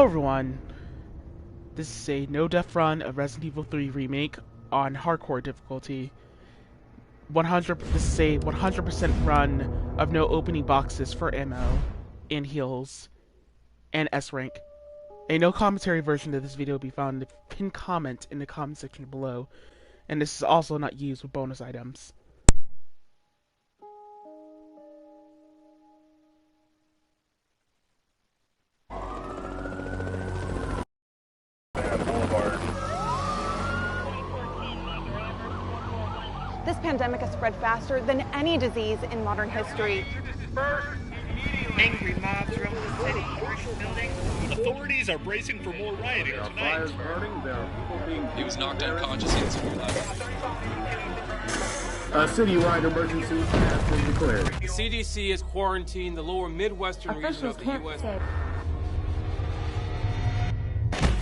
everyone, this is a no-death run of Resident Evil 3 Remake on hardcore difficulty. This is a 100% run of no opening boxes for ammo, and heals, and S-rank. A no commentary version of this video will be found in the pinned comment in the comment section below, and this is also not used with bonus items. This pandemic has spread faster than any disease in modern history. Angry mobs roam the city, commercial buildings. Authorities are bracing for more rioting There are tonight. fires burning, there are people being... He was knocked unconscious instantly. A citywide emergency has been declared. The CDC has quarantined the lower Midwestern region of the U.S.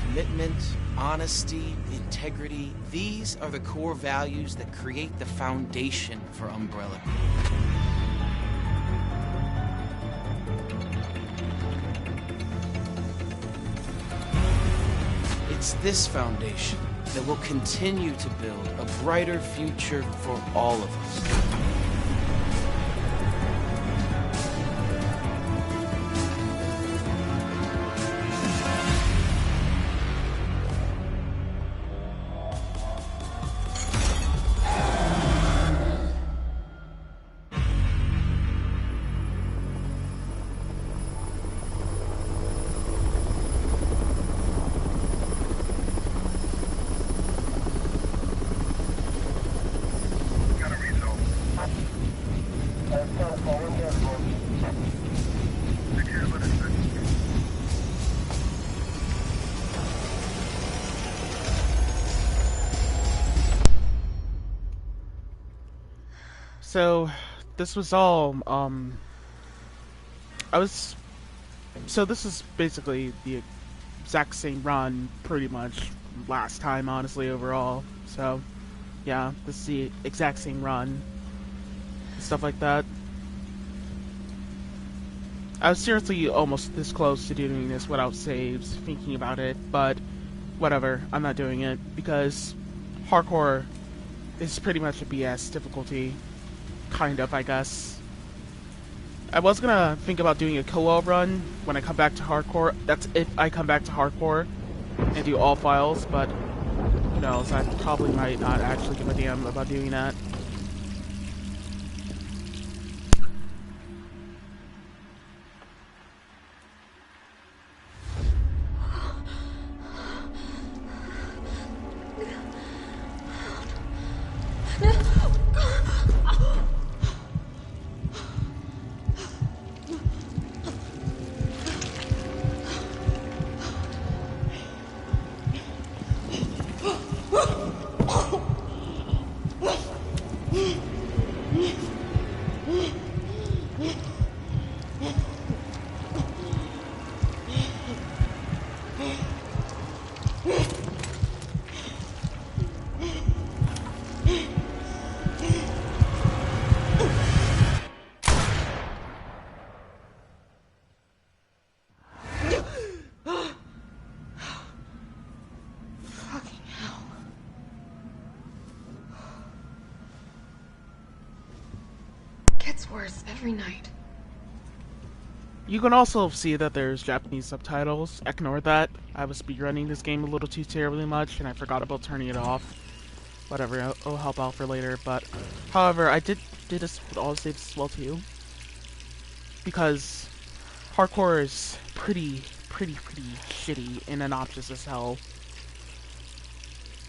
Commitment, honesty, integrity, these are the core values that create the foundation for Umbrella. It's this foundation that will continue to build a brighter future for all of us. So, this was all, so this is basically the exact same run, pretty much, last time, honestly, overall. So, yeah, this is the exact same run. Stuff like that. I was seriously almost this close to doing this without saves, thinking about it, but whatever, I'm not doing it, because hardcore is pretty much a BS difficulty. Kind of, I guess. I was gonna think about doing a co-op run when I come back to hardcore. That's if I come back to hardcore and do all files, but who knows, I probably might not actually give a damn about doing that. Gets worse every night. You can also see that there's Japanese subtitles. Ignore that. I was speedrunning this game a little too terribly much, and I forgot about turning it off. Whatever, it'll help out for later. But, however, I did this with all saves as well too, because hardcore is pretty shitty and obnoxious as hell.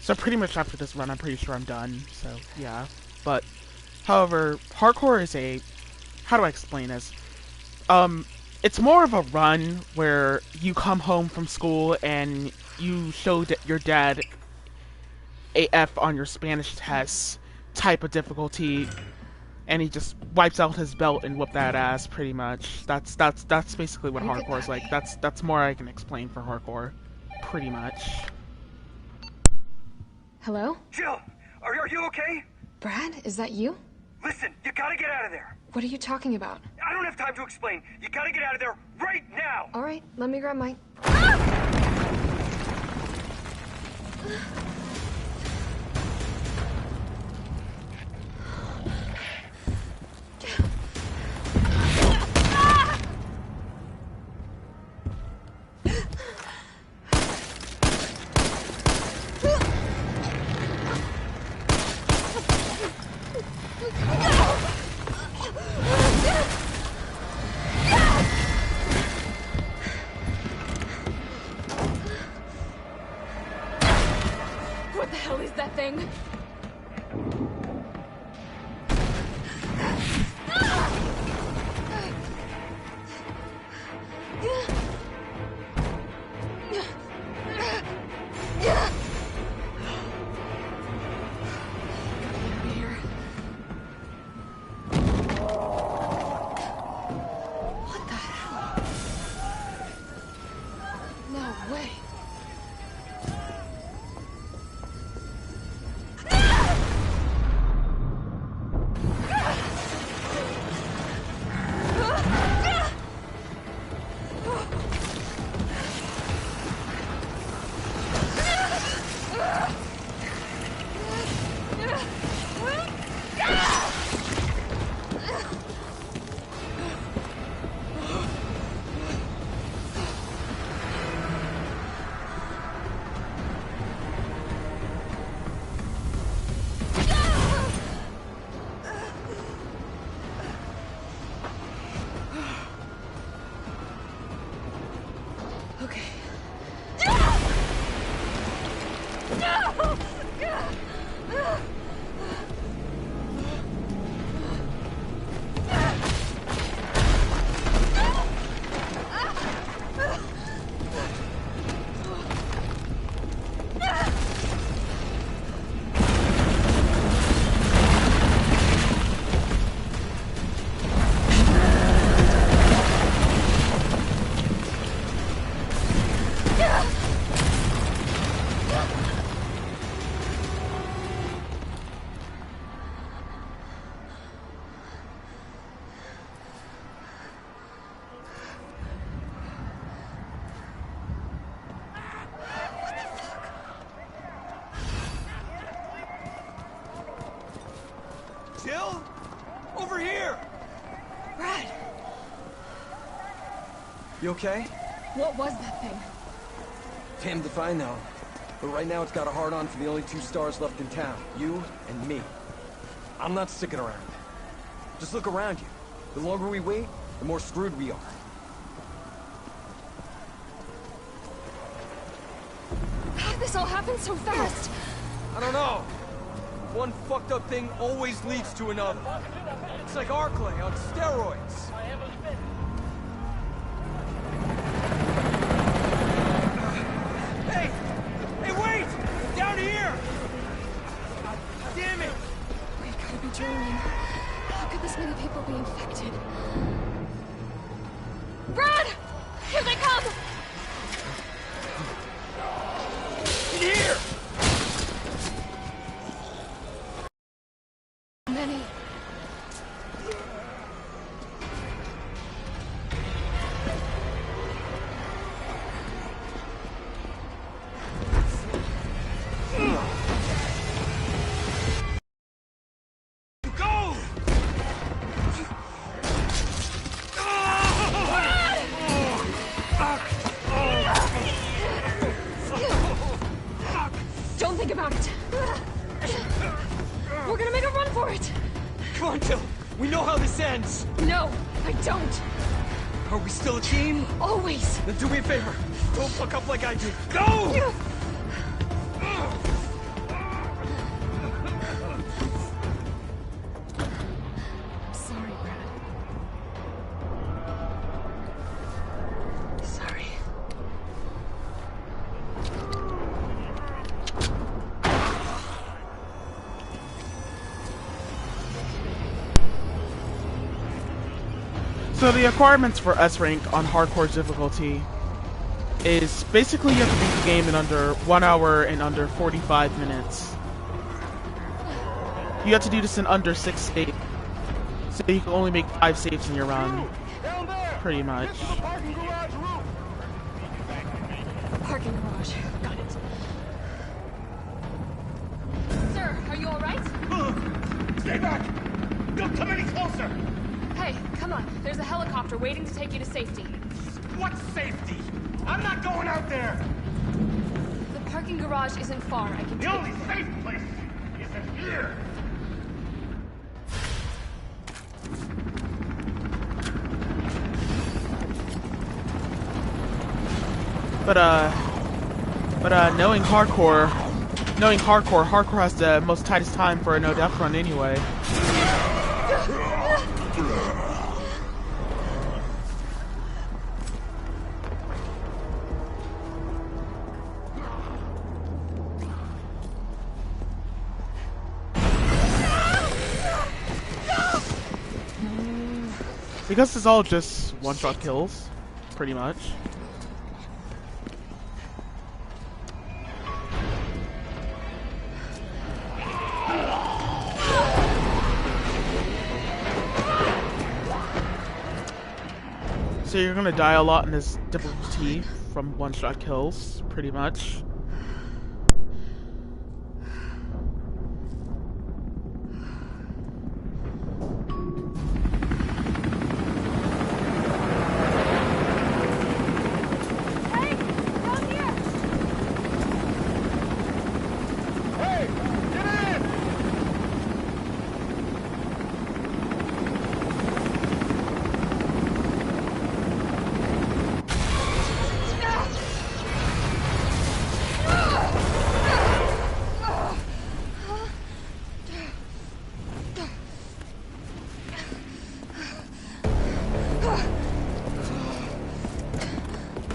So pretty much after this run, I'm pretty sure I'm done. So yeah, but. However, hardcore is a... How do I explain this? It's more of a run where you come home from school and you show your dad a F on your Spanish test type of difficulty, and he just wipes out his belt and whoop that ass, pretty much. That's basically what hardcore is like. That's more I can explain for hardcore, pretty much. Hello? Jill, are you okay? Brad, is that you? Listen, you gotta get out of there. What are you talking about? I don't have time to explain. You gotta get out of there right now. All right, let me grab my... Ah! What the hell is that thing? Jill? Over here! Brad, You okay? what was that thing? Damned if I know. But right now it's got a hard-on for the only 2 stars left in town. You and me. I'm not sticking around. Just look around you. The longer we wait, the more screwed we are. How did this all happen so fast? I don't know. One fucked up thing always leads to another. It's like Arklay on steroids. Hey! Hey, wait! Down here! Damn it! We've got to be dreaming. How could this many people be infected? Brad! Here they come! In here! Many. Go! Don't think about it. We're gonna make a run for it. Come on, Jill. We know how this ends. No, I don't. Are we still a team? Always. Then do me a favor. Don't fuck up like I did. Go! Sorry, Brad. Sorry. So the requirements for S rank on hardcore difficulty is basically you have to beat the game in under 1 hour and under 45 minutes. You have to do this in under 6 saves, so you can only make 5 saves in your run, pretty much. Parking garage. Got it. Stay back! Don't come any closer! Hey, come on. There's a helicopter waiting to take you to safety. What safety? I'm not going out there! The parking garage isn't far. I can The take only you. safe place is in here! But knowing hardcore has the most tightest time for a no death run anyway. Because it's all just one-shot kills, pretty much. So you're gonna die a lot in this difficulty from one-shot kills, pretty much.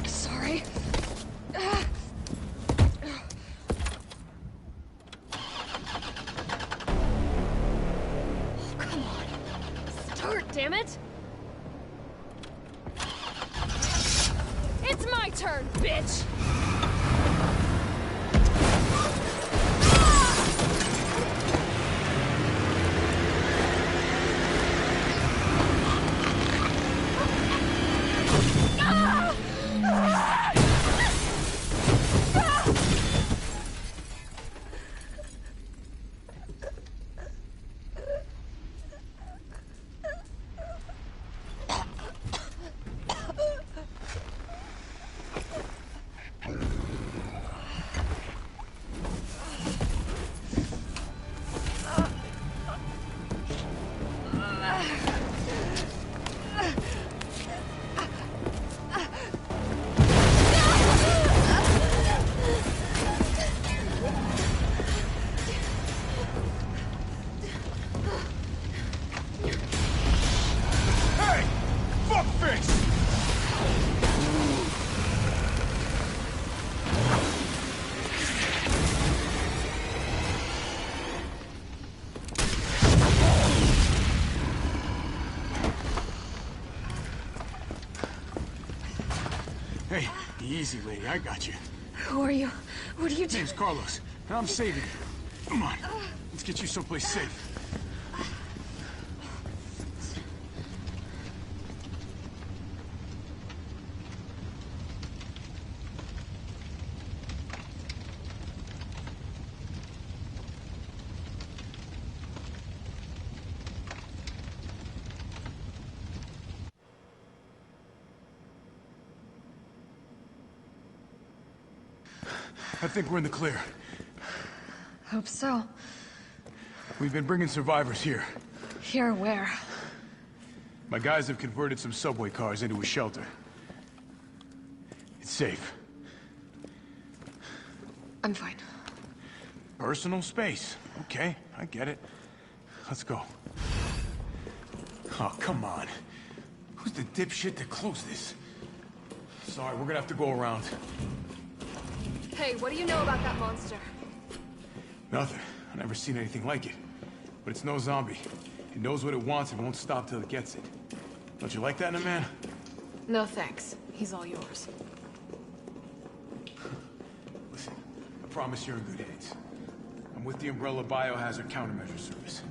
Sorry. Come on. Start, damn it. It's my turn, bitch. Hey, easy, lady. I got you. Who are you? What are you doing? Name's Carlos, and I'm saving you. Come on, let's get you someplace safe. I think we're in the clear. Hope so. We've been bringing survivors here. Here where? My guys have converted some subway cars into a shelter. It's safe. I'm fine. Personal space. Okay, I get it. Let's go. Oh, come on. Who's the dipshit that closed this? Sorry, we're gonna have to go around. Hey, what do you know about that monster? Nothing. I've never seen anything like it. But it's no zombie. It knows what it wants and won't stop till it gets it. Don't you like that in a man? No thanks. He's all yours. Listen, I promise you're in good hands. I'm with the Umbrella Biohazard Countermeasure Service.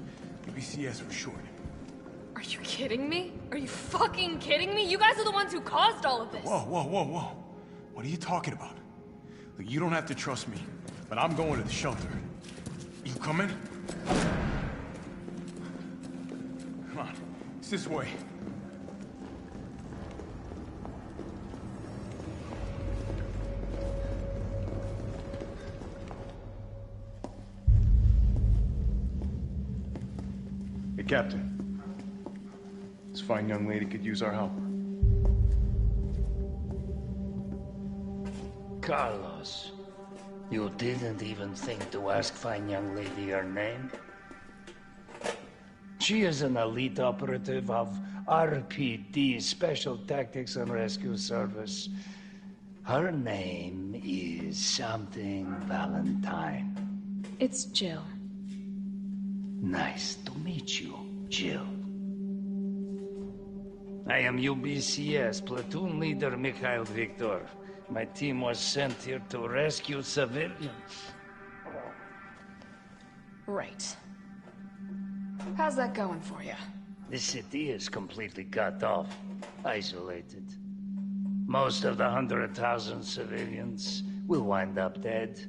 UBCS for short. Are you kidding me? Are you fucking kidding me? You guys are the ones who caused all of this. Whoa, whoa, whoa, whoa. What are you talking about? Look, you don't have to trust me, but I'm going to the shelter. You coming? It's this way. Hey, Captain. This fine young lady could use our help. Carlos, you didn't even think to ask fine young lady her name? She is an elite operative of RPD, Special Tactics and Rescue Service. Her name is something Valentine. It's Jill. Nice to meet you, Jill. I am UBCS Platoon Leader Mikhail Viktor. My team was sent here to rescue civilians. Right. How's that going for you? The city is completely cut off, isolated. Most of the 100,000 civilians will wind up dead.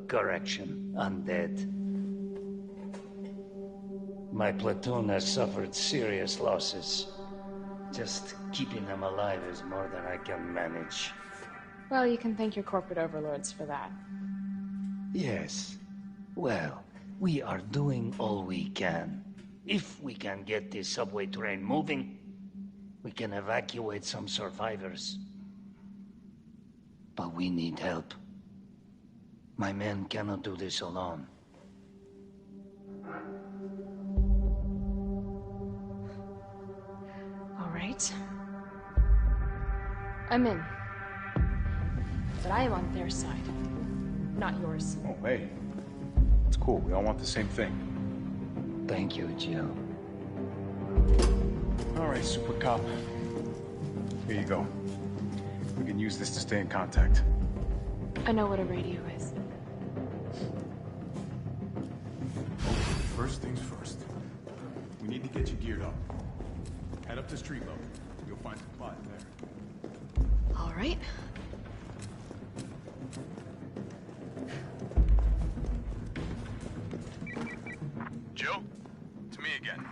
Correction, undead. My platoon has suffered serious losses. Just keeping them alive is more than I can manage. Well, you can thank your corporate overlords for that. Yes. Well, we are doing all we can. If we can get this subway train moving, we can evacuate some survivors. But we need help. My men cannot do this alone. All right. I'm in. But I am on their side, not yours. Oh, hey. It's cool. We all want the same thing. Thank you, Jill. All right, Super Cop. Here you go. We can use this to stay in contact. I know what a radio is. Okay, first things first. We need to get you geared up. Head up to street level. You'll find supplies there. All right. Jill? It's me again.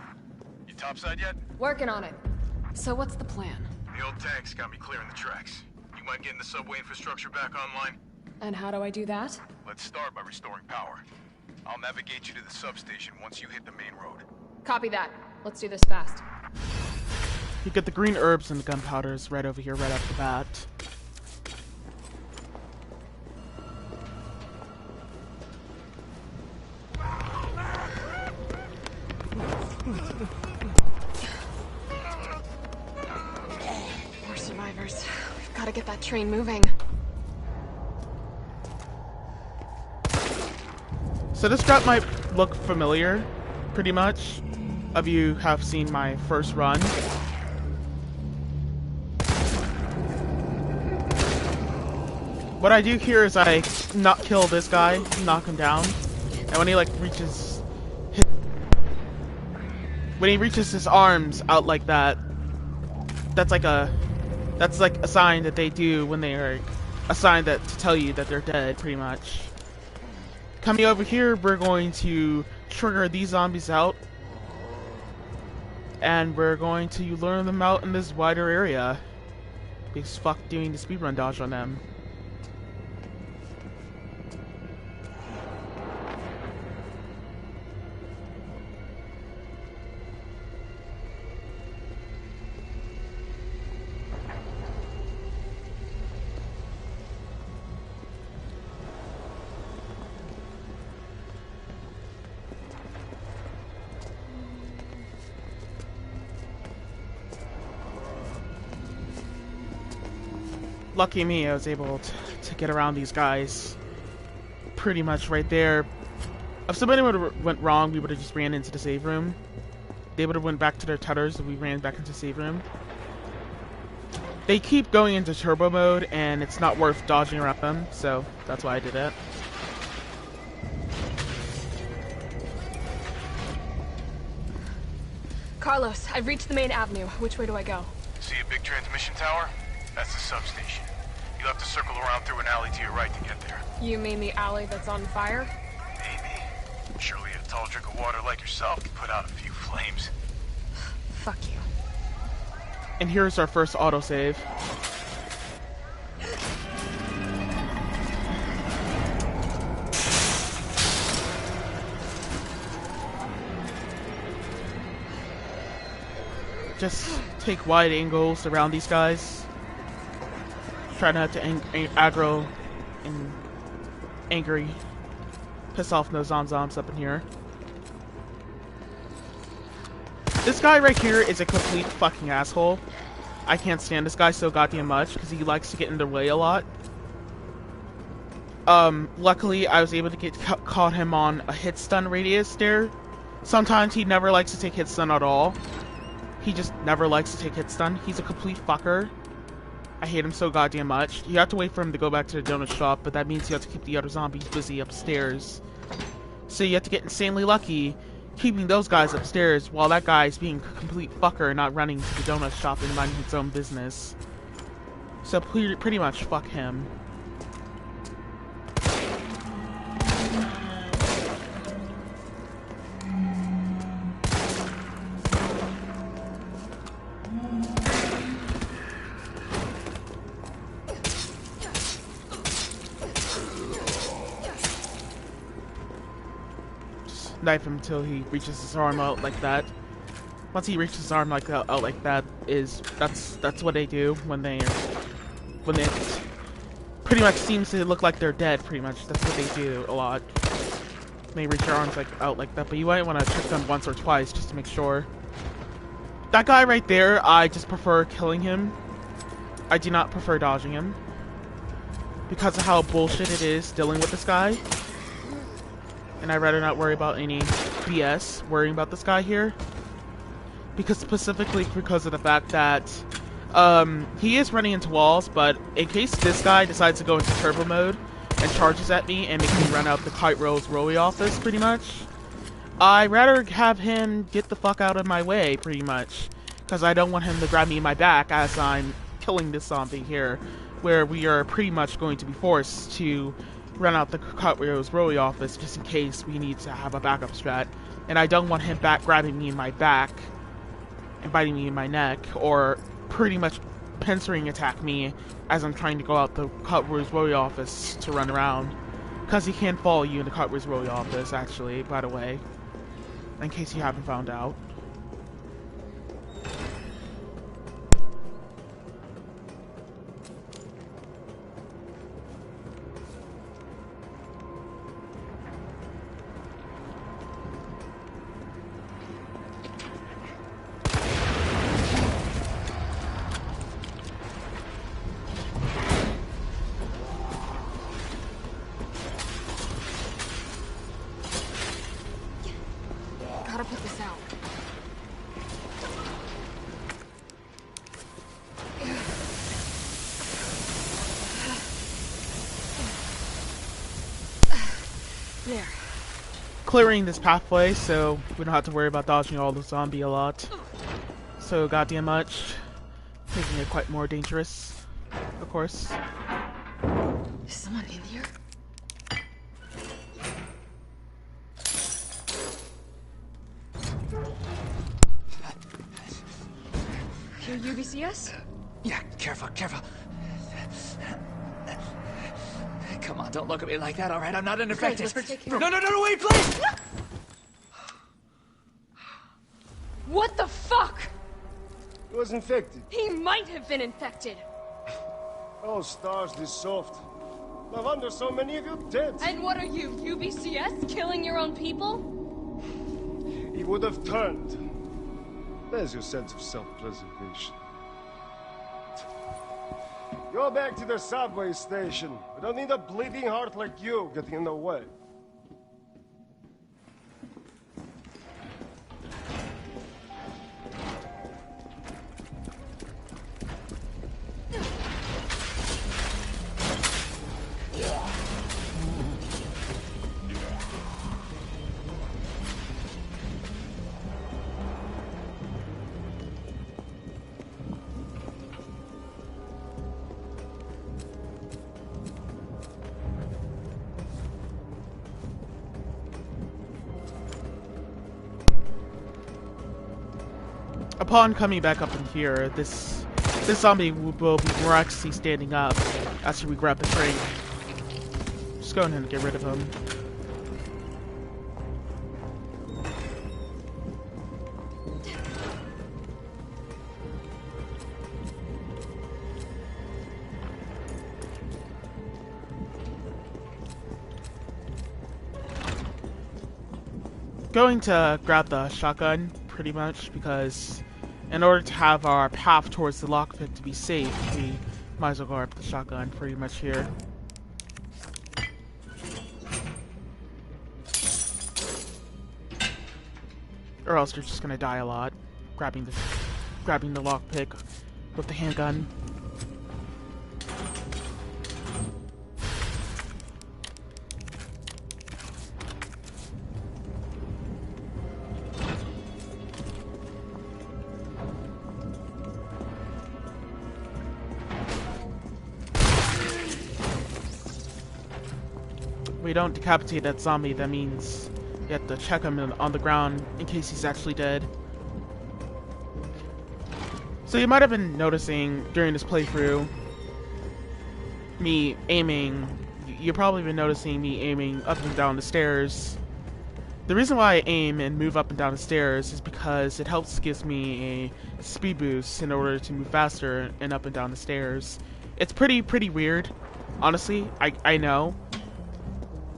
You topside yet? Working on it. So what's the plan? The old tanks got me clearing the tracks. You mind getting the subway infrastructure back online? And how do I do that? Let's start by restoring power. I'll navigate you to the substation once you hit the main road. Copy that. Let's do this fast. You get the green herbs and the gunpowders right over here, right off the bat. More survivors. We've got to get that train moving. So this strap might look familiar, pretty much. Of you have seen my first run. What I do here is I not kill this guy, knock him down, and when he like reaches his arms out like that, that's like a sign that they do when they are a sign that to tell you that they're dead, pretty much. Coming over here, we're going to trigger these zombies out, and we're going to lure them out in this wider area. Because fuck doing the speedrun dodge on them. Lucky me, I was able to get around these guys pretty much right there. If somebody would have went wrong, we would have just ran into the save room. They would have went back to their tutters, and we ran back into the save room. They keep going into turbo mode, and it's not worth dodging around them, so that's why I did it. Carlos, I've reached the main avenue. Which way do I go? See a big transmission tower? That's the substation. You'll have to circle around through an alley to your right to get there. You mean the alley that's on fire? Maybe. Surely a tall drink of water like yourself can put out a few flames. Fuck you. And here's our first autosave. Just take wide angles around these guys. Try not to aggro and angry. Piss off those zombs up in here. This guy right here is a complete fucking asshole. I can't stand this guy so goddamn much because he likes to get in the way a lot. Luckily I was able to get caught him on a hit stun radius there. Sometimes he never likes to take hit stun at all. He just never likes to take hit stun. He's a complete fucker. I hate him so goddamn much. You have to wait for him to go back to the donut shop, but that means you have to keep the other zombies busy upstairs. So you have to get insanely lucky keeping those guys upstairs while that guy's being a complete fucker and not running to the donut shop and minding his own business. So pretty much fuck him. Knife him until he reaches his arm out like that. Once he reaches his arm out like that, that's what they do when they pretty much seems to look like they're dead. Pretty much that's what they do a lot. They reach their arms out like that, but you might want to check them once or twice just to make sure. That guy right there, I just prefer killing him. I do not prefer dodging him because of how bullshit it is dealing with this guy. And I'd rather not worry about any BS worrying about this guy here. Specifically because of the fact that he is running into walls, but in case this guy decides to go into turbo mode and charges at me and makes me run out the Kite Rose Rowie office, pretty much, I'd rather have him get the fuck out of my way, pretty much. Because I don't want him to grab me in my back as I'm killing this zombie here, where we are pretty much going to be forced to run out the Kite Rose Rowie office just in case we need to have a backup strat. And I don't want him grabbing me in my back and biting me in my neck, or pretty much pincering attack me as I'm trying to go out the Kite Rose Rowie office to run around. Because he can follow you in the Kite Rose Rowie office, actually, by the way. In case you haven't found out. Gotta put this out. There. Clearing this pathway so we don't have to worry about dodging all the zombie a lot. So goddamn much. Making it quite more dangerous, of course. Is someone in here? Your UBCS? Yeah, careful. Come on, don't look at me like that, all right? I'm not an infected. No, wait, please! What the fuck? He was infected. He might have been infected. Oh, stars, this soft. No wonder so many of you dead. And what are you, UBCS? Killing your own people? He would have turned. There's your sense of self-preservation. Go back to the subway station. We don't need a bleeding heart like you getting in the way. upon coming back up in here, this zombie will be miraculously standing up after we grab the crate. Just go ahead and get rid of him. Going to grab the shotgun pretty much because in order to have our path towards the lockpick to be safe, we might as well grab the shotgun pretty much here. Or else you're just gonna die a lot grabbing the lockpick with the handgun. We don't decapitate that zombie, that means you have to check him on the ground in case he's actually dead. So you might have been noticing during this playthrough me aiming. You've probably been noticing me aiming up and down the stairs. The reason why I aim and move up and down the stairs is because it helps gives me a speed boost in order to move faster and up and down the stairs. It's pretty weird, honestly. I know.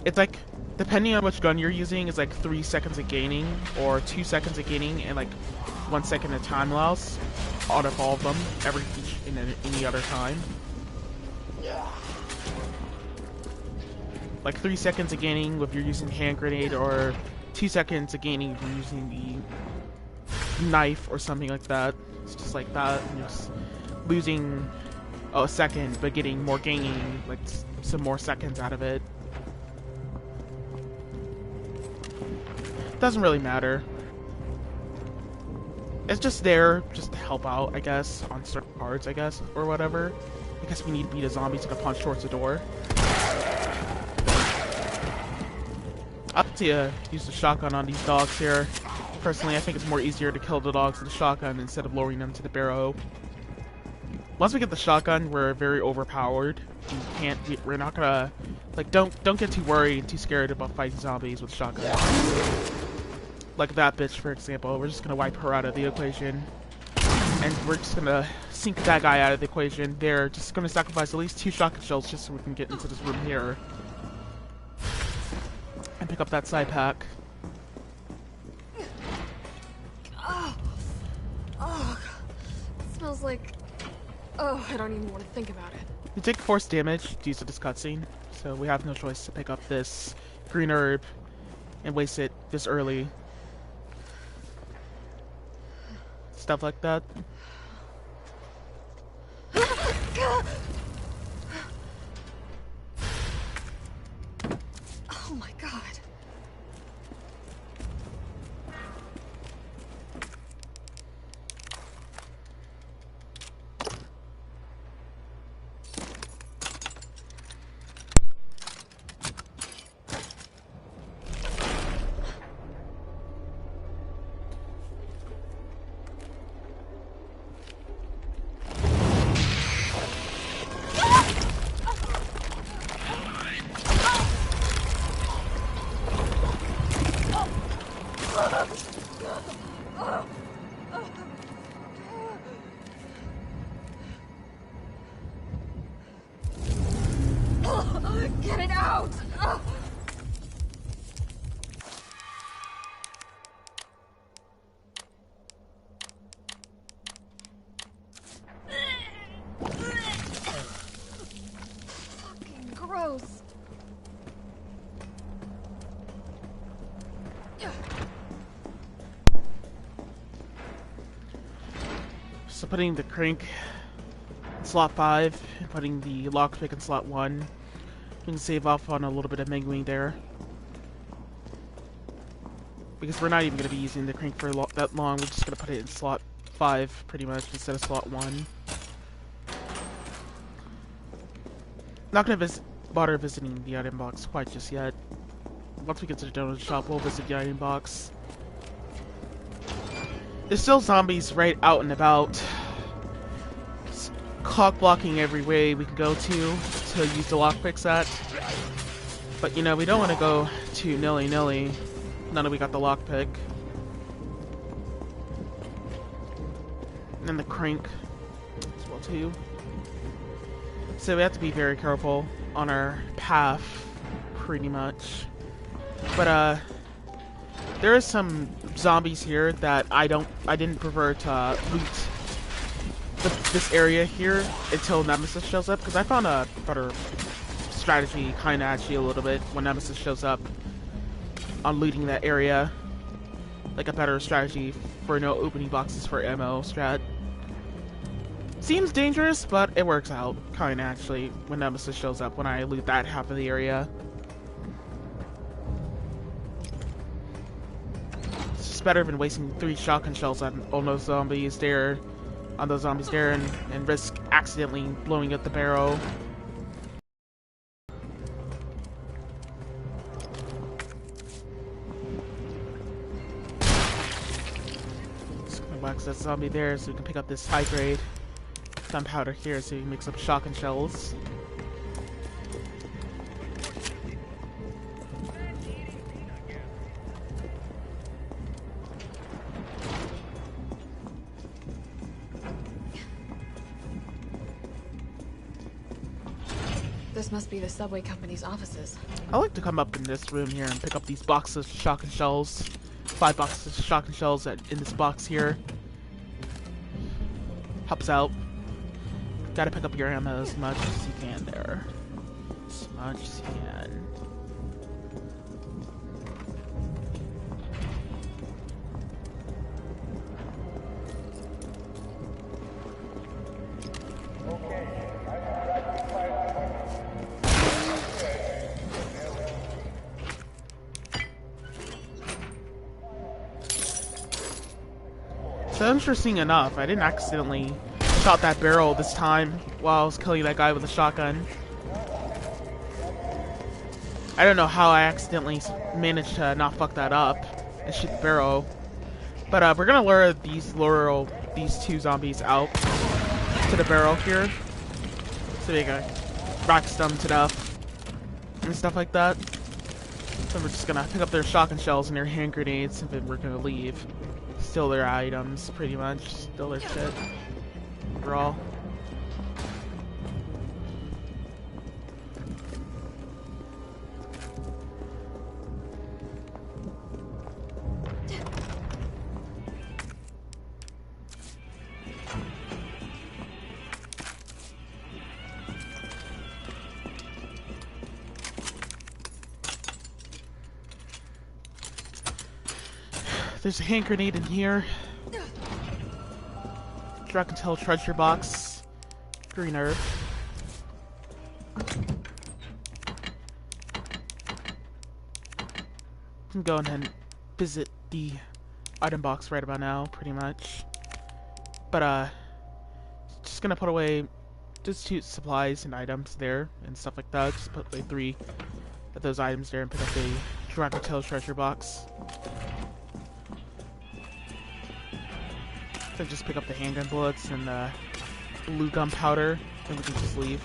It's like, depending on which gun you're using, it's like 3 seconds of gaining, or 2 seconds of gaining, and like 1 second of time loss out of all of them, any other time. Like 3 seconds of gaining if you're using hand grenade, or 2 seconds of gaining if you're using the knife or something like that. It's just like that, and you're just losing a second, but getting more gaining, like some more seconds out of it. Doesn't really matter. It's just there just to help out, I guess, on certain parts, I guess, or whatever. Because we need to beat a zombie to the punch towards the door. I'd like to use the shotgun on these dogs here. Personally, I think it's more easier to kill the dogs with the shotgun instead of lowering them to the barrow. Once we get the shotgun, we're very overpowered. We're not gonna, like, don't get too worried and too scared about fighting zombies with shotgun. Like that bitch, for example. We're just gonna wipe her out of the equation. And we're just gonna sink that guy out of the equation. They're just gonna sacrifice at least 2 shotgun shells just so we can get into this room here. And pick up that side pack. Oh, it smells like... Oh, I don't even want to think about it. You take force damage due to this cutscene, so we have no choice to pick up this green herb and waste it this early. Stuff like that. Oh my god. Get it out! Fucking gross. So putting the crank in slot 5, and putting the lockpick in slot 1. We can save off on a little bit of menguing there. Because we're not even going to be using the crank for that long, we're just going to put it in slot 5 pretty much instead of slot 1. Not going to bother visiting the item box quite just yet. Once we get to the donut shop, we'll visit the item box. There's still zombies right out and about. Cock blocking every way we can go to use the lockpicks at. But you know, we don't want to go too nilly-nilly now that we got the lockpick. And the crank as well too. So we have to be very careful on our path, pretty much. But there are some zombies here that I didn't prefer to loot this area here until Nemesis shows up, because I found a better strategy, kind of actually a little bit, when Nemesis shows up on looting that area. Like a better strategy for no opening boxes for ammo strat. Seems dangerous, but it works out, kind of actually, when Nemesis shows up, when I loot that half of the area. It's just better than wasting 3 shotgun shells on those zombies there. And risk accidentally blowing up the barrel. Just gonna wax that zombie there so we can pick up this high grade gunpowder here so we can mix up shotgun shells. This must be the subway company's offices. I like to come up in this room here and pick up these boxes of shotgun shells. 5 boxes of shotgun shells in this box here. Helps out. Gotta pick up your ammo as much as you can there. As much as you can. So interesting enough, I didn't accidentally shot that barrel this time while I was killing that guy with a shotgun. I don't know how I accidentally managed to not fuck that up and shoot the barrel. But we're gonna lure these 2 zombies out to the barrel here, so we can box them to death and stuff like that. So we're just gonna pick up their shotgun shells and their hand grenades, and then we're gonna leave. Steal their items, pretty much. Steal their shit. Overall. There's a hand grenade in here. Dragontail treasure box. Green herb. I'm going ahead and visit the item box right about now, pretty much. But just gonna put away just 2 supplies and items there and stuff like that. Just put away 3 of those items there and pick up the Dragontail treasure box. So just pick up the handgun bullets and the blue gunpowder, then we can just leave.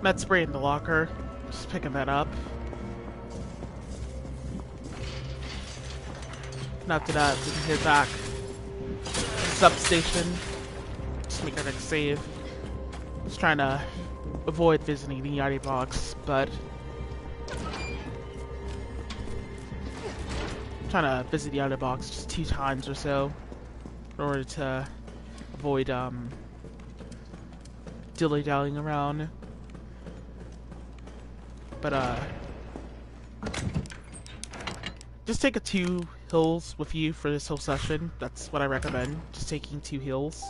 Med spray in the locker. Just picking that up. And after that, we can head back to the substation. Just make our next save. Just trying to avoid visiting the Yachty box, but I'm trying to visit the Yachty box just 2 times or so in order to avoid dilly-dallying around. But just take 2 hills with you for this whole session. That's what I recommend. Just taking 2 hills.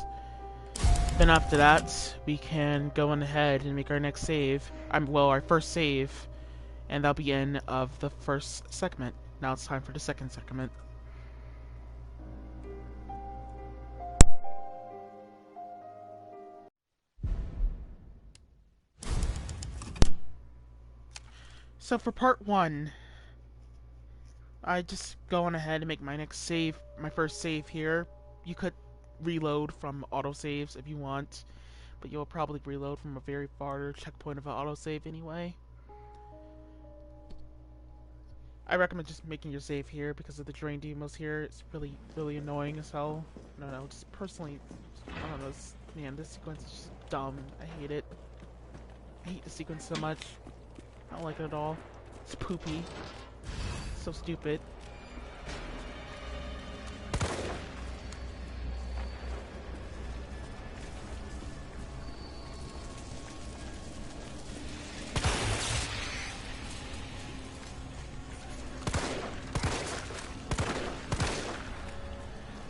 Then after that, we can go on ahead and make our next save. Well, our first save, and that'll be the end of the first segment. Now it's time for the second segment. So for part 1, I just go on ahead and make my next save, my first save here. You could reload from autosaves if you want, but you'll probably reload from a very far checkpoint of an autosave anyway. I recommend just making your save here because of the drain demos here. It's really annoying as hell. No, just personally, I don't know, man, this sequence is just dumb. I hate it. I hate the sequence so much. I don't like it at all. It's poopy. It's so stupid.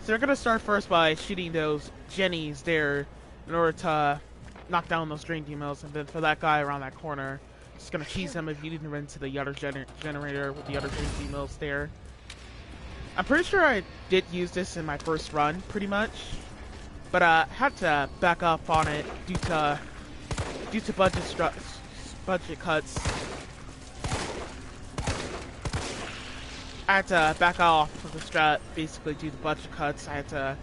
So we're gonna start first by shooting those Jennies there in order to knock down those drain demos, and then for that guy around that corner, just gonna cheese him if you didn't run to the other generator with the other drain demos there. I'm pretty sure I did use this in my first run, pretty much, but I had to back up on it due to budget cuts. I had to back off of the strat basically due to budget cuts. I had to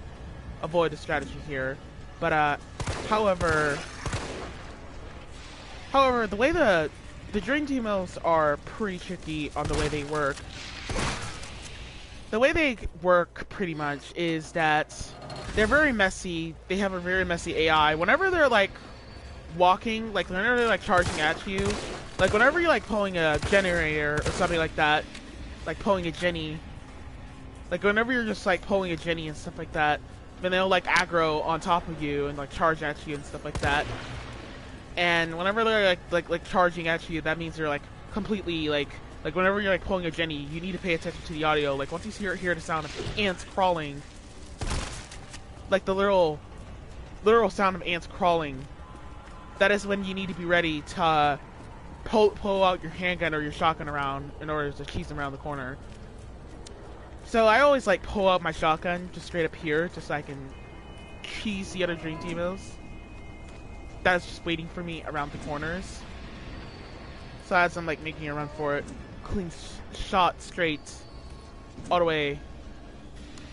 avoid the strategy here, but however, the way the drain demos are pretty tricky on the way they work. The way they work pretty much is that they're very messy. They have a very messy AI. Whenever they're like walking, like whenever they're like charging at you, like whenever you're like pulling a generator or something like that, like pulling a Jenny, like whenever you're just like pulling a Jenny and stuff like that, then they'll like aggro on top of you and like charge at you and stuff like that. And whenever they're like charging at you, that means they're like completely like whenever you're like pulling a Jenny, you need to pay attention to the audio. Like once you hear the sound of ants crawling, like the literal sound of ants crawling, that is when you need to be ready to pull out your handgun or your shotgun around in order to cheese them around the corner. So I always like pull out my shotgun just straight up here, just so I can cheese the other drain demos. That's just waiting for me around the corners. So as I'm like making a run for it, clean shot straight all the way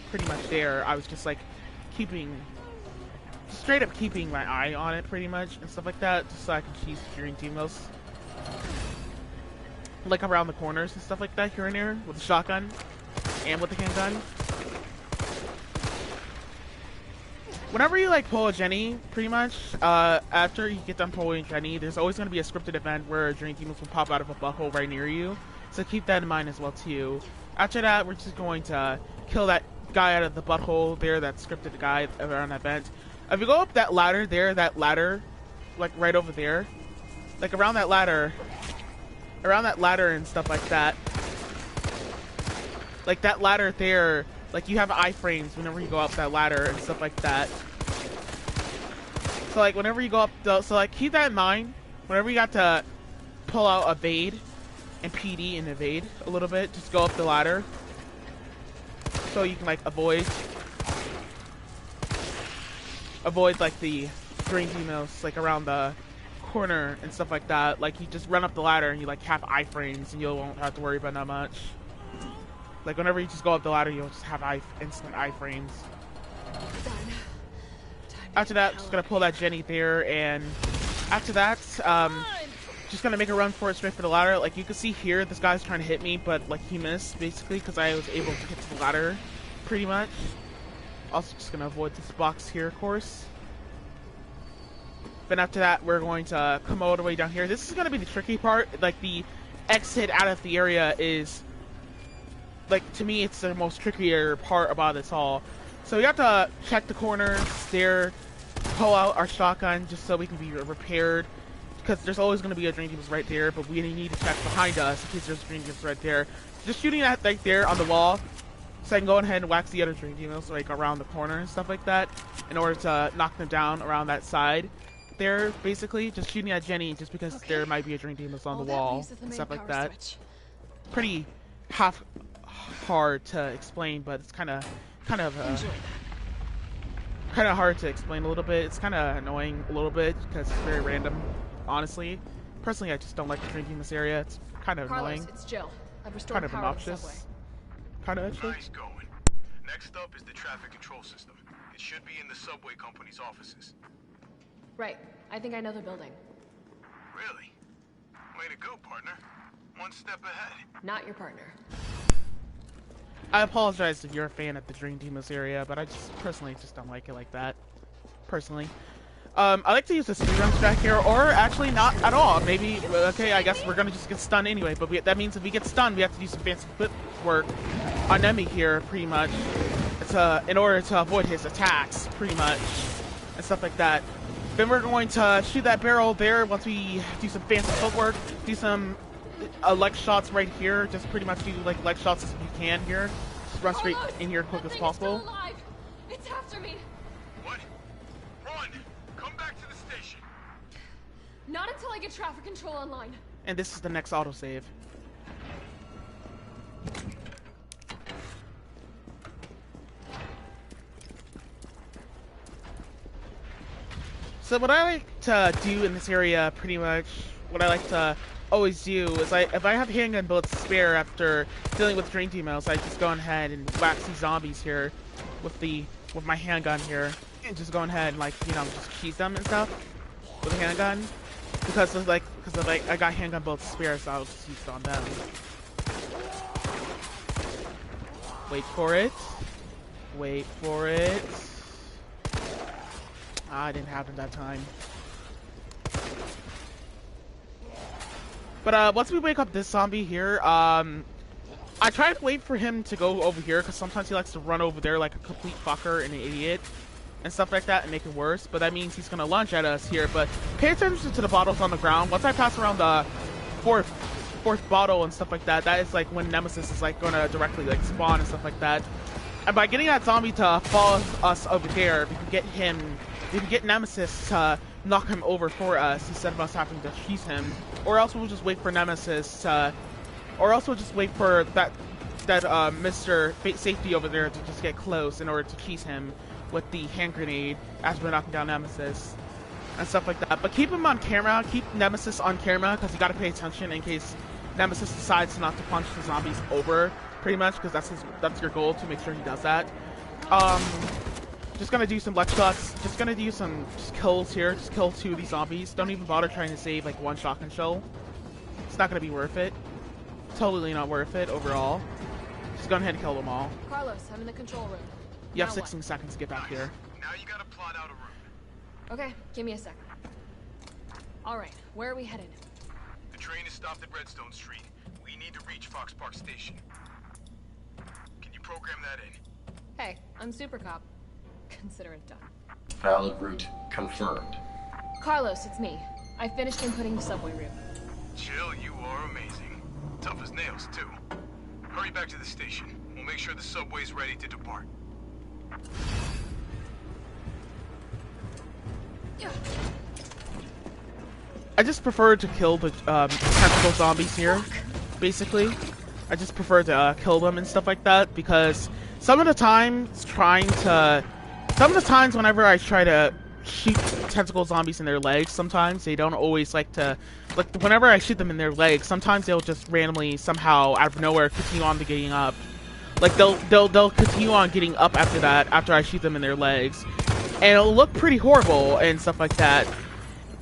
pretty much there, I was just like straight up keeping my eye on it pretty much and stuff like that, just so I can cheese the drain demos. Like around the corners and stuff like that here and there with the shotgun and with the handgun. Whenever you like pull a Jenny, pretty much, after you get done pulling a Jenny, there's always going to be a scripted event where drain demons will pop out of a butthole right near you. So keep that in mind as well too. After that, we're just going to kill that guy out of the butthole there, that scripted guy around that vent. If you go up that ladder there, like right over there, like around that ladder and stuff like that. Like that ladder there, like you have iframes whenever you go up that ladder and stuff like that. So like whenever you go up, so like keep that in mind. Whenever you got to pull out evade and PD and evade a little bit, just go up the ladder. So you can like avoid like the drain demos like around the corner and stuff like that. Like you just run up the ladder and you like have iframes and you won't have to worry about that much. Like whenever you just go up the ladder, you'll just have instant iframes. After that, just gonna pull that Jenny there, and after that, just gonna make a run for it straight for the ladder. Like you can see here, this guy's trying to hit me, but like he missed basically because I was able to get to the ladder, pretty much. Also, just gonna avoid this box here, of course. Then after that, we're going to come all the way down here. This is gonna be the tricky part. Like the exit out of the area is, like to me, it's the most trickier part about this all. So we have to check the corners there, pull out our shotgun just so we can be repaired. Because there's always going to be a Dream Team's right there, but we need to check behind us in case there's a Dream Team's right there. Just shooting that right there on the wall, so I can go ahead and wax the other Dream Team's like around the corner and stuff like that, in order to knock them down around that side. There, basically, just shooting at Jenny just because there might be a Dream Team's on the wall and stuff like that. Pretty hard to explain, but it's kind of hard to explain a little bit. It's kind of annoying a little bit because it's very random. Honestly, personally, I just don't like the drinking in this area. It's kind of Carlos, annoying. It's Jill. I've restored Kind of power to the obnoxious. subway. Kind of actually. Nice going. Next up is the traffic control system. It should be in the subway company's offices. Right. I think I know the building. Really? Way to go, partner. One step ahead. Not your partner. I apologize if you're a fan of the Dream Team's area, but I just personally just don't like it like that. Personally. I like to use the speedrun strat here, or actually not at all. Maybe, okay, I guess we're gonna just get stunned anyway, but that means if we get stunned, we have to do some fancy footwork on Nemi here, pretty much, in order to avoid his attacks, pretty much, and stuff like that. Then we're going to shoot that barrel there once we do some fancy footwork, do some leg shots right here, just pretty much do like leg shots as you can here. Just run straight in here as quick as possible. It's after me. What? Run! Come back to the station. Not until I get traffic control online. And this is the next autosave. So what I like to do in this area, pretty much, what I like to always do is if I have handgun bullets spare after dealing with Dream Teamers, I just go ahead and wax these zombies here with my handgun here, and just go ahead and just cheese them and stuff with a handgun because I got handgun bullets spare, so I'll just use it on them. Wait for it. Wait for it. Ah, it didn't happen that time. But once we wake up this zombie here, I try to wait for him to go over here because sometimes he likes to run over there like a complete fucker and an idiot and stuff like that and make it worse. But that means he's gonna lunge at us here. But pay attention to the bottles on the ground. Once I pass around the fourth bottle and stuff like that, that is like when Nemesis is like gonna directly like spawn and stuff like that. And by getting that zombie to follow us over there, we can get Nemesis to knock him over for us instead of us having to cheese him. Or else we'll just wait for Nemesis to, or else we'll just wait for that Mr. Safety over there to just get close in order to cheese him with the hand grenade as we're knocking down Nemesis and stuff like that. But keep him on camera, keep Nemesis on camera because you gotta pay attention in case Nemesis decides not to punch the zombies over, pretty much, because that's your goal, to make sure he does that. Just gonna do some leg shots. Just gonna do some kills here. Just kill 2 of these zombies. Don't even bother trying to save like 1 shotgun shell. It's not gonna be worth it. Totally not worth it overall. Just go ahead and kill them all. Carlos, I'm in the control room. You have 16 seconds to get back here. Now you gotta plot out a route. Okay, give me a second. All right, where are we headed? The train is stopped at Redstone Street. We need to reach Fox Park Station. Can you program that in? Hey, I'm Super Cop. Consider it done. Valid route confirmed. Carlos, it's me. I finished inputting the subway route. Jill, you are amazing. Tough as nails, too. Hurry back to the station. We'll make sure the subway's ready to depart. I just prefer to kill the tentacle zombies here, basically. I just prefer to kill them and stuff like that because some of the times whenever I try to shoot tentacle zombies in their legs, sometimes they don't always like to, whenever I shoot them in their legs, sometimes they'll just randomly somehow out of nowhere continue on to getting up. Like they'll continue on getting up after that, after I shoot them in their legs. And it'll look pretty horrible and stuff like that.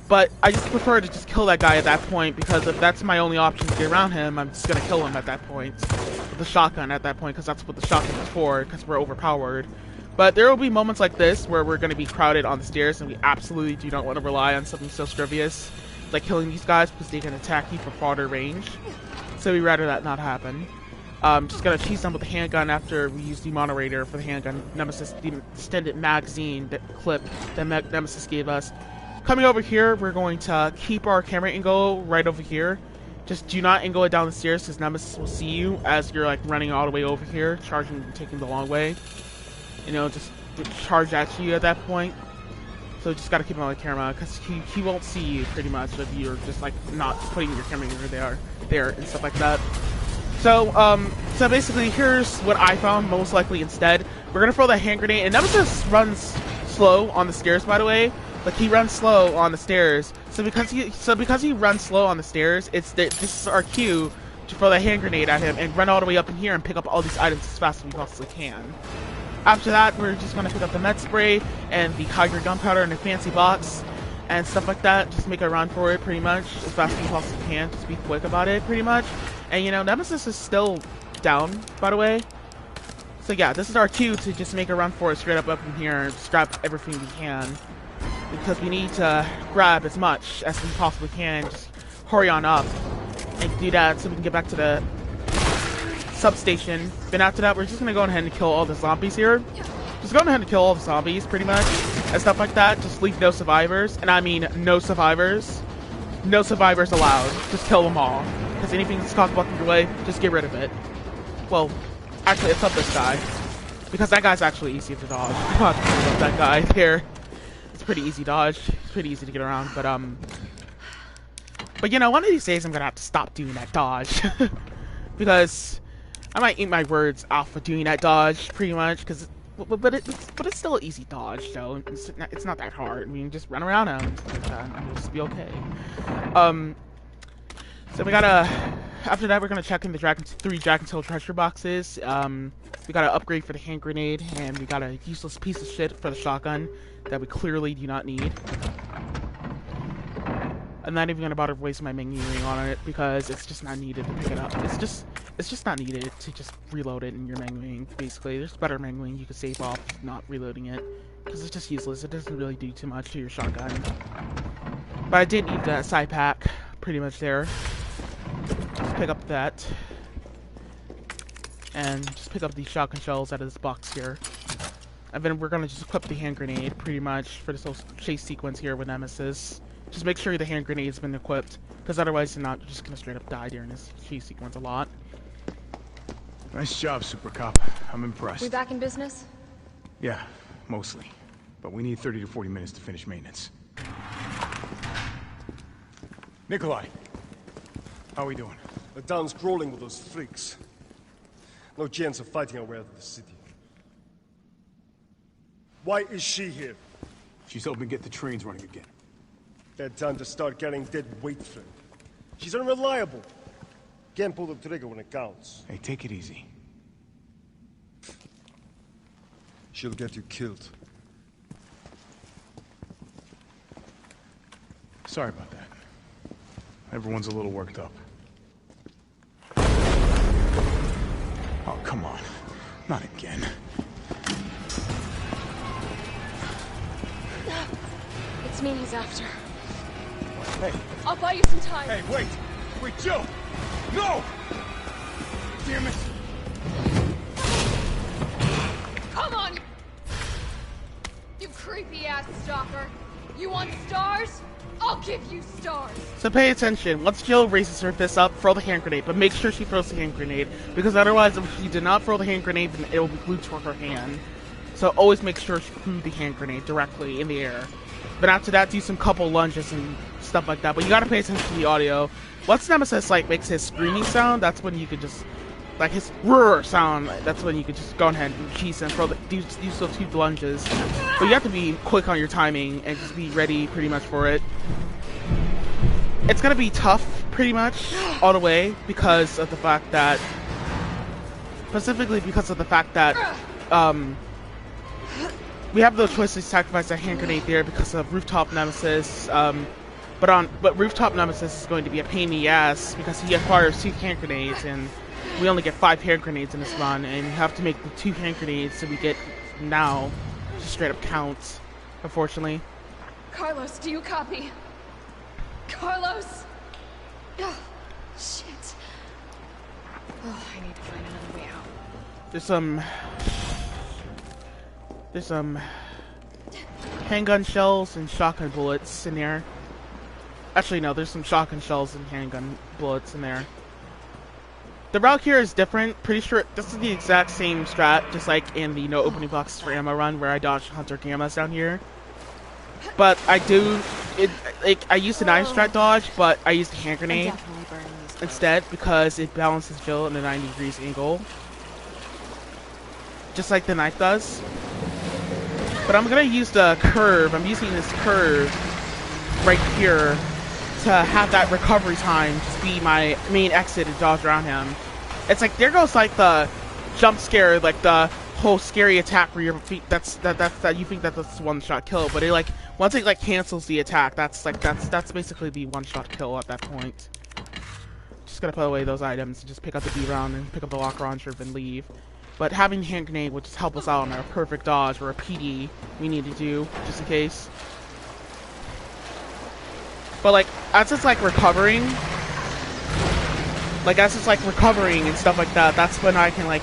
But I just prefer to just kill that guy at that point, because if that's my only option to get around him, I'm just gonna kill him at that point. With the shotgun at that point, because that's what the shotgun is for, because we're overpowered. But there will be moments like this where we're gonna be crowded on the stairs, and we absolutely do not want to rely on something so frivolous like killing these guys, because they can attack you from farther range. So we'd rather that not happen. Just gonna cheese them with the handgun after we use the moderator for the handgun Nemesis, the extended magazine clip that Nemesis gave us. Coming over here, we're going to keep our camera angle right over here. Just do not angle it down the stairs, because Nemesis will see you as you're like running all the way over here, charging and taking the long way. You know, just charge at you at that point. So just gotta keep him on the camera, because he won't see you pretty much if you're just like not putting your camera angle there and stuff like that. So so basically here's what I found most likely instead. We're gonna throw that hand grenade, and Nemesis runs slow on the stairs, by the way. Like, he runs slow on the stairs. So because he runs slow on the stairs, this is our cue to throw that hand grenade at him and run all the way up in here and pick up all these items as fast as we possibly can. After that, we're just gonna pick up the med spray and the Hydra gunpowder in a fancy box and stuff like that. Just make a run for it pretty much as fast as we possibly can. Just be quick about it pretty much. And you know, Nemesis is still down, by the way. So yeah, this is our cue to just make a run for it straight up in here and just grab everything we can. Because we need to grab as much as we possibly can. Just hurry on up and do that so we can get back to the substation. Then after that, we're just gonna go ahead and kill all the zombies here. Just go ahead and kill all the zombies pretty much and stuff like that. Just leave no survivors, and I mean no survivors. No survivors allowed. Just kill them all. Because anything that's caught blocking your way, just get rid of it. Well, actually, it's up this guy, because that guy's actually easy to dodge. I'm not talking about that guy there. It's pretty easy dodge. It's pretty easy to get around, but you know, one of these days I'm gonna have to stop doing that dodge because I might eat my words off for doing that dodge pretty much. Because, but it's still an easy dodge, though. It's not that hard. I mean, just run around him, and it'll just be okay. So we gotta. After that, we're gonna check in the 3 Dragon's Hill treasure boxes. We got an upgrade for the hand grenade, and we got a useless piece of shit for the shotgun that we clearly do not need. I'm not even gonna bother wasting my menuing on it because it's just not needed to pick it up. It's just not needed to just reload it in your menuing. Basically, there's better menuing you could save off not reloading it because it's just useless. It doesn't really do too much to your shotgun. But I did need that side pack pretty much there. Just pick up that. And just pick up these shotgun shells out of this box here. And then we're gonna just equip the hand grenade pretty much for this little chase sequence here with Nemesis. Just make sure the hand grenade's been equipped, because otherwise you're just gonna straight up die during this chase sequence a lot. Nice job, Super Cop. I'm impressed. We back in business? Yeah, mostly. But we need 30 to 40 minutes to finish maintenance. Nikolai, how are we doing? The town's crawling with those freaks. No chance of fighting our way out of the city. Why is she here? She's helping get the trains running again. Bad time to start carrying dead weight, friend. She's unreliable. Can't pull the trigger when it counts. Hey, take it easy. She'll get you killed. Sorry about that. Everyone's a little worked up. Oh, come on. Not again. It's me he's after. Hey. I'll buy you some time. Hey, wait! Wait, Jill! No! Damn it! Come on! You creepy ass stalker. You want stars? I'll give you stars. So pay attention. Once Jill raises her fist up, throw the hand grenade, but make sure she throws the hand grenade, because otherwise if she did not throw the hand grenade, then it will be glued to her hand. So always make sure she threw the hand grenade directly in the air. But after that, do some couple lunges and stuff like that. But you gotta pay attention to the audio. Once Nemesis like makes his screaming sound, that's when you could just like his roar sound. That's when you could just go ahead and cheese and throw do those 2 lunges. But you have to be quick on your timing and just be ready pretty much for it. It's gonna be tough pretty much all the way because of the fact that, specifically because of the fact that we have no choice to sacrifice a hand grenade there because of rooftop Nemesis. But Rooftop Nemesis is going to be a pain in the ass because he acquires 2 hand grenades, and we only get 5 hand grenades in this run, and you have to make the 2 hand grenades so we get now to straight up count, unfortunately. Carlos, do you copy? Carlos! Oh, shit. Oh, I need to find another way out. There's some handgun shells and shotgun bullets in there. Actually, no, there's some shotgun shells and handgun bullets in there. The route here is different. Pretty sure this is the exact same strat, just like in the no opening boxes for ammo run, where I dodge Hunter Gammas down here. But I used the knife strat dodge, but I used the hand grenade instead because it balances Jill in a 90 degrees angle, just like the knife does. But I'm gonna use the curve. I'm using this curve right here to have that recovery time just be my main exit and dodge around him. It's like there goes like the jump scare, like the whole scary attack where your feet that you think that that's one shot kill, but it like once it like cancels the attack, that's basically the one shot kill at that point. Just gonna put away those items and just pick up the B round and pick up the lock launcher and leave. But having the hand grenade would just help us out on our perfect dodge or a PD we need to do just in case. But like as it's like recovering and stuff like that, that's when I can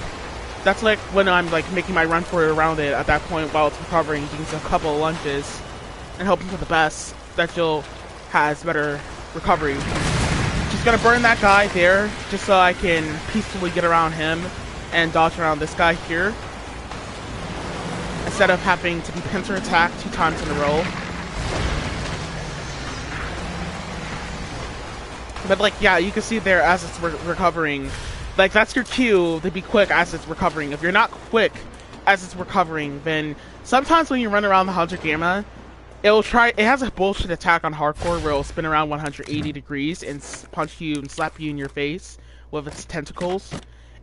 that's like when I'm like making my run for it around it at that point while it's recovering, doing a couple of lunges and hoping for the best that Jill has better recovery. Just gonna burn that guy there just so I can peacefully get around him and dodge around this guy here instead of having to be pincer attacked 2 times in a row. But like, yeah, you can see there as it's recovering. Like, that's your cue to be quick as it's recovering. If you're not quick as it's recovering, then sometimes when you run around the Hunter Gamma, it has a bullshit attack on hardcore where it'll spin around 180 degrees and punch you and slap you in your face with its tentacles.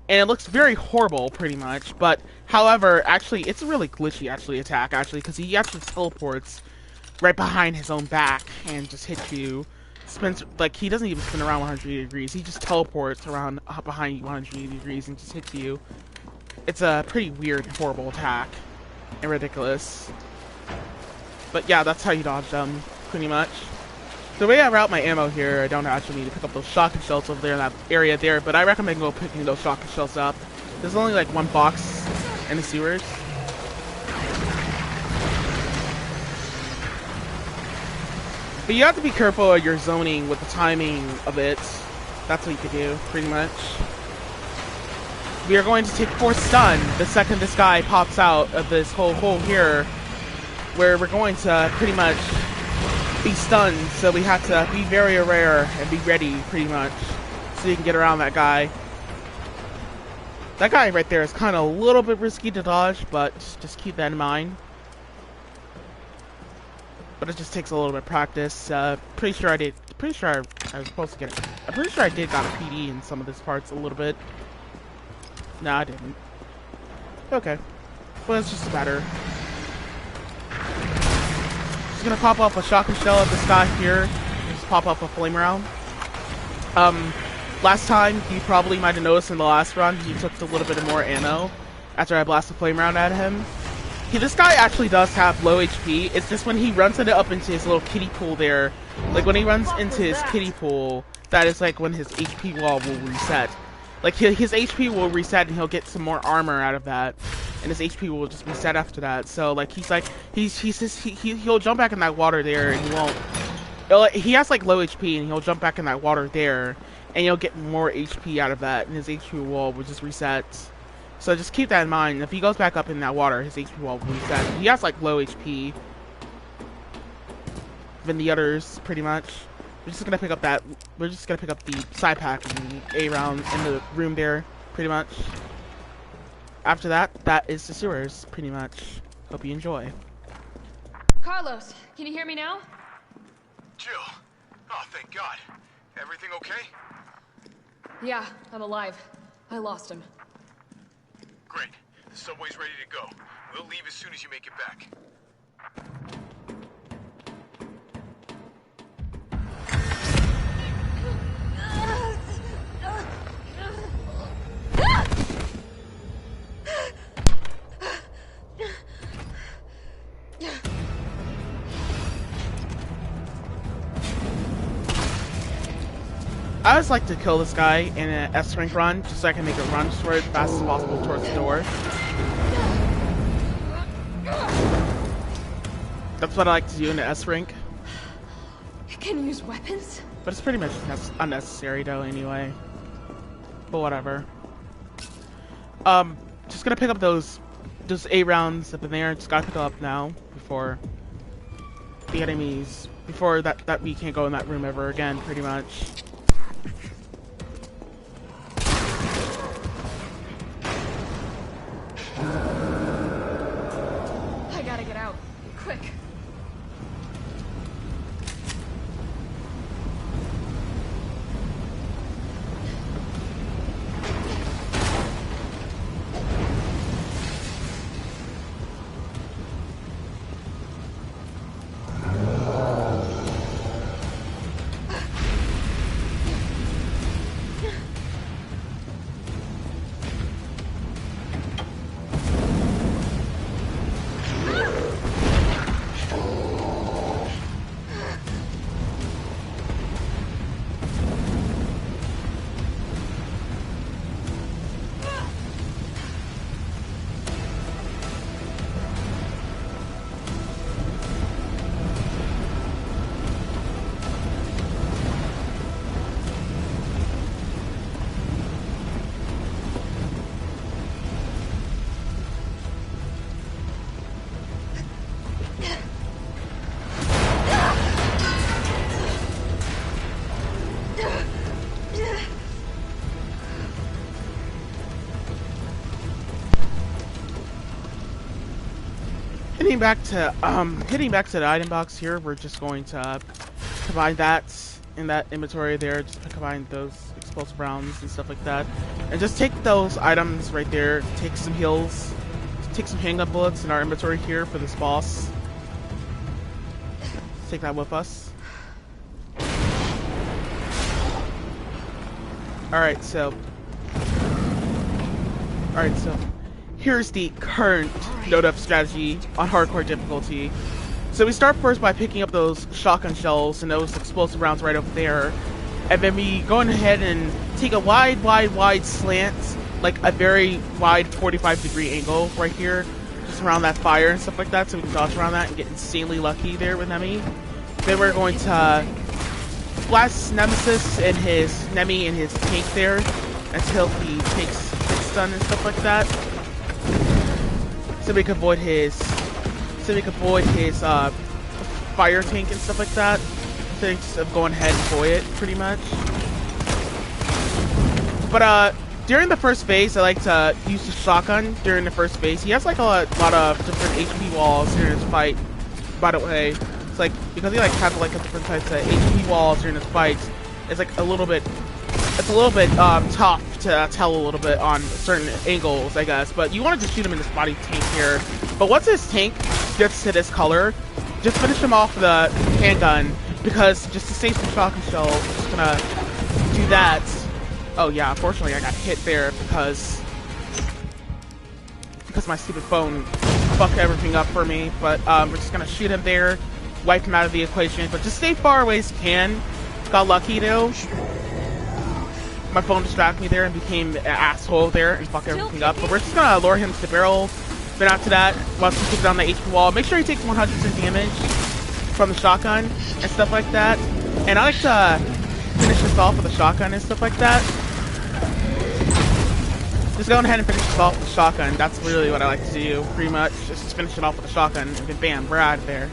And it looks very horrible, pretty much. But, however, actually, it's a really glitchy, attack, because he actually teleports right behind his own back and just hits you. Spins, like, he doesn't even spin around 180 degrees. He just teleports around behind you 180 degrees and just hits you. It's a pretty weird and horrible attack. And ridiculous. But yeah, that's how you dodge them, pretty much. The way I route my ammo here, I don't actually need to pick up those shotgun shells over there in that area there, but I recommend go picking those shotgun shells up. There's only like 1 box in the sewers. But you have to be careful of your zoning with the timing of it. That's what you could do, pretty much. We are going to take force stun the second this guy pops out of this whole hole here, where we're going to pretty much be stunned, so we have to be very aware and be ready, pretty much, so you can get around that guy. That guy right there is kind of a little bit risky to dodge, but just keep that in mind. But it just takes a little bit of practice. Pretty sure I was supposed to get it. I'm pretty sure I did got a PD in some of these parts a little bit. No, I didn't. Okay. Well, it's just better. Just gonna pop off a shotgun shell at this guy here. Just pop up a flame round. Last time, you probably might have noticed in the last run, he took a little bit more ammo after I blast a flame round at him. This guy actually does have low HP. It's just when he runs up into his little kiddie pool there. Like, when he runs into his kiddie pool, that is like when his HP wall will reset. Like, his HP will reset and he'll get some more armor out of that. And his HP will just reset after that. So, like, he'll jump back in that water there and he won't... He has, like, low HP and he'll jump back in that water there. And you'll get more HP out of that. And his HP wall will just reset. So just keep that in mind. If he goes back up in that water, his HP wall will reset. He has, like, low HP than the others, pretty much. We're just gonna pick up the side pack and A round in the room there, pretty much. After that, that is the sewers, pretty much. Hope you enjoy. Carlos, can you hear me now? Jill. Oh, thank God. Everything okay? Yeah, I'm alive. I lost him. Great. The subway's ready to go. We'll leave as soon as you make it back. I always like to kill this guy in an S-rank run, just so I can make it run toward as fast as possible towards the door. That's what I like to do in an S-rank. It can use weapons? But it's pretty much unnecessary though anyway. But whatever. Just gonna pick up those 8 rounds up in there. Just gotta pick them up now before the enemies, before that we can't go in that room ever again, pretty much. I gotta get out. Quick. Heading back to the item box here, we're just going to combine that in that inventory there, just combine those explosive rounds and stuff like that. And just take those items right there, take some heals, take some handgun bullets in our inventory here for this boss. Take that with us. Alright, so here's the current NoDef strategy on hardcore difficulty. So we start first by picking up those shotgun shells and those explosive rounds right over there. And then we go ahead and take a wide slant, like a very wide 45-degree angle right here, just around that fire and stuff like that, so we can dodge around that and get insanely lucky there with Nemi. Then we're going to blast Nemesis and his tank there until he takes stun and stuff like that. So we can avoid his fire tank and stuff like that. Thanks of going ahead and avoid it pretty much. But during the first phase, I like to use the shotgun during the first phase. He has like a lot of different HP walls during his fight. By the way, it's like because he like has like a different types of HP walls during his fights. It's like a little bit tough to tell a little bit on certain angles, I guess. But you want to just shoot him in this body tank here. But once his tank gets to this color, just finish him off with a handgun, because just to save some shotgun shells, I'm just gonna do that. Oh yeah, unfortunately I got hit there because my stupid phone fucked everything up for me. But we're just gonna shoot him there, wipe him out of the equation, but just stay far away as you can. Got lucky though. My phone distracted me there and became an asshole there and fuck everything up. But we're just gonna lure him to the barrel. Then after that, once we keep it on the HP wall, make sure he takes 100% damage from the shotgun and stuff like that. And I like to finish this off with a shotgun and stuff like that. Just go ahead and finish this off with a shotgun. That's really what I like to do, pretty much. Just finish it off with a shotgun and then bam, we're out of there.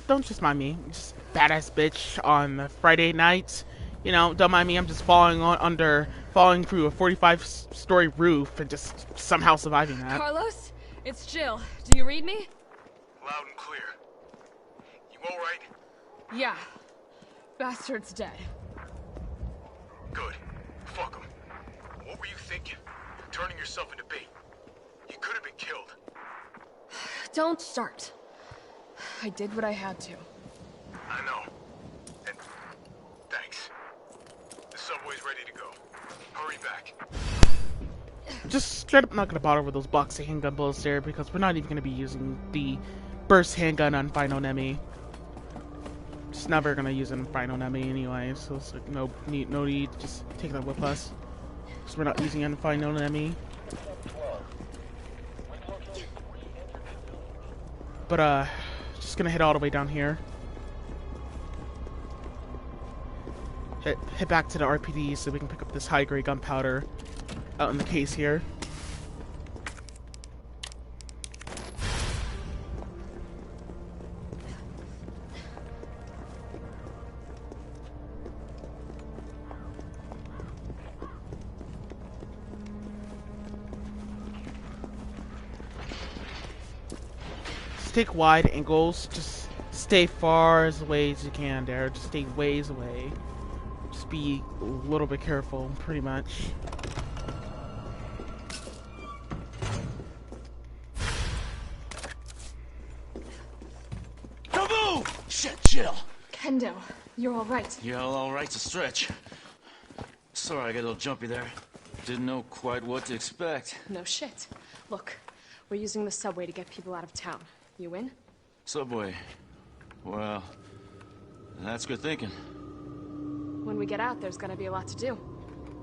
Don't just mind me. I'm just badass bitch on Friday night. You know, don't mind me. I'm just falling on under falling through a 45-story roof and just somehow surviving that. Carlos, it's Jill. Do you read me? Loud and clear. You all right? Yeah. Bastard's dead. Good. Fuck him. What were you thinking? Turning yourself into bait. You could have been killed. Don't start. I did what I had to. I know. And thanks. The subway's ready to go. Hurry back. Just straight up not gonna bother with those box of handgun bullets there because we're not even gonna be using the burst handgun on Final Enemy. Just never gonna use it on Final Enemy anyway, so it's like no need to just take that with us. Because we're not using it on Final Enemy. But just gonna head all the way down here. Head back to the RPD so we can pick up this high-grade gunpowder out in the case here. Just take wide angles. Just stay far away as you can there. Just stay ways away. Just be a little bit careful, pretty much. Kaboom! Shit, Jill. Kendo, you're all right. Yeah, all right's a stretch. Sorry, I got a little jumpy there. Didn't know quite what to expect. No shit. Look, we're using the subway to get people out of town. You in? Subway. Well, that's good thinking. When we get out, there's gonna be a lot to do.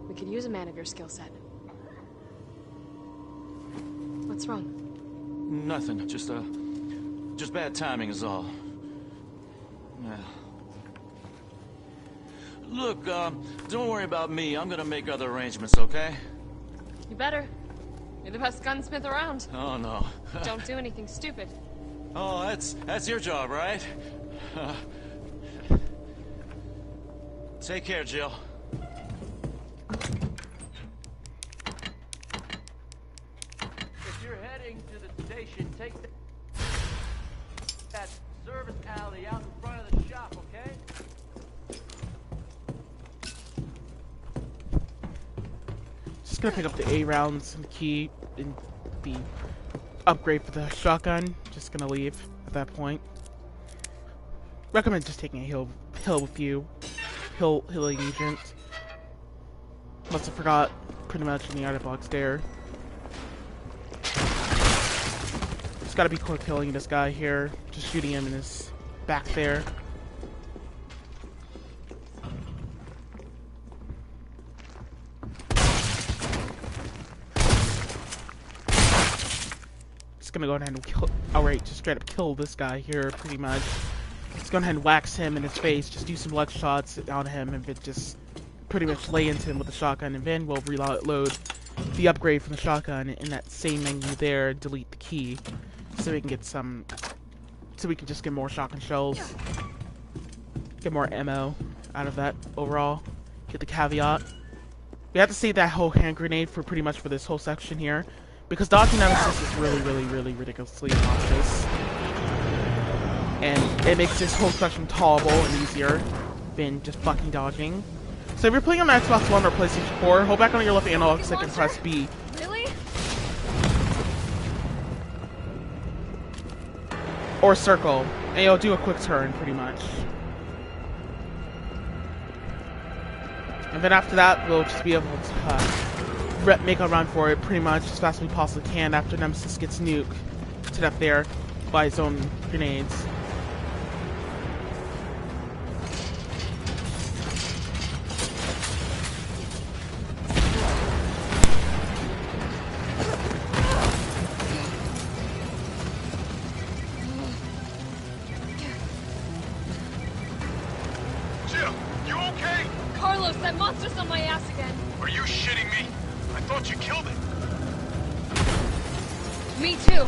We could use a man of your skill set. What's wrong? Nothing. Just bad timing is all. Yeah. Look, don't worry about me. I'm gonna make other arrangements, okay? You better. You're the best gunsmith around. Oh, no. Don't do anything stupid. Oh, that's your job, right? Take care, Jill. If you're heading to the station, take that service alley out in front of the shop, okay? Just gonna pick up the A rounds and the key and the upgrade for the shotgun. Just gonna leave at that point. Recommend just taking a heal with you. Healing agent. Must have forgot pretty much in the other box there. Just gotta be quick killing this guy here. Just shooting him in his back there. Just gonna go ahead and kill, outright, just straight up kill this guy here pretty much. Just go ahead and wax him in his face, just do some leg shots on him, and then just pretty much lay into him with the shotgun, and then we'll reload the upgrade from the shotgun in that same menu there, delete the key, so we can get some, so we can just get more shotgun shells, get more ammo out of that overall, get the caveat. We have to save that whole hand grenade for pretty much for this whole section here, because dodging nemesis is really ridiculously obnoxious. And it makes this whole section tolerable and easier than just fucking dodging. So if you're playing on the Xbox One or PlayStation 4, hold back on your left analog stick and press B. Really? Or circle, and you'll do a quick turn, pretty much. And then after that, we'll just be able to make a run for it pretty much as fast as we possibly can after Nemesis gets nuked to death there by his own grenades. Jill, you okay? Carlos, that monster's on my ass again. Are you shitting me? I thought you killed it. Me too.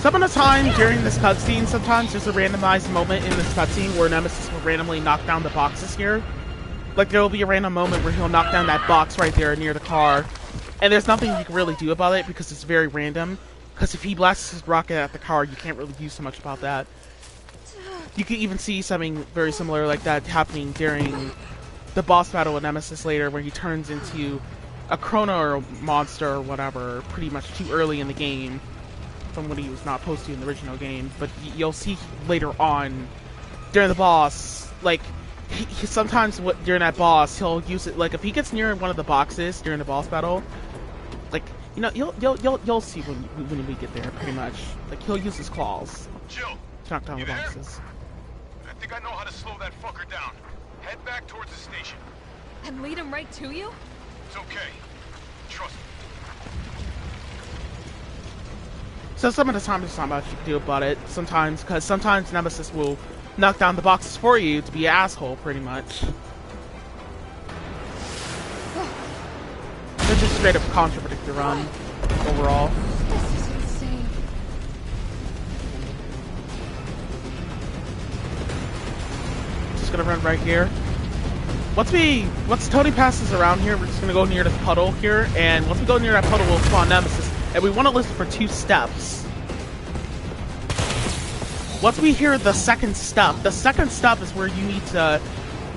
Some of the time during this cutscene, sometimes there's a randomized moment in this cutscene where Nemesis will randomly knock down the boxes here. Like, there will be a random moment where he'll knock down that box right there near the car. And there's nothing you can really do about it because it's very random. Because if he blasts his rocket at the car, you can't really do so much about that. You can even see something very similar like that happening during the boss battle with Nemesis later, where he turns into a Chrono monster or whatever, pretty much too early in the game from when he was not supposed to in the original game. But you'll see later on, during the boss, like, he sometimes during that boss, he'll use it, like, if he gets near one of the boxes during the boss battle, like, you know, you'll see when we get there, pretty much. Like, he'll use his claws Jill, to knock down the boxes. I think I know how to slow that fucker down. Head back towards the station. And lead him right to you? It's okay. Trust me. So some of the time there's not much you can do about it. Sometimes, because sometimes Nemesis will knock down the boxes for you to be an asshole, pretty much. They're just straight up contradict the run overall. This is insane. Just gonna run right here. Once Tony passes around here, we're just gonna go near this puddle here, and once we go near that puddle, we'll spawn Nemesis, and we want to listen for 2 steps. Once we hear the second step is where you need to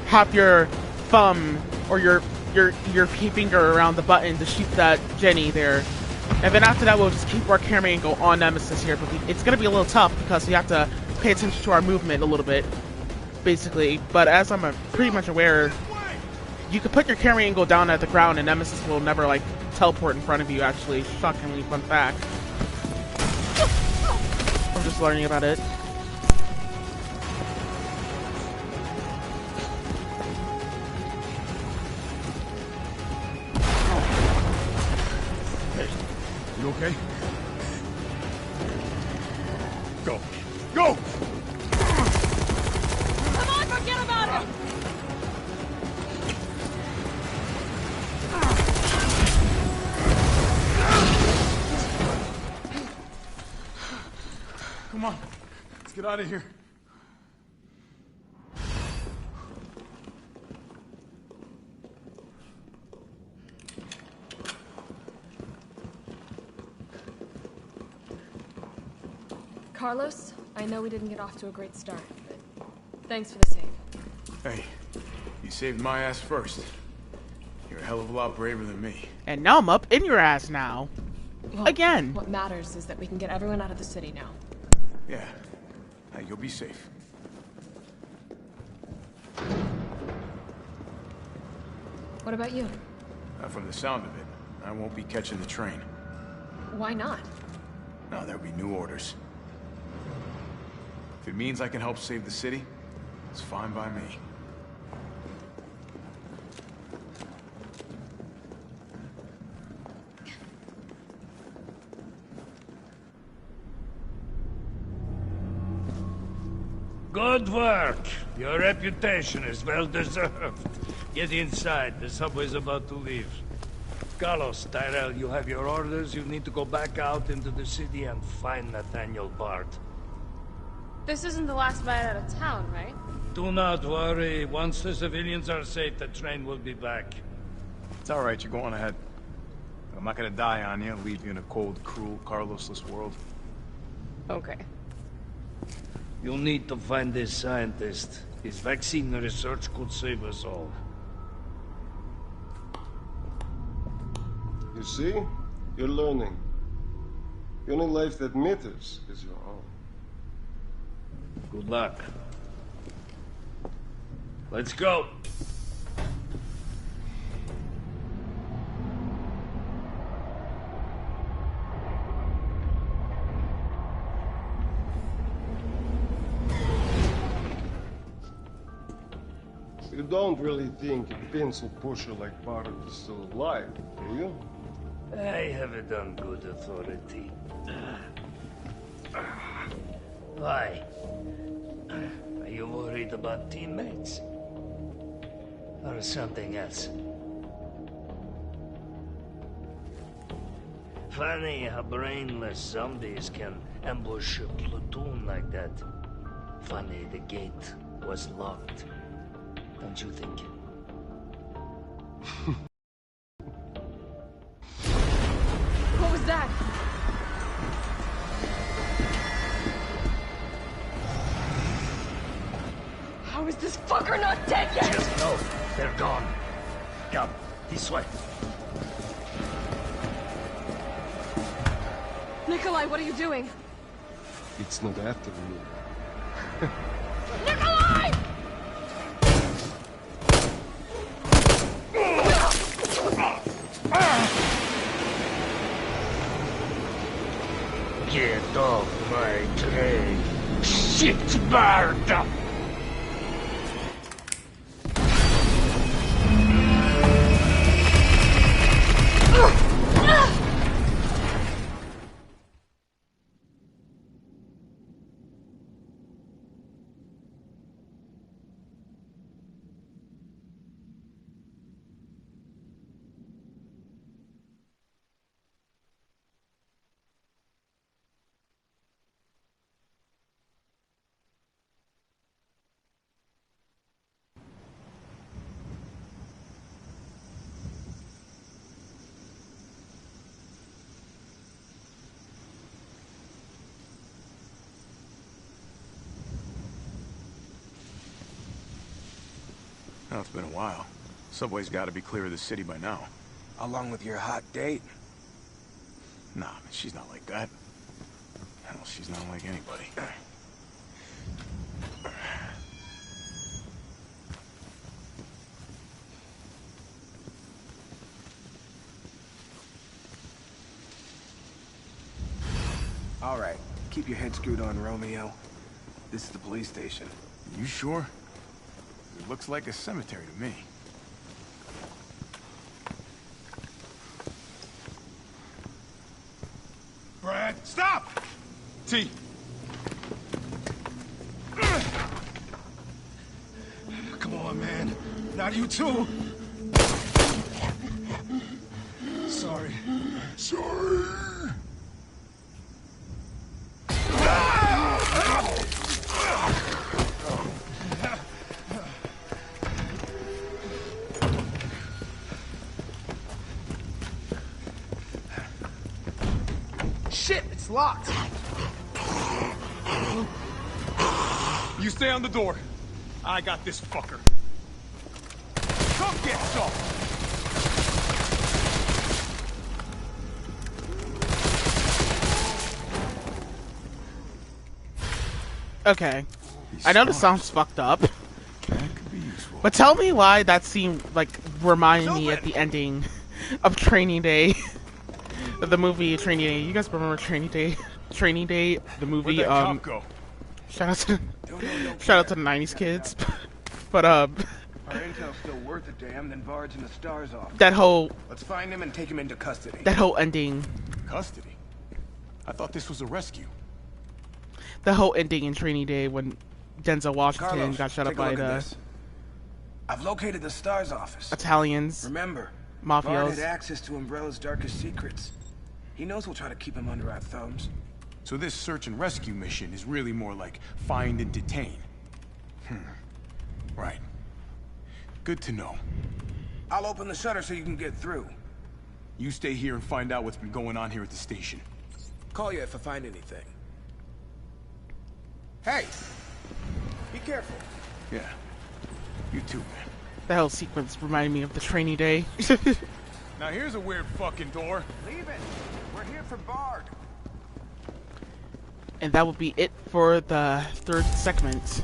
have your thumb or your finger around the button to shoot that Jenny there. And then after that, we'll just keep our camera angle on Nemesis here, but it's gonna be a little tough because we have to pay attention to our movement a little bit, basically. But as I'm pretty much aware, you can put your camera angle down at the ground and Nemesis will never, like, teleport in front of you, actually. Shockingly fun fact. I'm just learning about it. You okay? Go. Go! Come on, forget about him! Come on. Let's get out of here. Carlos, I know we didn't get off to a great start, but thanks for the save. Hey, you saved my ass first. You're a hell of a lot braver than me. And now I'm up in your ass now. Well, again. What matters is that we can get everyone out of the city now. Yeah. Hey, you'll be safe. What about you? From the sound of it, I won't be catching the train. Why not? No, there'll be new orders. If it means I can help save the city, it's fine by me. Good work. Your reputation is well deserved. Get inside. The subway's about to leave. Carlos, Tyrell, you have your orders. You need to go back out into the city and find Nathaniel Bard. This isn't the last bite out of town, right? Do not worry. Once the civilians are safe, the train will be back. It's all right. You're going ahead. I'm not gonna die on you, leave you in a cold, cruel, Carlosless world. Okay. You'll need to find this scientist. His vaccine research could save us all. You see? You're learning. The only life that matters is your own. Good luck. Let's go. You don't really think a pencil pusher like Bard is still alive, do you? I have it on good authority. Why? Are you worried about teammates? Or something else? Funny how brainless zombies can ambush a platoon like that. Funny the gate was locked. Don't you think? What was that? How is this fucker not dead yet? Just know they're gone. Come, this way. Nikolai, what are you doing? It's not after me. Nikolai! Get off my train, shitbird! Well, it's been a while. Subway's got to be clear of the city by now. Along with your hot date? Nah, man, she's not like that. Hell, she's not like anybody. All right, keep your head screwed on, Romeo. This is the police station. You sure? It looks like a cemetery to me. Brad, stop! T. Come on, man. Not you too. Sorry. Sorry. Shit, it's locked. You stay on the door. I got this fucker. Come get some! Okay. I know this sounds fucked up. But tell me why that scene, like, reminded me at the ending of Training Day. The movie Training Day. You guys remember Training Day? Training Day, the movie. Where'd that cop go? Shout out to the '90s kids. But Our intel's still worth a damn than Bard's in the STARS office. that whole Let's find him and take him into custody. that whole ending, Custody? I thought this was a rescue. the whole ending in Training Day when Denzel Washington Carlos, got shut up take a by look at the this. I've located the STARS office. Italians. Remember, Mafios. Bard had access to Umbrella's darkest secrets. He knows we'll try to keep him under our thumbs. So this search and rescue mission is really more like find and detain. Right. Good to know. I'll open the shutter so you can get through. You stay here and find out what's been going on here at the station. Call you if I find anything. Hey! Be careful. Yeah. You too, man. That whole sequence reminded me of the Training Day. Now here's a weird fucking door. Leave it! We're here for Bard. And that will be it for the third segment.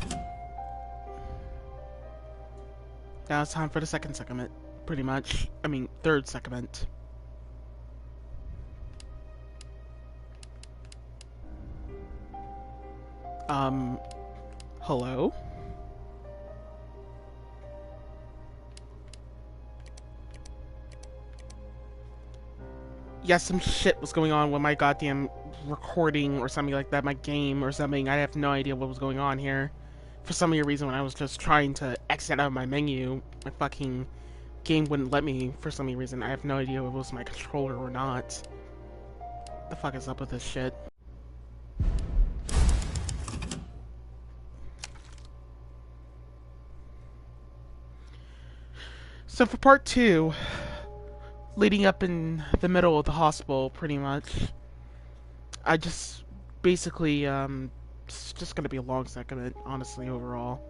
Now it's time for the second segment, pretty much. I mean, third segment. Hello? Yes, some shit was going on with my goddamn recording or something like that, my game or something. I have no idea what was going on here. For some weird reason, when I was just trying to exit out of my menu, my fucking game wouldn't let me for some reason. I have no idea if it was my controller or not. The fuck is up with this shit? So for part 2, leading up in the middle of the hospital, pretty much, I just basically, it's just gonna be a long segment, honestly, overall.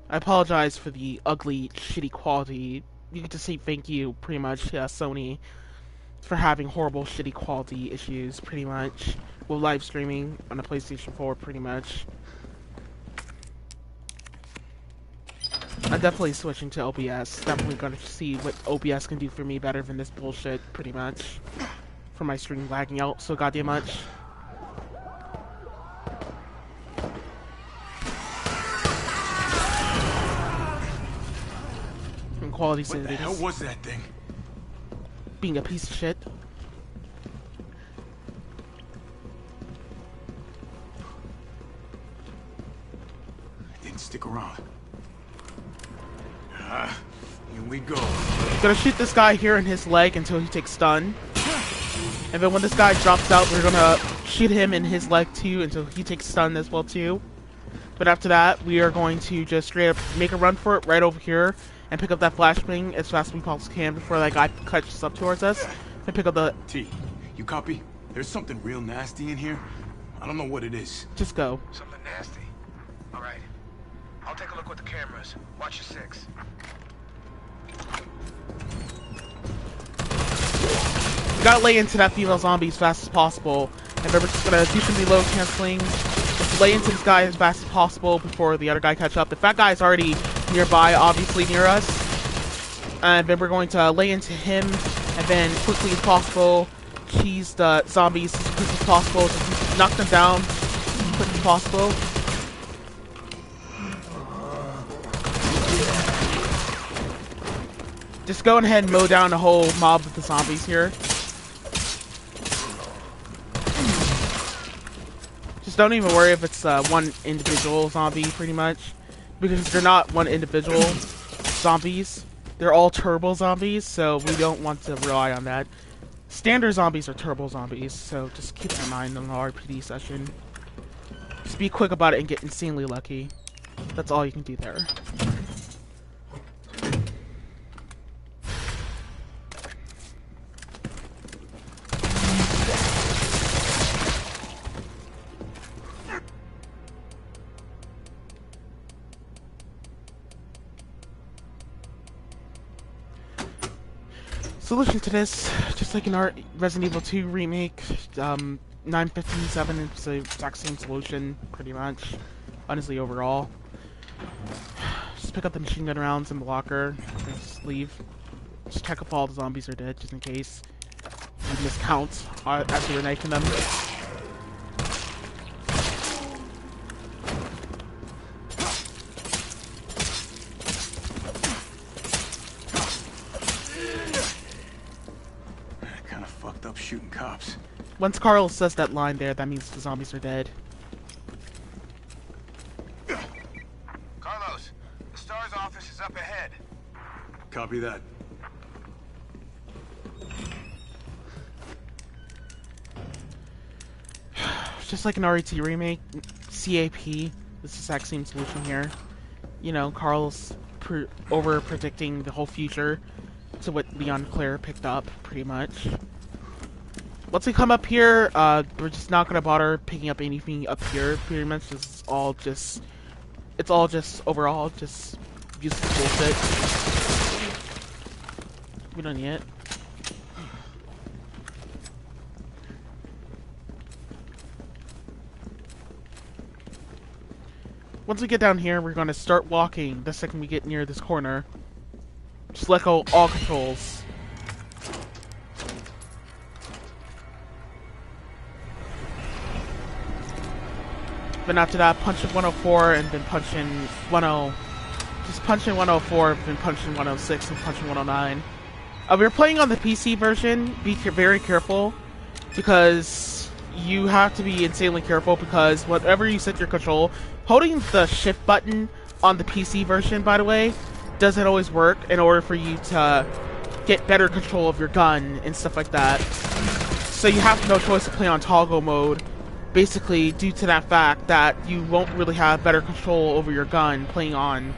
I apologize for the ugly, shitty quality. You get to say thank you, pretty much, Sony, for having horrible, shitty quality issues, pretty much, with live streaming on the PlayStation 4, pretty much. I'm definitely switching to OBS. Definitely gonna see what OBS can do for me better than this bullshit, pretty much. For my stream lagging out so goddamn much. And quality What the hell was that thing? Being a piece of shit. It didn't stick around. Here we go. Gonna shoot this guy here in his leg until he takes stun. And then when this guy drops out, we're gonna shoot him in his leg too until he takes stun as well too. But after that, we are going to just straight up make a run for it right over here and pick up that flashbang as fast as we possibly can before that guy catches up towards us. And pick up the... T, you copy? There's something real nasty in here. I don't know what it is. Just go. Something nasty. All right. I'll take a look with the cameras. Watch your 6. We gotta lay into that female zombie as fast as possible. And then we're just gonna do some reload canceling. Just lay into this guy as fast as possible before the other guy catch up. If that guy is already nearby, obviously near us. And then we're going to lay into him. And then quickly as possible, cheese the zombies as quick as possible. Just knock them down as quick as possible. Just go ahead and mow down the whole mob of the zombies here. Just don't even worry if it's one individual zombie, pretty much. Because they're not one individual zombies. They're all turbo zombies, so we don't want to rely on that. Standard zombies are turbo zombies, so just keep that in mind in the RPD session. Just be quick about it and get insanely lucky. That's all you can do there. Solution to this, just like in our Resident Evil 2 remake, 9.15.7 is the exact same solution, pretty much, honestly, overall. Just pick up the machine gun rounds in the locker, and just leave. Just check if all the zombies are dead, just in case you miscount as you're knifing them. Shooting cops. Once Carl says that line there, that means the zombies are dead. Carlos, the STARS office is up ahead. Copy that. Just like an RET remake, CAP, this exact same solution here. You know, Carl's over-predicting the whole future to what Leon and Claire picked up, pretty much. Once we come up here, we're just not gonna bother picking up anything up here, pretty much. It's all just overall just useless bullshit. We don't need it. Once we get down here, we're gonna start walking the second we get near this corner. Just let go all controls. Then after that, punch in 104 and then punch in 10. Just punch in 104, then punch in 106, and punch in 109. We're playing on the PC version. Be very careful, because you have to be insanely careful, because whatever you set your control, holding the shift button on the PC version, by the way, doesn't always work in order for you to get better control of your gun and stuff like that. So you have no choice to play on toggle mode, basically due to that fact that you won't really have better control over your gun playing on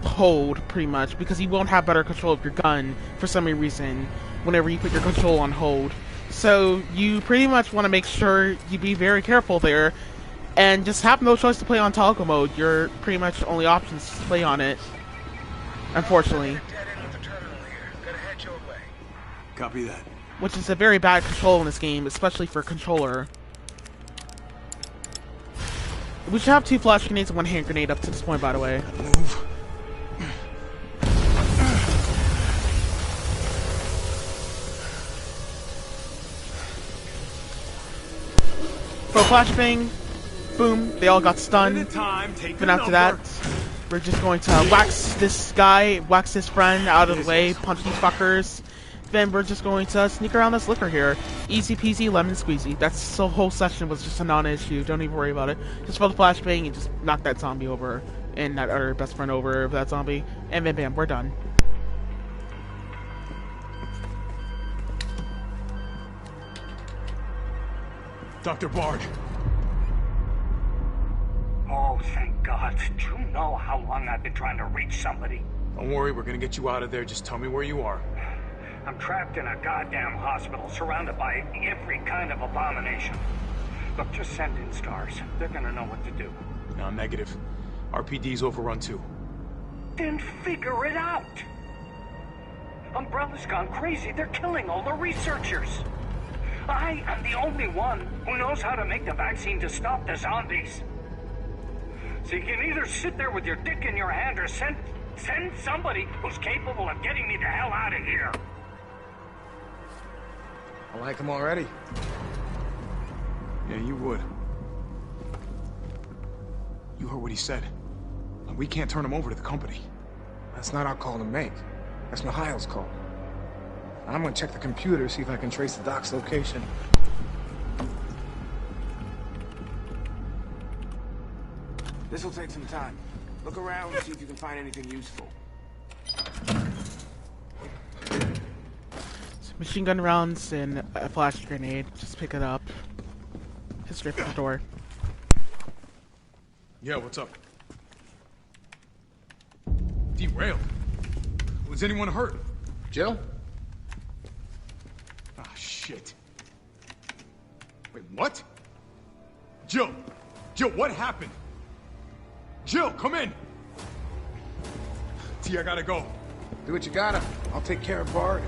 hold, pretty much, because you won't have better control of your gun for some reason whenever you put your control on hold. So you pretty much want to make sure you be very careful there and just have no choice to play on toggle mode. You're pretty much only options to play on it, unfortunately. Copy that. Which is a very bad control in this game, especially for a controller. We should have 2 flash grenades and 1 hand grenade up to this point, by the way. Move. Throw flashbang. Boom. They all got stunned. Then after that, we're just going to wax this guy, wax his friend out of the way, punch these fuckers. Then we're just going to sneak around this liquor here. Easy peasy, lemon squeezy. That's the whole session was just a non-issue. Don't even worry about it. Just throw the flashbang and just knock that zombie over. And that other best friend over that zombie. And then bam, we're done. Dr. Bard. Oh, thank God. Do you know how long I've been trying to reach somebody? Don't worry, we're gonna get you out of there. Just tell me where you are. I'm trapped in a goddamn hospital, surrounded by every kind of abomination. Look, just send in stars. They're gonna know what to do. No, negative. RPD's overrun too. Then figure it out! Umbrella's gone crazy. They're killing all the researchers. I am the only one who knows how to make the vaccine to stop the zombies. So you can either sit there with your dick in your hand or send somebody who's capable of getting me the hell out of here. I like him already. Yeah, you would. You heard what he said. We can't turn him over to the company. That's not our call to make. That's Mikhail's call. I'm gonna check the computer, see if I can trace the doc's location. This'll take some time. Look around and see if you can find anything useful. Machine gun rounds and a flash grenade. Just pick it up. Hit straight for the door. Yeah, what's up? Derailed. Was anyone hurt? Jill? Ah, shit. Wait, what? Jill! Jill, what happened? Jill, come in! T, I gotta go. Do what you gotta. I'll take care of Bard.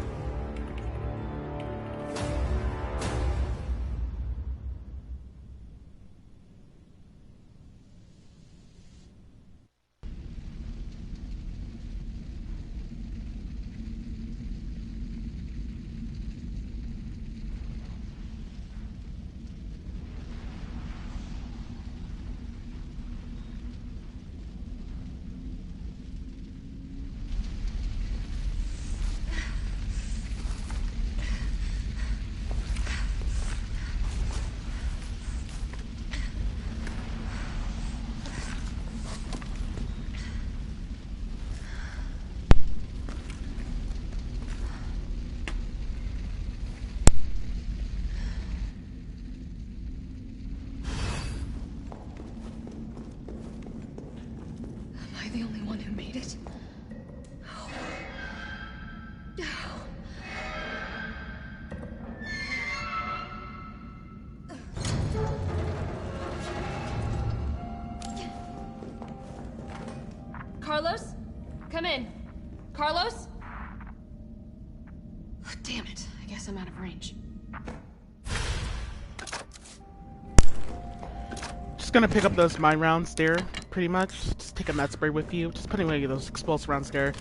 The only one who made it? Carlos? Come in. Carlos? Damn it. I guess I'm out of range. Just gonna pick up those mine rounds there, pretty much. Just take a med spray with you. Just putting away those explosive rounds there.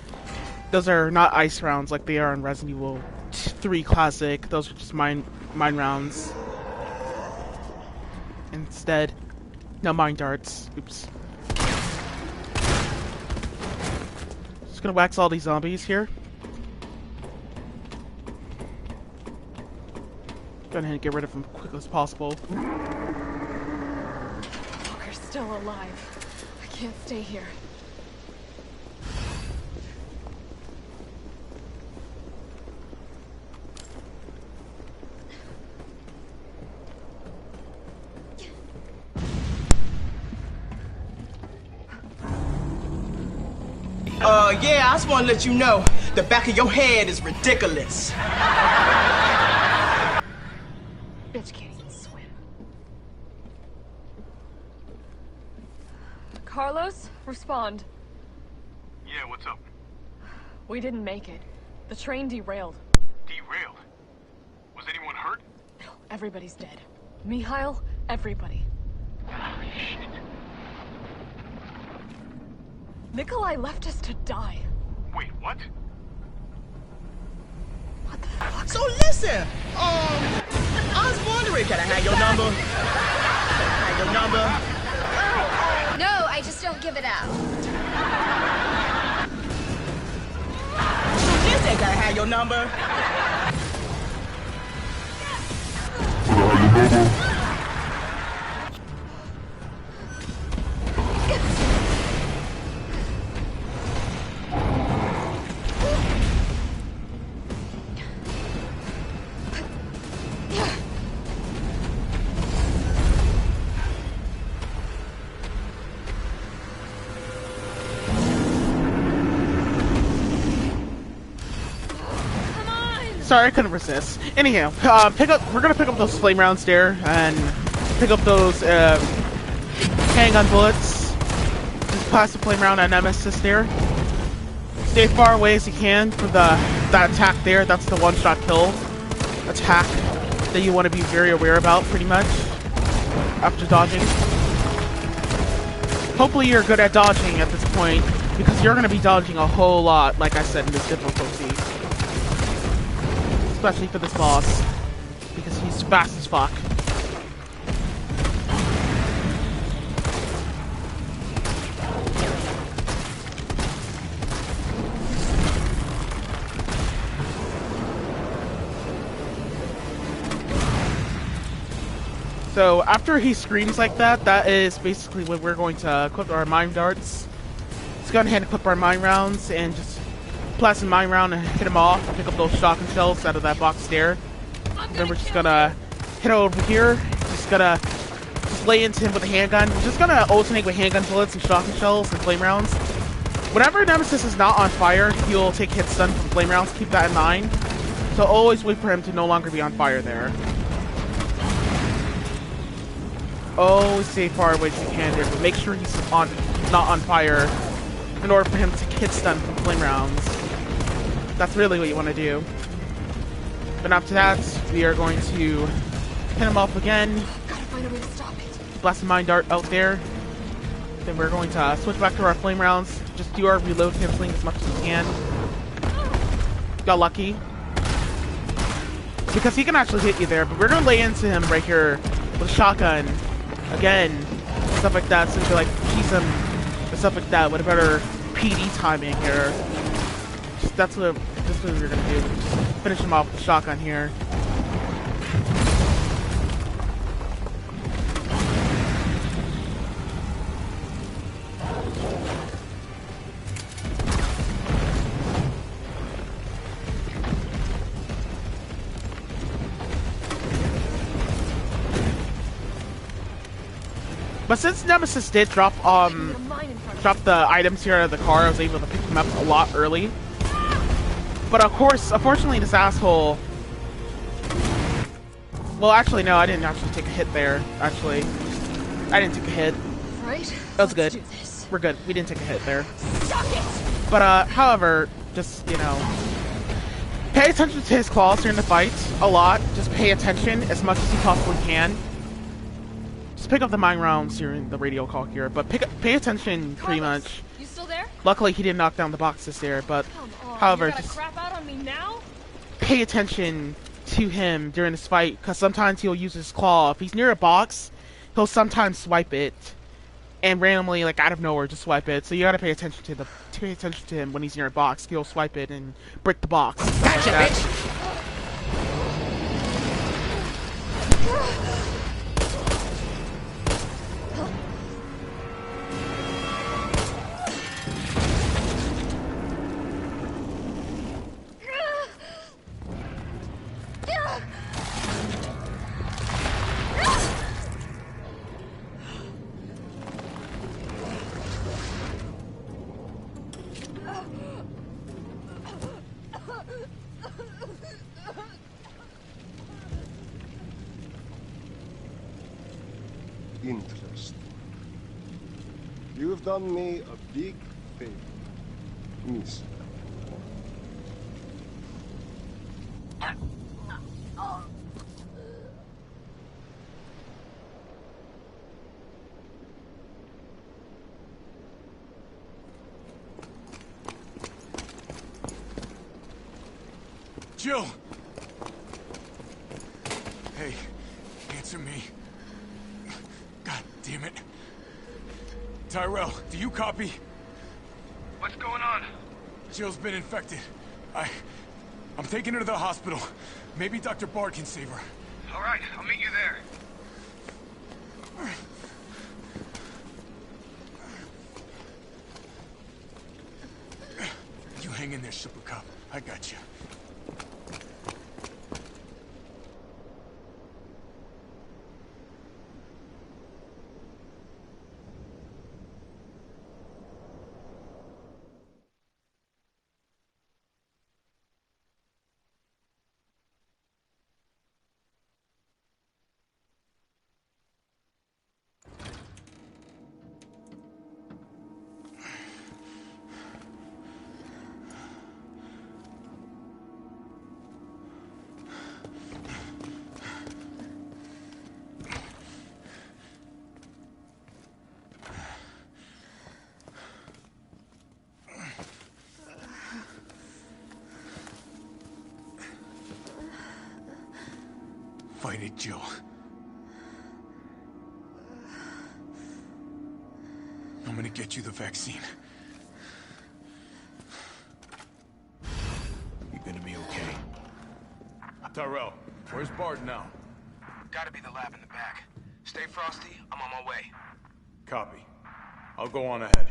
Those are not ice rounds like they are in Resident Evil 3 Classic. Those are just mine rounds. Instead, no mine darts. Oops. Just gonna wax all these zombies here. Go ahead and get rid of them as quick as possible. Walker's still alive. I can't stay here. Yeah, I just want to let you know, the back of your head is ridiculous. Bitch can't even swim. Carlos, respond. Yeah, what's up? We didn't make it. The train derailed. Derailed? Was anyone hurt? No, everybody's dead. Mikhail, everybody. Shit. Nikolai left us to die. Wait, what? What the fuck? So listen, I was wondering, can I have your number? Can I have your number? No, I just don't give it out. So listen, can I have your number? Sorry, I couldn't resist. Anyhow, we're gonna pick up those flame rounds there, and pick up those handgun bullets. Just pass the flame round and nemesis there. Stay far away as you can for that attack there. That's the one-shot kill attack that you want to be very aware about, pretty much, after dodging. Hopefully you're good at dodging at this point, because you're gonna be dodging a whole lot, like I said, in this difficulty. Especially for this boss, because he's fast as fuck. So after he screams like that, that is basically when we're going to equip our mine darts. Let's go ahead and equip our mine rounds and just blast a mine round and hit him off and pick up those shotgun shells out of that box there. Then we're just gonna hit over here. Just lay into him with a handgun. We're just gonna alternate with handgun bullets and shotgun shells and flame rounds. Whenever Nemesis is not on fire, he'll take hit stun from flame rounds. Keep that in mind. So always wait for him to no longer be on fire there. Always stay far away as you can there, but make sure he's not on fire in order for him to hit stun from flame rounds. That's really what you want to do. But after that, we are going to hit him off again. Gotta find a way to stop it. Blast a mine dart out there. Then we're going to switch back to our flame rounds. Just do our reload canceling as much as we can. Got lucky. Because he can actually hit you there, but we're going to lay into him right here with a shotgun. Again, stuff like that, so you can like cheese him and stuff like that with a better PD timing here. That's what we're gonna do. Just finish him off with the shotgun here. But since Nemesis did drop the items here out of the car, I was able to pick them up a lot early. But of course, unfortunately, this asshole... Well, actually, no, I didn't actually take a hit there, actually. I didn't take a hit. Right? That was good. We're good. We didn't take a hit there. But, however, just, you know... Pay attention to his claws during the fight, a lot. Just pay attention as much as you possibly can. Just pick up the mine rounds during the radio call here, but pay attention pretty much. You still there? Luckily, he didn't knock down the boxes there, but however, you gotta just crap out on me now? pay attention to him during this fight, because sometimes he'll use his claw. If he's near a box, he'll sometimes swipe it, and randomly, like out of nowhere, just swipe it. So you gotta pay attention to him when he's near a box. He'll swipe it and break the box. Gotcha, like bitch! interest. You've done me a big favor, miss. Jill! Hey, answer me. God damn it. Tyrell, do you copy? What's going on? Jill's been infected. I'm taking her to the hospital. Maybe Dr. Bard can save her. All right, I'll meet you there. You hang in there, Super Cop. I got you. Fight it, Jill. I'm gonna get you the vaccine. You're gonna be okay. Tyrell, where's Bard now? Gotta be the lab in the back. Stay frosty, I'm on my way. Copy. I'll go on ahead.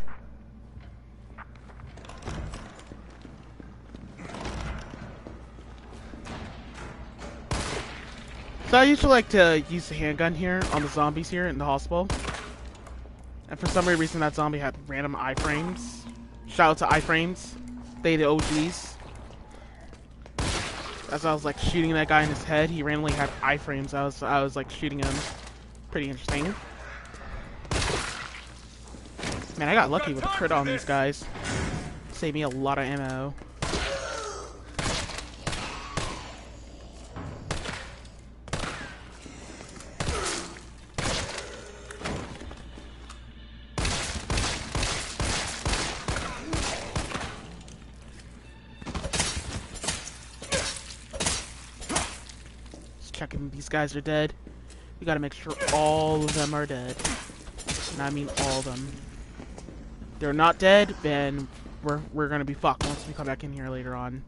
So I used to like to use the handgun here on the zombies here in the hospital. And for some weird reason that zombie had random iframes. Shout out to iframes. They the OGs. As I was like shooting that guy in his head, he randomly had iframes. I was like shooting him. Pretty interesting. Man, I got lucky with the crit on these guys. Saved me a lot of ammo. Checking these guys are dead. We gotta make sure all of them are dead. And I mean all of them. If they're not dead, then we're gonna be fucked once we come back in here later on.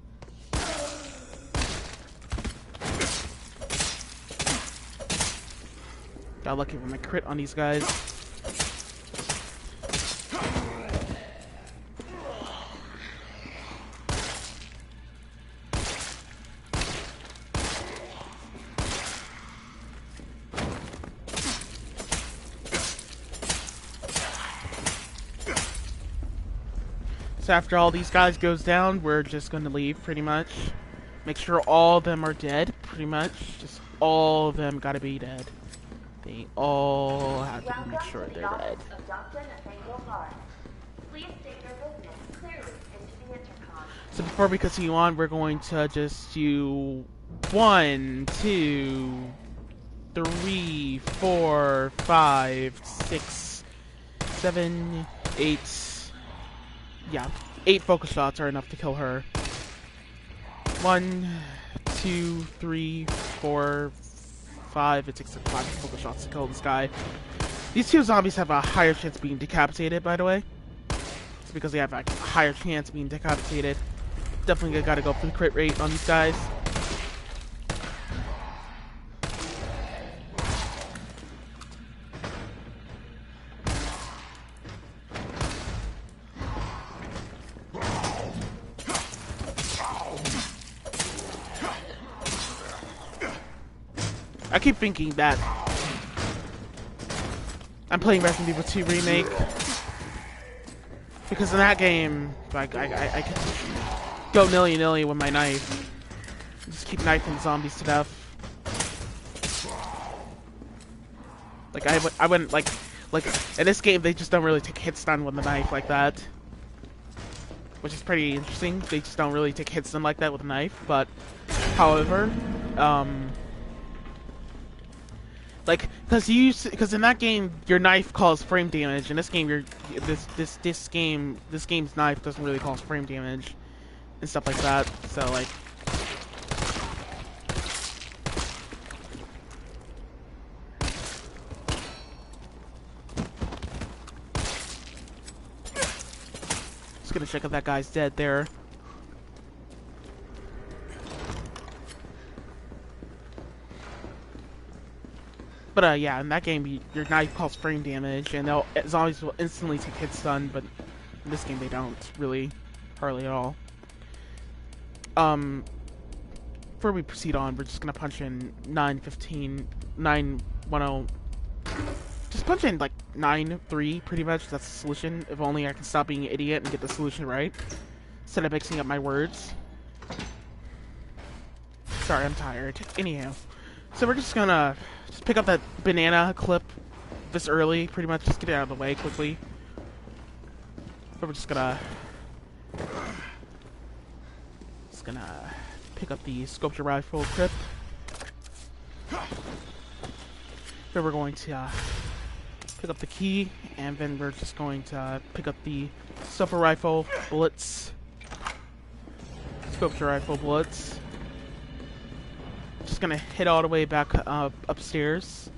Got lucky with my crit on these guys. So after all these guys goes down, we're just going to leave, pretty much. Make sure all of them are dead, pretty much. Just all of them gotta be dead. They all have to make sure they're dead. So before we continue on, we're going to just do 1, 2, 3, 4, 5, 6, 7, 8... Yeah, 8 focus shots are enough to kill her. 1, 2, 3, 4, 5. It takes 5 focus shots to kill this guy. These 2 zombies have a higher chance of being decapitated, by the way. It's because they have a higher chance of being decapitated. Definitely gotta go for the crit rate on these guys. I keep thinking that I'm playing Resident Evil 2 Remake because in that game, like I can go nilly-nilly with my knife. Just keep knifing zombies to death. Like I wouldn't like in this game they just don't really take hit stun with the knife like that, which is pretty interesting. They just don't really take hit stun like that with a knife. But however, like because in that game your knife causes frame damage. In this game this game's knife doesn't really cause frame damage and stuff like that. So like. Gonna check if that guy's dead there. But yeah, in that game your knife causes frame damage and zombies will instantly take hit stun, but in this game they don't really, hardly at all. Before we proceed on, we're just gonna punch in 910. Just punch in like 9-3 pretty much. That's the solution. If only I can stop being an idiot and get the solution right instead of mixing up my words. Sorry, I'm tired. Anyhow, so we're just gonna pick up that banana clip this early, pretty much. Just get it out of the way quickly. But we're just gonna pick up the sculpture rifle clip. Then we're going to pick up the key, and then we're just going to pick up the sculpture rifle bullets. Just gonna head all the way back upstairs.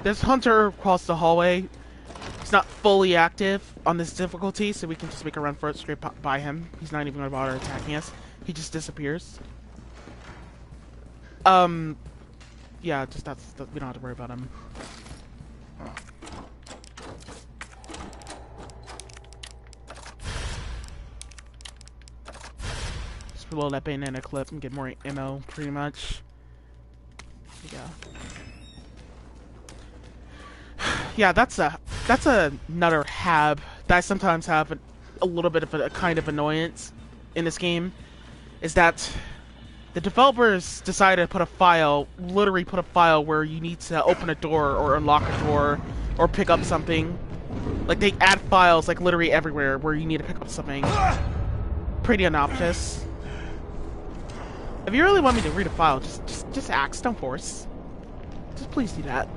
There's Hunter across the hallway. He's not fully active on this difficulty, so we can just make a run for it straight by him. He's not even gonna bother attacking us. He just disappears. Yeah, just we don't have to worry about him. Just reload that banana clip and get more ammo, pretty much. Yeah. Yeah, that's another hab that I sometimes have a little bit of a kind of annoyance in this game, is that the developers decided to put a file where you need to open a door or unlock a door or pick up something. Like they add files like literally everywhere where you need to pick up something. Pretty obnoxious. If you really want me to read a file, just ask, don't force. Just please do that.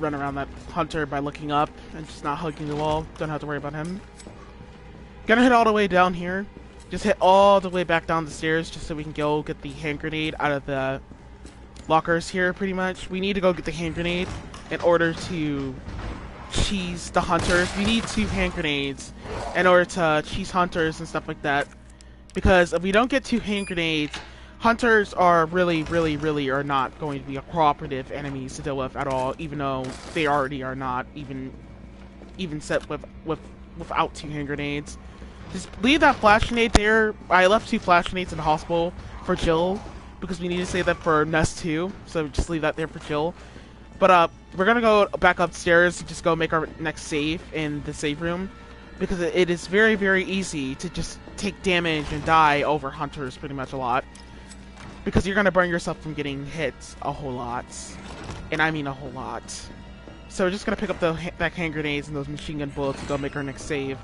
Run around that Hunter by looking up and just not hugging the wall. Don't have to worry about him. Gonna hit all the way down here. Just hit all the way back down the stairs just so we can go get the hand grenade out of the lockers here, pretty much. We need to go get the hand grenade in order to cheese the Hunters. We need 2 hand grenades in order to cheese Hunters and stuff like that. Because if we don't get 2 hand grenades, Hunters are really are not going to be a cooperative enemies to deal with at all, even though they already are not even set without 2 hand grenades. Just leave that flash grenade there. I left 2 flash grenades in the hospital for Jill because we need to save that for Nest 2, so just leave that there for Jill. But we're gonna go back upstairs and just go make our next save in the save room because it is very easy to just take damage and die over Hunters pretty much a lot. Because you're gonna burn yourself from getting hit a whole lot, and I mean a whole lot. So we're just gonna pick up that hand grenades and those machine gun bullets and go make our next save.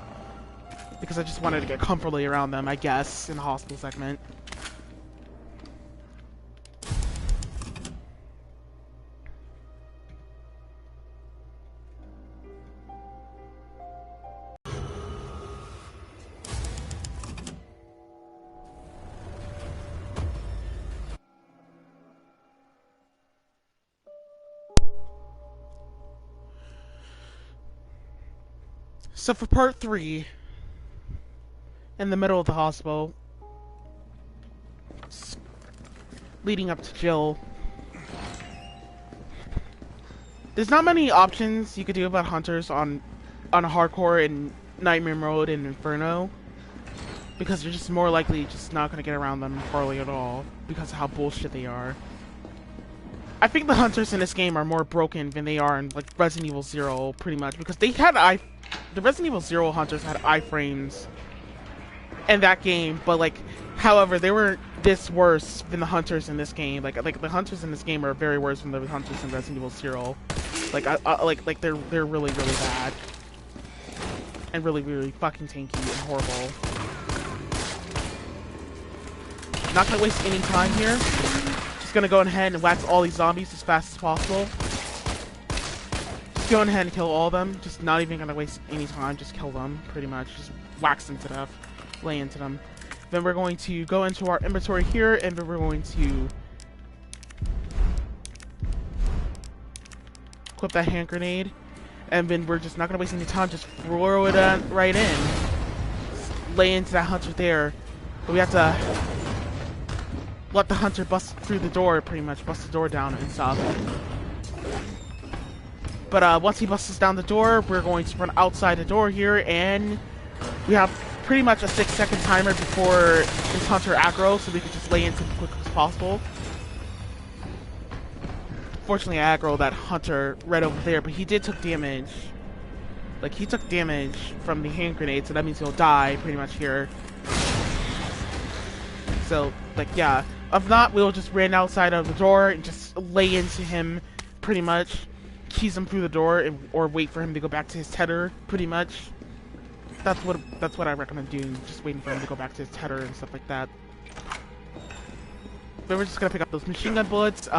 Because I just wanted to get comfortably around them, I guess, in the hospital segment. So for part 3, in the middle of the hospital, leading up to Jill, there's not many options you could do about Hunters on a hardcore and Nightmare Mode and Inferno, because you're just more likely just not going to get around them hardly at all because of how bullshit they are. I think the hunters in this game are more broken than they are in like Resident Evil 0, pretty much, because they had the Resident Evil 0 hunters had iframes in that game, but like, however, they were this worse than the hunters in this game. Like the hunters in this game are very worse than the hunters in Resident Evil 0. Like they're really bad and really fucking tanky and horrible. Not gonna waste any time here. Just gonna go ahead and wax all these zombies as fast as possible. Just go ahead and kill all of them. Just not even gonna waste any time. Just kill them, pretty much. Just wax them to death. Lay into them. Then we're going to go into our inventory here, and then we're going to equip that hand grenade, and then we're just not gonna waste any time. Just throw it right in. Lay into that hunter there. But we have to let the hunter bust through the door, pretty much bust the door down and stuff. But once he busts down the door, we're going to run outside the door here, and we have pretty much a 6-second timer before this hunter aggro, so we can just lay into as quick as possible. Fortunately, I aggro that hunter right over there, but he did take damage. Like, he took damage from the hand grenade, so that means he'll die pretty much here. So, like, yeah. If not, we'll just run outside of the door and just lay into him, pretty much. Cheese him through the door, or wait for him to go back to his tether, pretty much. That's what I recommend doing, just waiting for him to go back to his tether and stuff like that. But we're just gonna pick up those machine gun bullets.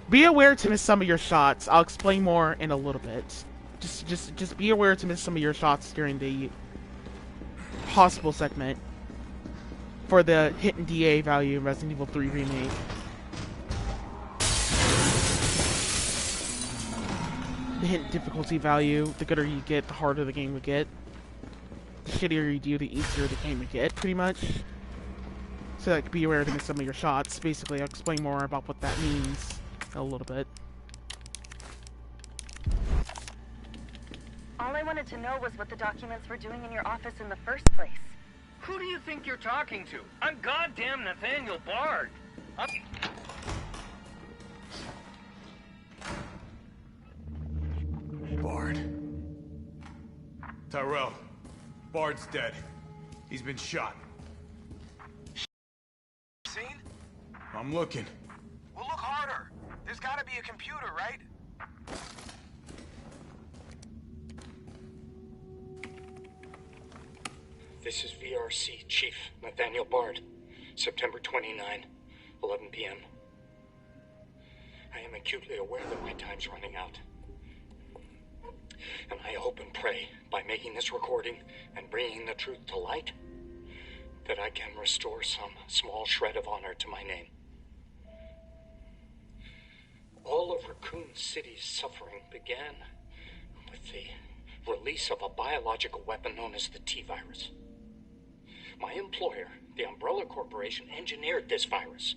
Be aware to miss some of your shots. I'll explain more in a little bit. Just be aware to miss some of your shots during the hospital segment for the hit and DA value in Resident Evil 3 Remake. The hit difficulty value, the gooder you get, the harder the game will get. The shittier you do, the easier the game will get, pretty much. So like, be aware to miss some of your shots. Basically, I'll explain more about what that means in a little bit. All I wanted to know was what the documents were doing in your office in the first place. Who do you think you're talking to? I'm goddamn Nathaniel Bard. Bard. Tyrell. Bard's dead. He's been shot. Seen? I'm looking. Well, look harder. There's gotta be a computer, right? This is VRC Chief Nathaniel Bard, September 29, 11 p.m. I am acutely aware that my time's running out. And I hope and pray, by making this recording and bringing the truth to light, that I can restore some small shred of honor to my name. All of Raccoon City's suffering began with the release of a biological weapon known as the T-virus. My employer, the Umbrella Corporation, engineered this virus,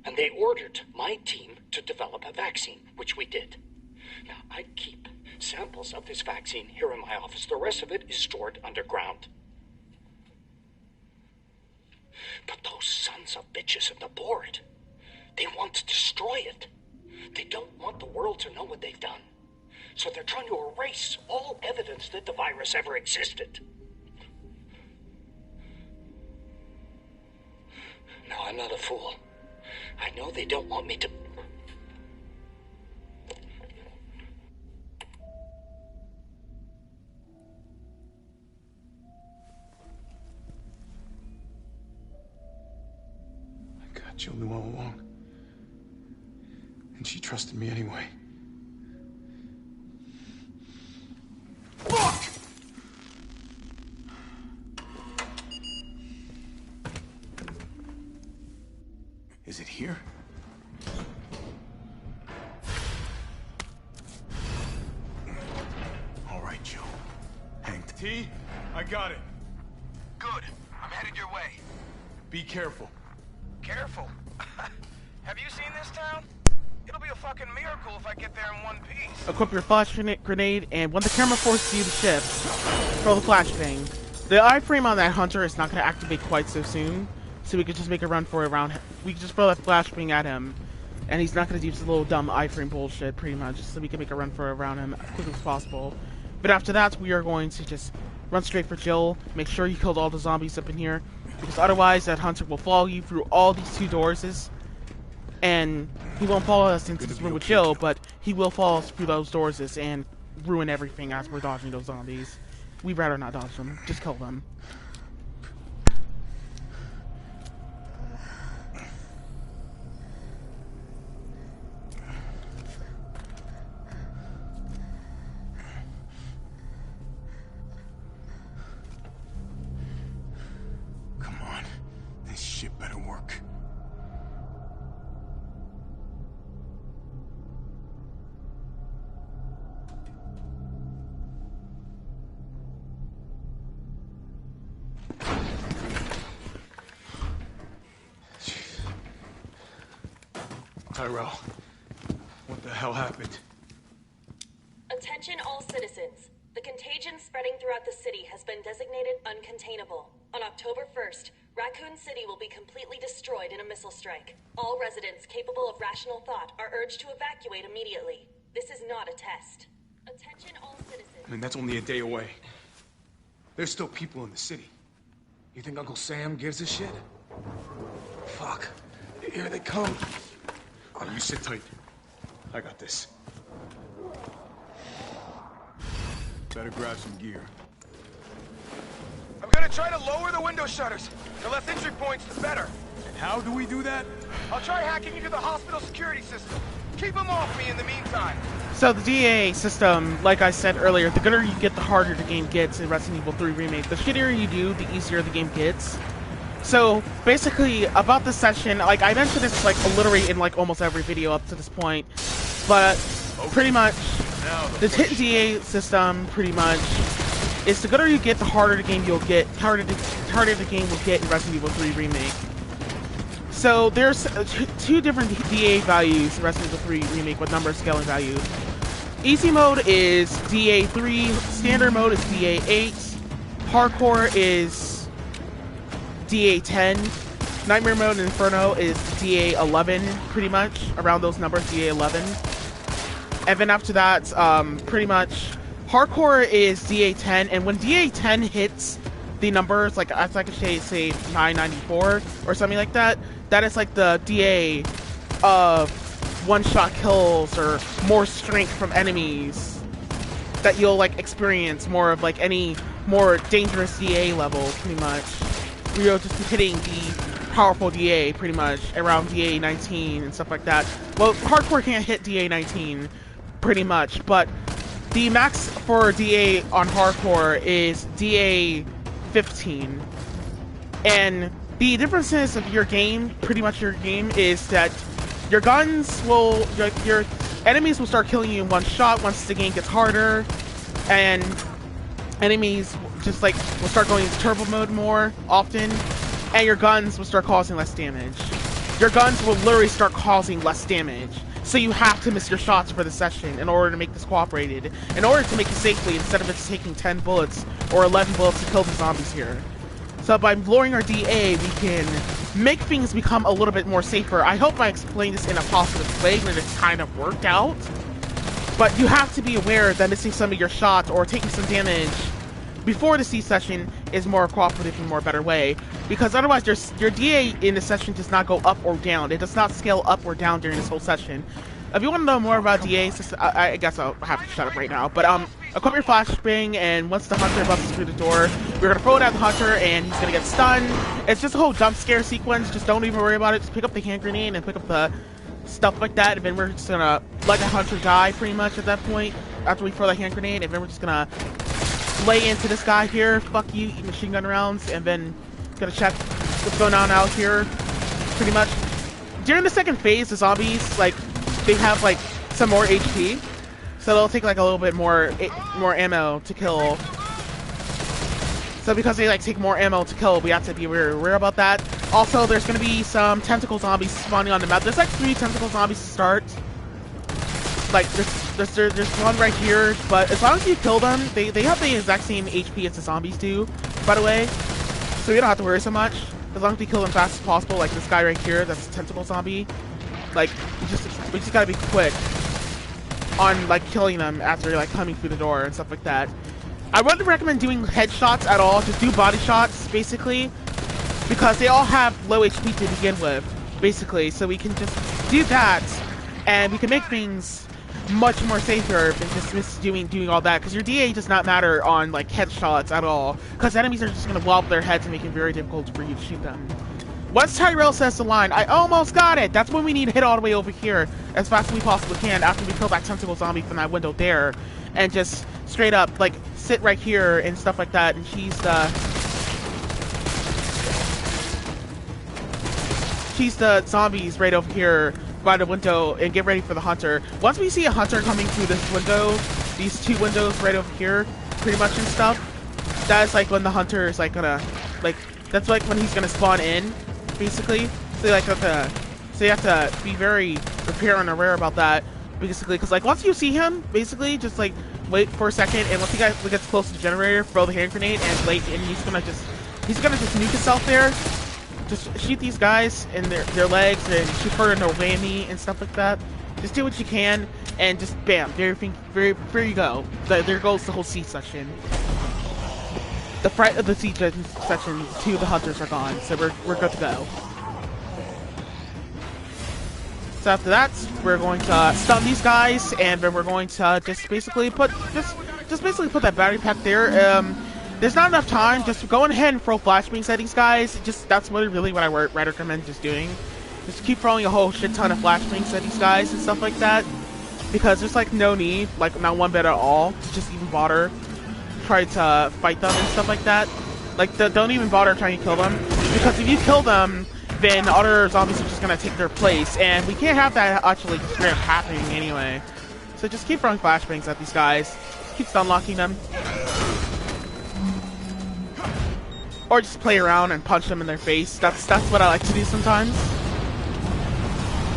and they ordered my team to develop a vaccine, which we did. Now, I keep samples of this vaccine here in my office. The rest of it is stored underground. But those sons of bitches at the board, they want to destroy it. They don't want the world to know what they've done. So they're trying to erase all evidence that the virus ever existed. No, I'm not a fool. I know they don't want me to... Jill knew all along. And she trusted me anyway. Fuck! Is it here? All right, Jill. Hank. T, I got it. Good. I'm headed your way. Be careful. Careful. Have you seen this town? It'll be a fucking miracle if I get there in one piece. Equip your flash grenade, and when the camera forces you to shift, throw the flashbang. The iframe on that hunter is not going to activate quite so soon, so we could just make a run for it around. We could just throw that flashbang at him, and he's not going to do some little dumb iframe bullshit, pretty much, so we can make a run for it around him as quick as possible. But after that, we are going to just run straight for Jill, make sure you killed all the zombies up in here, because otherwise that hunter will follow you through all these 2 doors, and he won't follow us into this room with Jill, but he will follow us through those doors and ruin everything as we're dodging those zombies. We'd rather not dodge them, just kill them. Come on. This shit better work. Tyrell, what the hell happened? Attention all citizens. The contagion spreading throughout the city has been designated uncontainable. On October 1st, Raccoon City will be completely destroyed in a missile strike. All residents capable of rational thought are urged to evacuate immediately. This is not a test. Attention all citizens. I mean, that's only a day away. There's still people in the city. You think Uncle Sam gives a shit? Fuck. Here they come. Oh, you sit tight. I got this. Better grab some gear. I'm gonna try to lower the window shutters. The less entry points, the better. And how do we do that? I'll try hacking into the hospital security system. Keep them off me in the meantime. So the DA system, like I said earlier, the gooder you get, the harder the game gets in Resident Evil 3 Remake. The shittier you do, the easier the game gets. So basically, about this session, like I mentioned this like literally in like almost every video up to this point, but pretty much the hit DA system pretty much is the gooder you get, the harder the game you'll get, harder the game will get in Resident Evil 3 Remake. So there's 2 different DA values in Resident Evil 3 Remake with number scaling values. Easy mode is DA3, standard mode is DA8, hardcore is DA10, Nightmare Mode and Inferno is DA11, pretty much, around those numbers, DA11. And then after that, pretty much, Hardcore is DA10, and when DA10 hits the numbers, like I could say 994 or something like that, that is like the DA of one-shot kills or more strength from enemies that you'll like experience more of like any more dangerous DA level, pretty much. You'll just be hitting the powerful DA pretty much around DA 19 and stuff like that. Well, Hardcore can't hit DA 19 pretty much, but the max for DA on Hardcore is DA 15. And the differences of your game, pretty much your game, is that your guns will, your enemies will start killing you in one shot once the game gets harder, and enemies just like will start going into turbo mode more often, and your guns will start causing less damage. Your guns will literally start causing less damage, so you have to miss your shots for the session in order to make this cooperated, in order to make it safely instead of just taking 10 bullets or 11 bullets to kill the zombies here. So by lowering our DA, we can make things become a little bit more safer. I hope I explained this in a positive way when it kind of worked out. But you have to be aware that missing some of your shots or taking some damage before the C session is more cooperative and more better way. Because otherwise your DA in the session does not go up or down. It does not scale up or down during this whole session. If you want to know more about DA, I guess I'll have to shut up right now. But equip your flashbang, and once the hunter busts through the door, we're gonna throw it at the hunter, and he's gonna get stunned. It's just a whole jump scare sequence. Just don't even worry about it. Just pick up the hand grenade and pick up the stuff like that, and then we're just gonna let the hunter die pretty much at that point. After we throw that hand grenade, and then we're just gonna lay into this guy here. Fuck you, eat machine gun rounds, and then gonna check what's going on out here. Pretty much during the second phase, the zombies like they have like some more HP, so they'll take like a little bit more ammo to kill. So because they like take more ammo to kill, we have to be aware about that. Also, there's gonna be some tentacle zombies spawning on the map. There's like 3 tentacle zombies to start like there's one right here, but as long as you kill them, they have the exact same HP as the zombies do, by the way. So you don't have to worry so much. As long as you kill them fast as possible, like this guy right here, that's a tentacle zombie. Like we just gotta be quick on like killing them after like coming through the door and stuff like that. I wouldn't recommend doing headshots at all. Just do body shots basically, because they all have low HP to begin with, basically. So we can just do that, and we can make things much more safer than just doing all that. Because your DA does not matter on like headshots at all, because enemies are just gonna wobble their heads and make it very difficult for you to shoot them. Once Tyrell says the line, "I almost got it," that's when we need to hit all the way over here as fast as we possibly can after we kill that tentacle zombie from that window there, and just straight up like sit right here and stuff like that, and she's the zombies right over here by the window, and get ready for the hunter. Once we see a hunter coming through this window, these two windows right over here, pretty much and stuff, that's like when the hunter is like gonna, like, that's like when he's gonna spawn in, basically. So you have to be very prepared and aware about that, basically, because like once you see him, basically just like wait for a second, and once he gets close to the generator, throw the hand grenade, and he's gonna just nuke himself there. Just shoot these guys in their legs and shoot for no whammy and stuff like that. Just do what you can, and just bam, there you go. There goes the whole C section. The fright of the C section, 2 of the hunters are gone, so we're good to go. So after that, we're going to stun these guys, and then we're going to just basically put that battery pack there. There's not enough time. Just go ahead and throw flashbangs at these guys. That's really what I recommend just doing. Just keep throwing a whole shit ton of flashbangs at these guys and stuff like that, because there's like no need, like not one bit at all, to just even bother try to fight them and stuff like that. Like don't even bother trying to kill them, because if you kill them, then other zombies are just gonna take their place, and we can't have that actually just happening anyway. So just keep throwing flashbangs at these guys. Keep stun locking them. Or just play around and punch them in their face. That's what I like to do sometimes.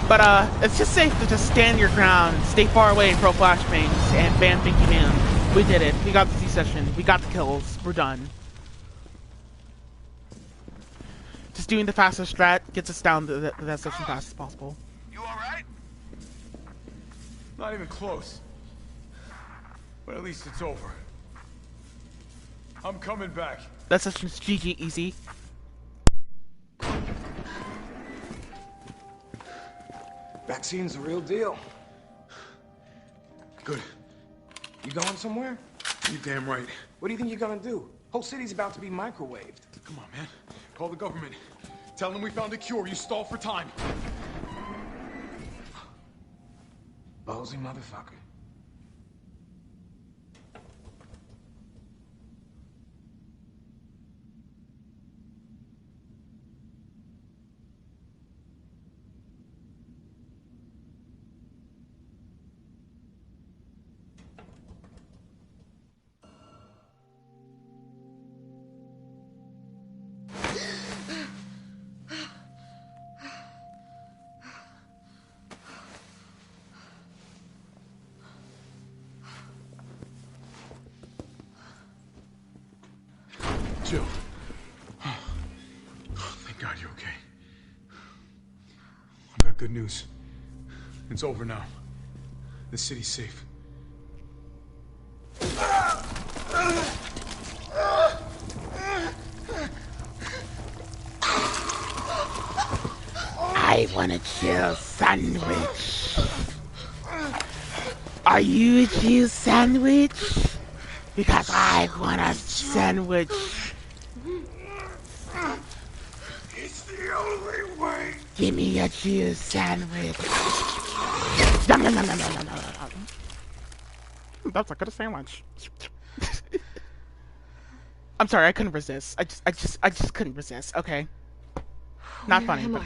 But it's just safe to just stand your ground, stay far away, and throw flashbangs, and bam, thank you, ma'am. We did it. We got the C-session. We got the kills. We're done. Just doing the fastest strat gets us down to that session fast as possible. You alright? Not even close. But at least it's over. I'm coming back. That session's GG easy. Vaccine's the real deal. Good. You going somewhere? You damn right. What do you think you're gonna do? Whole city's about to be microwaved. Come on, man. Call the government. Tell them we found a cure. You stall for time. Ballsy motherfucker. Jill. Oh, thank God you're okay. I've got good news. It's over now. The city's safe. I want a Jill sandwich. Are you a Jill sandwich? Because I want a sandwich. It's the only way. Give me a Jill sandwich. That's a good sandwich. I'm sorry, I couldn't resist. I just couldn't resist. Okay. Not funny, but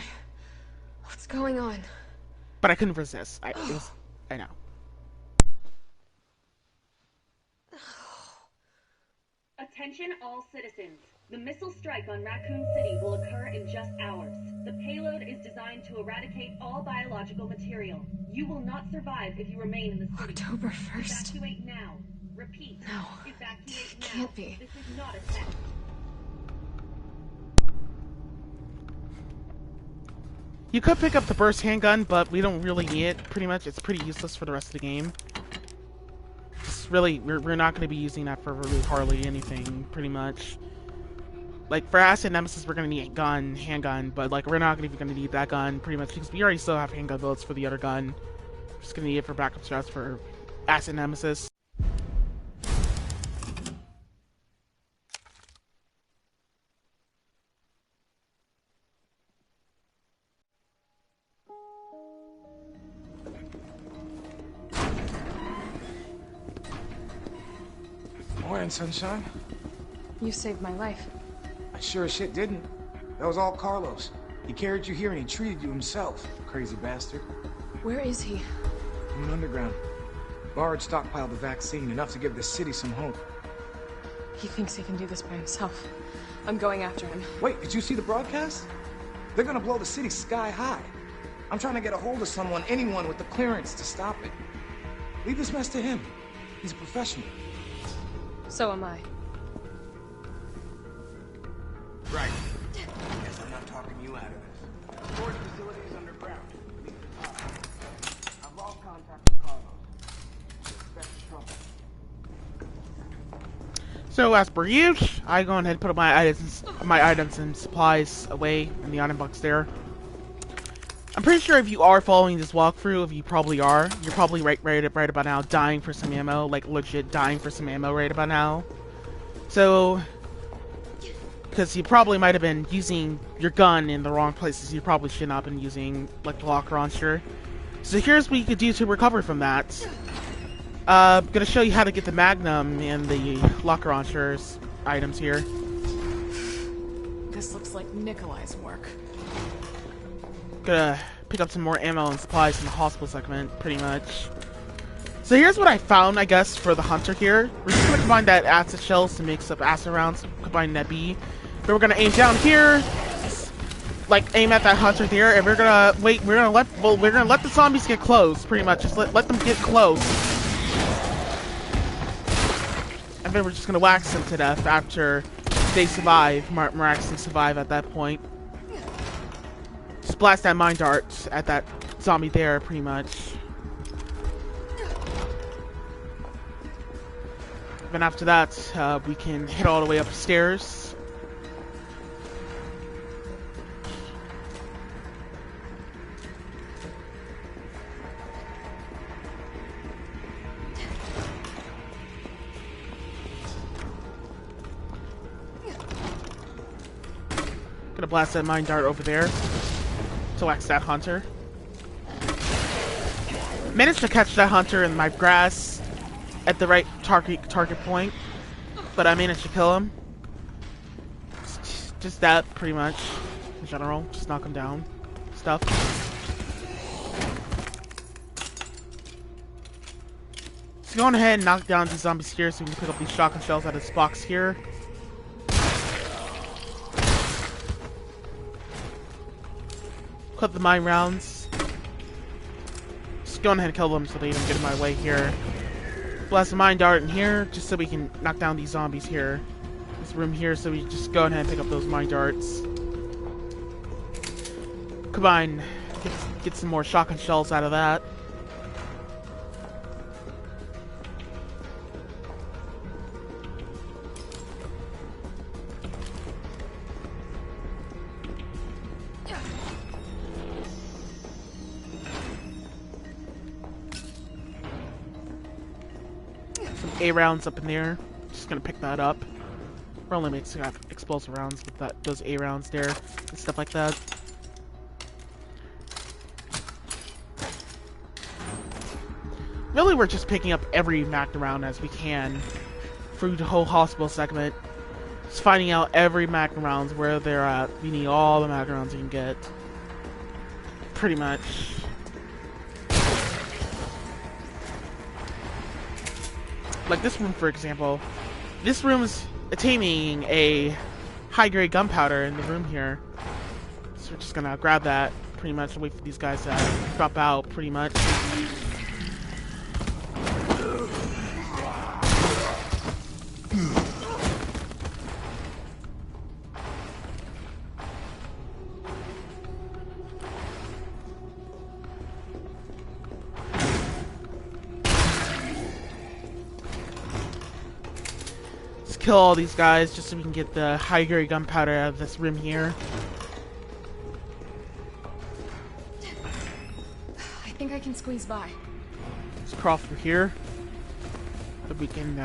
What's going on? But I couldn't resist. I know. Attention all citizens. The missile strike on Raccoon City will occur in just hours. The payload is designed to eradicate all biological material. You will not survive if you remain in the city. October 1st. Evacuate now. Repeat. No. Evacuate now. Can't be. This is not a test. You could pick up the burst handgun, but we don't really need it, pretty much. It's pretty useless for the rest of the game. It's really, we're not going to be using that for really hardly anything, pretty much. Like, for Acid Nemesis, we're going to need a gun, handgun, but, like, we're not even going to need that gun, pretty much, because we already still have handgun bullets for the other gun. We're just going to need it for backup shots for Acid Nemesis. Morning, sunshine. You saved my life. I sure as shit didn't. That was all Carlos. He carried you here and he treated you himself, crazy bastard. Where is he? In underground. Bard stockpiled the vaccine, enough to give the city some hope. He thinks he can do this by himself. I'm going after him. Wait, did you see the broadcast? They're gonna blow the city sky high. I'm trying to get a hold of someone, anyone with the clearance to stop it. Leave this mess to him. He's a professional. So am I. Right. Guess I'm not talking you out of this. Storage facility is underground. Leave the top. I've lost contact with Carlos. Expect trouble. So as per usual, I go ahead and put my items and supplies away in the item box there. I'm pretty sure if you are following this walkthrough, if you probably are, you're probably right about now dying for some ammo, like legit dying for some ammo right about now. So, because you probably might have been using your gun in the wrong places, you probably should not have been using like the lock launcher. So here's what you could do to recover from that. I'm gonna show you how to get the Magnum and the locker launchers items here. This looks like Nikolai's work. Gonna pick up some more ammo and supplies in the hospital segment, pretty much. So here's what I found, I guess, for the hunter here. We're just gonna combine that acid shells to mix up acid rounds, combine that B. Then we're gonna aim down here, like aim at that hunter there, and we're gonna wait. We're gonna let the zombies get close, pretty much. Just let them get close, and then we're just gonna wax them to death after they survive, miraculously survive at that point. Just blast that mine dart at that zombie there, pretty much. Then after that, we can head all the way upstairs. Gonna blast that mine dart over there to wax that hunter. Managed to catch that hunter in my grass at the right target point, but I managed to kill him. Just that, pretty much, in general. Just knock him down. Stuff. So go on ahead and knock down these zombies here so we can pick up these shotgun shells out of this box here. Clip the mine rounds. Just go ahead and kill them so they don't get in my way here. Blast the mine dart in here just so we can knock down these zombies here. This room here, so we just go ahead and pick up those mine darts. Combine, get some more shotgun shells out of that. A rounds up in there. Just gonna pick that up. We're only mixing up explosive rounds with those A rounds there and stuff like that. Really, we're just picking up every Magnum round as we can through the whole hospital segment. Just finding out every Magnum rounds where they're at. We need all the Magnum rounds you can get. Pretty much. Like this room, for example. This room is attaining a high-grade gunpowder in the room here. So we're just gonna grab that pretty much and wait for these guys to drop out pretty much. Kill all these guys just so we can get the high-grade gunpowder out of this room here. I think I can squeeze by. Let's crawl through here. But we can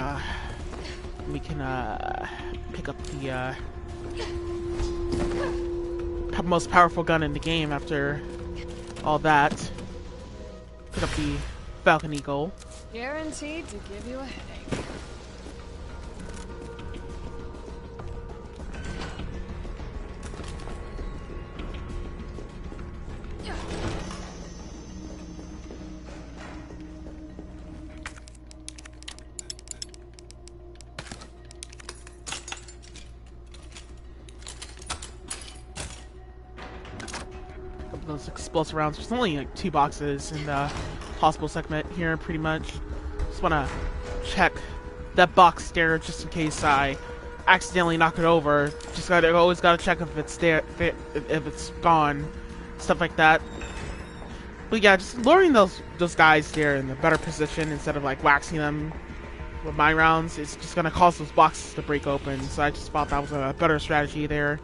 pick up the most powerful gun in the game after all that. Pick up the Falcon Eagle. Guaranteed to give you a headache. Those explosive rounds. There's only like 2 boxes in the hospital segment here, pretty much. Just want to check that box there just in case I accidentally knock it over. Just always gotta check if it's there, if it's gone, stuff like that. But yeah, just luring those guys there in a better position instead of like waxing them with my rounds. It's just gonna cause those boxes to break open. So I just thought that was a better strategy there.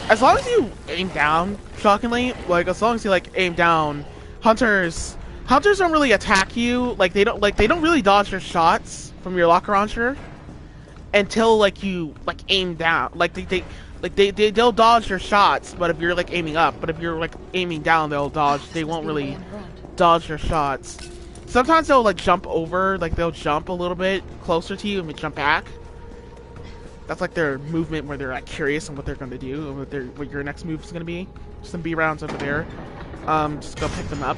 As long as you aim down, shockingly, like as long as you like aim down, hunters don't really attack you. Like they don't really dodge your shots from your locker launcher until like you like aim down. Like they'll dodge your shots, but if you're like aiming up, but if you're like aiming down, they'll dodge. They won't really dodge your shots. Sometimes they'll like jump over, like they'll jump a little bit closer to you and jump back. That's like their movement where they're like curious on what they're going to do and what your next move is going to be. Some B rounds over there. Just go pick them up.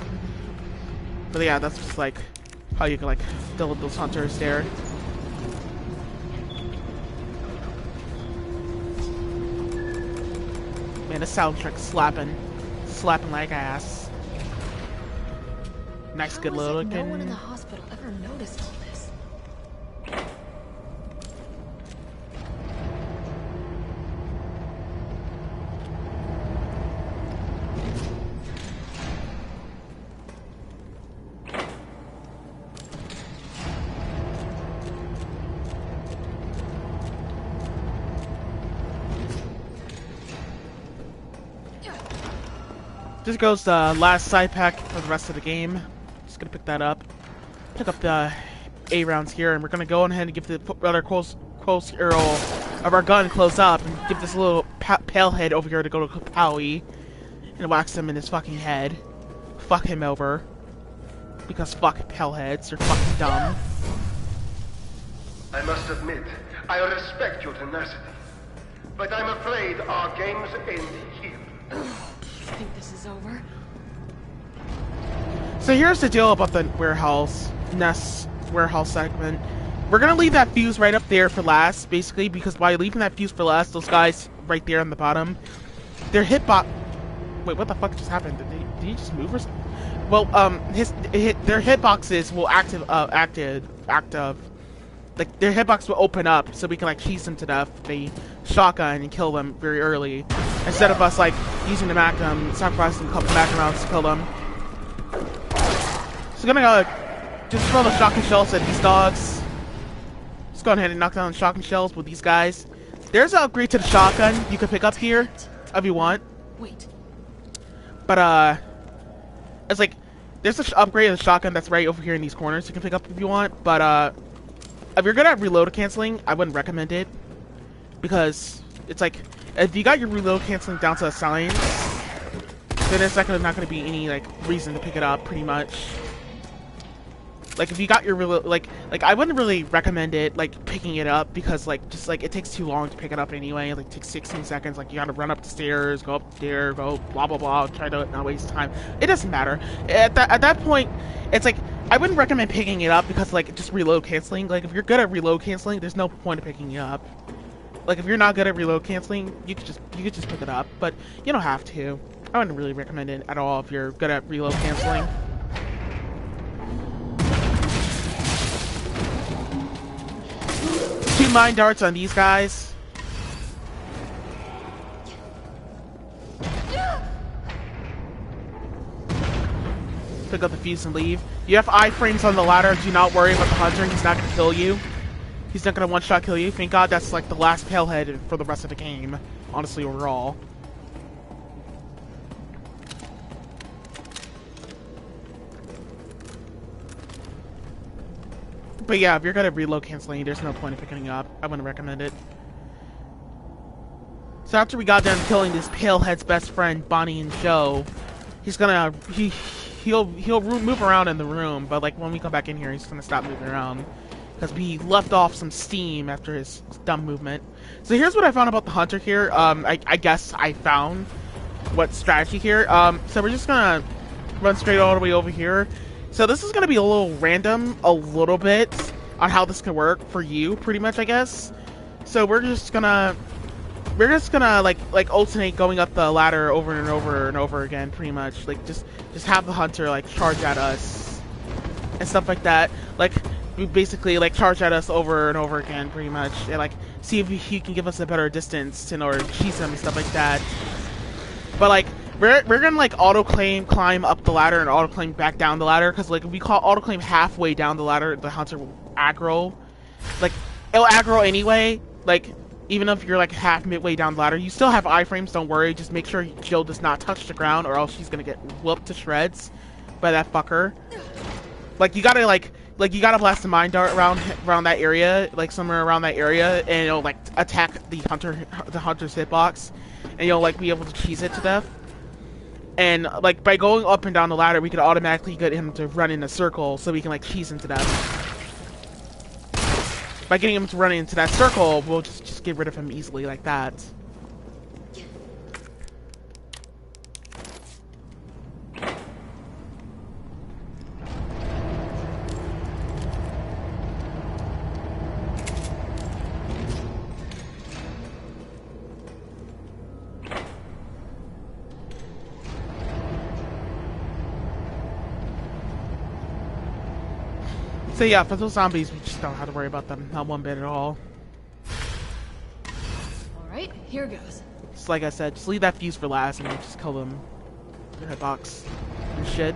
But yeah, that's just like how you can like deal with those hunters there. Man, this soundtrack's slapping like ass. Nice, good little. No one in the hospital ever noticed all this. This goes the last side pack for the rest of the game. Just gonna pick that up. Pick up the A rounds here, and we're gonna go ahead and give the rather close arrow of our gun close up, and give this little pale head over here to go to Howie and wax him in his fucking head. Fuck him over. Because fuck pale heads, they're fucking dumb. I must admit, I respect your tenacity, but I'm afraid our games end here. I think this is over. So here's the deal about the Nest warehouse segment. We're gonna leave that fuse right up there for last, basically, because by leaving that fuse for last, those guys right there on the bottom, their hitbox. Wait, what the fuck just happened? Did he just move or something? Well, their hitboxes will active. Like their hitbox will open up, so we can like cheese them to death with a shotgun and kill them very early, instead of us like using the Magnum, sacrificing a couple Magnum rounds to kill them. So gonna go just throw the shotgun shells at these dogs. Just go ahead and knock down the shotgun shells with these guys. There's an upgrade to the shotgun you can pick up here if you want. Wait. But it's like there's an upgrade of the shotgun that's right over here in these corners you can pick up if you want. But if you're good at reload canceling, I wouldn't recommend it, because it's like if you got your reload canceling down to a science, then it's not gonna be any like reason to pick it up, pretty much. Like if you got your reload, like I wouldn't really recommend it, like picking it up, because like just like it takes too long to pick it up anyway. Like it takes 16 seconds. Like you gotta run up the stairs, go up there, go blah blah blah, try to not waste time. It doesn't matter. At that point, it's like I wouldn't recommend picking it up, because like just reload canceling. Like if you're good at reload canceling, there's no point of picking it up. Like if you're not good at reload canceling, you could just pick it up, but you don't have to. I wouldn't really recommend it at all if you're good at reload canceling. Two mine darts on these guys. Pick up the fuse and leave. You have iframes on the ladder. Do not worry about the hunter. He's not going to kill you. He's not going to one-shot kill you. Thank God that's like the last palehead for the rest of the game. Honestly, overall. But yeah, if you're good at reload canceling, there's no point in picking it up. I wouldn't recommend it. So after we got done killing this palehead's best friend, Bonnie and Joe, he's gonna he'll move around in the room, but like when we come back in here, he's gonna stop moving around because we left off some steam after his dumb movement. So here's what I found about the hunter here. I guess I found what strategy here. So we're just gonna run straight all the way over here. So this is gonna be a little random, a little bit on how this can work for you, pretty much, I guess. So we're just gonna like alternate going up the ladder over and over and over again, pretty much. Like just have the hunter like charge at us and stuff like that. Like we basically like charge at us over and over again, pretty much, and like see if he can give us a better distance in order to cheese him and stuff like that. But like we're gonna like climb up the ladder and auto-claim back down the ladder, because like if we call auto-claim halfway down the ladder, the hunter will aggro. Like it'll aggro anyway. Like even if you're like half midway down the ladder, you still have iframes, don't worry. Just make sure Jill does not touch the ground, or else she's gonna get whooped to shreds by that fucker. Like you gotta blast the mine dart around that area, like somewhere around that area, and it'll like attack the hunter's hitbox, and you'll like be able to cheese it to death. And like by going up and down the ladder, we could automatically get him to run in a circle, so we can like cheese him to death. By getting him to run into that circle, we'll just get rid of him easily like that. So yeah, for those zombies, we just don't have to worry about them, not one bit at all. Alright, here goes. Just like I said, just leave that fuse for last and just kill them. Their hitbox and shit.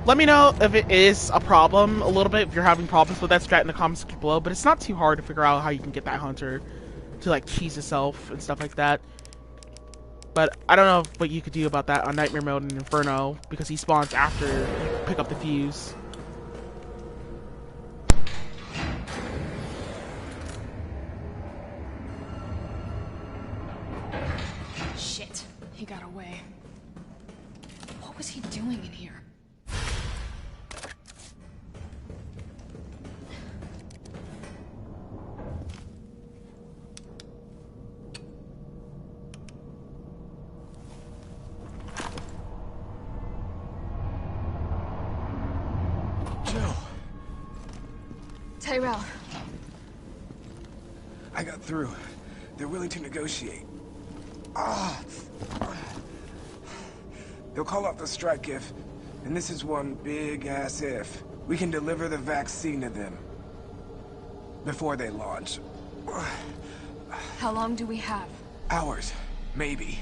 Let me know if it is a problem a little bit, if you're having problems with that strat in the comments below, but it's not too hard to figure out how you can get that hunter to like cheese itself and stuff like that. But I don't know what you could do about that on Nightmare Mode and Inferno, because he spawns after you pick up the fuse. Shit, he got away. What was he doing in here? Tyrell. I got through. They're willing to negotiate. They'll call off the strike if, and this is one big-ass if, we can deliver the vaccine to them before they launch. How long do we have? Hours, maybe.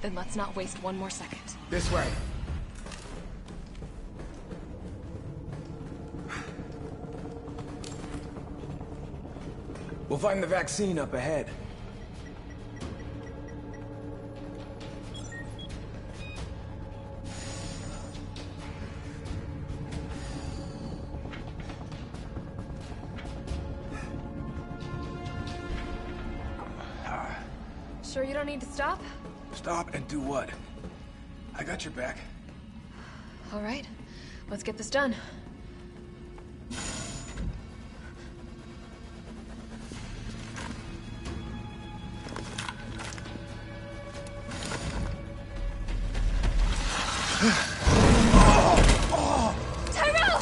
Then let's not waste one more second. This way. We'll find the vaccine up ahead. Sure you don't need to stop? Stop and do what? I got your back. All right, let's get this done. Tyrell!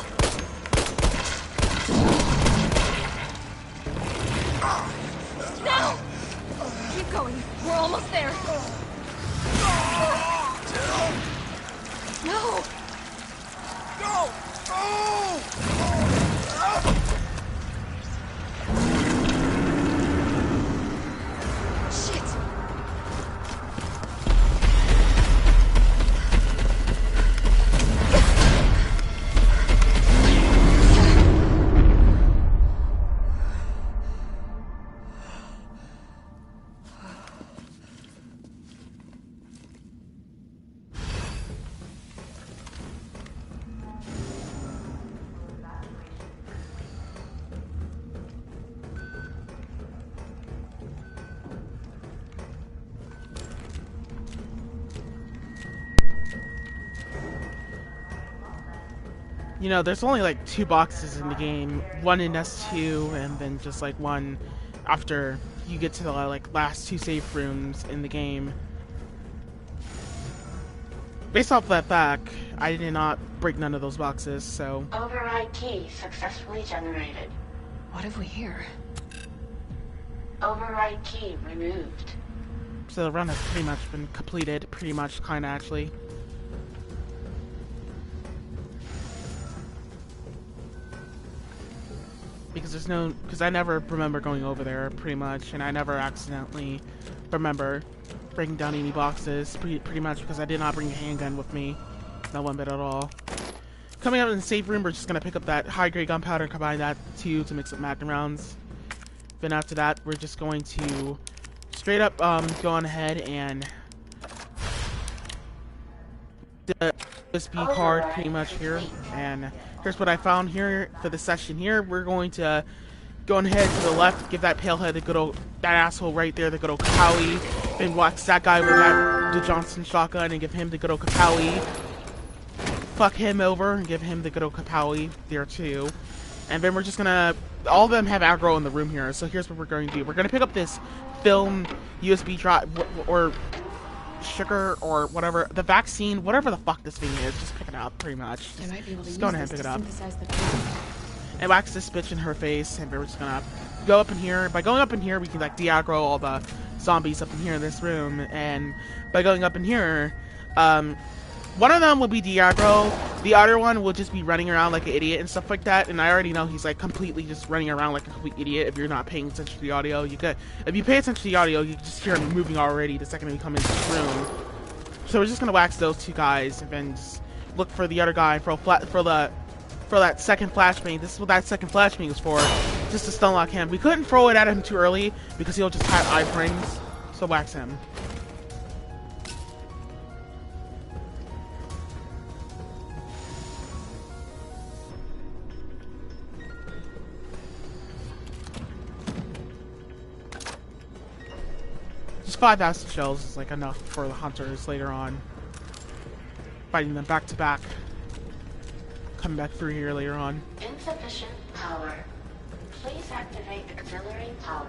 You know, there's only like 2 boxes in the game, one in S2 and then just like one after you get to the like last 2 safe rooms in the game. Based off that fact, I did not break none of those boxes, so... Override key successfully generated. What have we here? Override key removed. So the run has pretty much been completed, pretty much, kinda actually. Because I never remember going over there, pretty much, and I never accidentally remember breaking down any boxes, pretty much, because I did not bring a handgun with me, not one bit at all. Coming up in the safe room, we're just going to pick up that high-grade gunpowder and combine that too to mix up Magnum rounds. Then after that, we're just going to straight up go on ahead and the USB card pretty much here, and here's what I found here for the session here. We're going to go ahead to the left, give that palehead the good old, that asshole right there, the good old kapowie, and watch that guy with the Johnson shotgun and give him the good old kapowie. Fuck him over and give him the good old kapowie there too. And then we're just gonna, all of them have aggro in the room here, so here's what we're going to do. We're gonna pick up this film USB drive, or sugar, or whatever, the vaccine, whatever the fuck this thing is, just pick it up, pretty much. Just go ahead and pick it up. And wax this bitch in her face, and we're just gonna go up in here. By going up in here, we can like de-aggro all the zombies up in here in this room, and by going up in here, one of them will be de-aggro, the other one will just be running around like an idiot and stuff like that, and I already know he's like completely just running around like a complete idiot if you're not paying attention to the audio. You could, if you pay attention to the audio, you can just hear him moving already the second we come into this room. So we're just gonna wax those 2 guys, and then just look for the other guy for that second flashbang. This is what that second flashbang is for, just to stun lock him. We couldn't throw it at him too early because he'll just have iframes, so wax him. Just 5 acid shells is like enough for the hunters later on. Fighting them back to back. Coming back through here later on. Insufficient power. Please activate auxiliary power.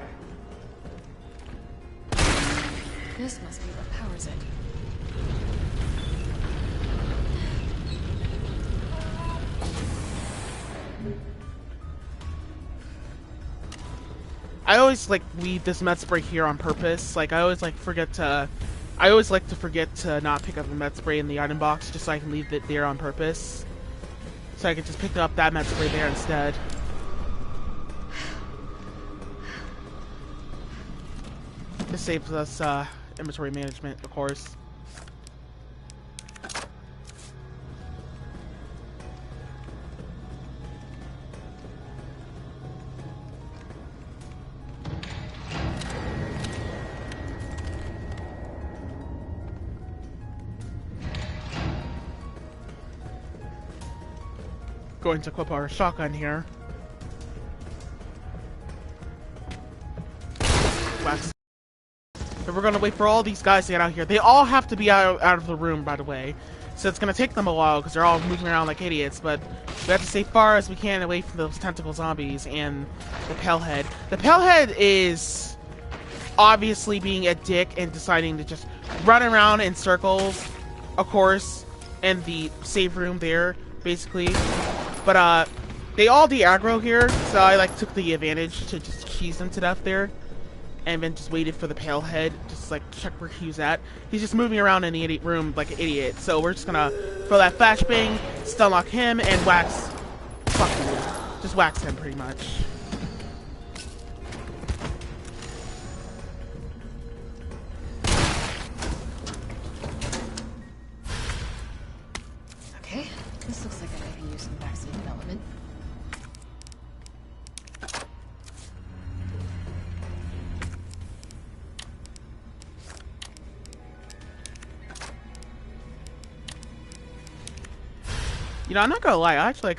This must be what powers it. I always like leave this med spray here on purpose. Like I always like to forget to not pick up the med spray in the item box just so I can leave it there on purpose. So I can just pick up that med spray there instead. This saves us inventory management, of course. Going to equip our shotgun here. Wax. But we're gonna wait for all these guys to get out here. They all have to be out of the room, by the way. So it's gonna take them a while because they're all moving around like idiots. But we have to stay far as we can away from those tentacle zombies and the palehead. The palehead is obviously being a dick and deciding to just run around in circles, of course, in the save room there, basically. But they all de-aggro here, so I like took the advantage to just cheese them to death there, and then just waited for the palehead, just like check where he's at. He's just moving around in the idiot room like an idiot, so we're just gonna throw that flashbang, stun lock him, and wax. Fuck you. Just wax him pretty much. Okay, this looks like I can use some vaccine development. You know, I'm not gonna lie, I actually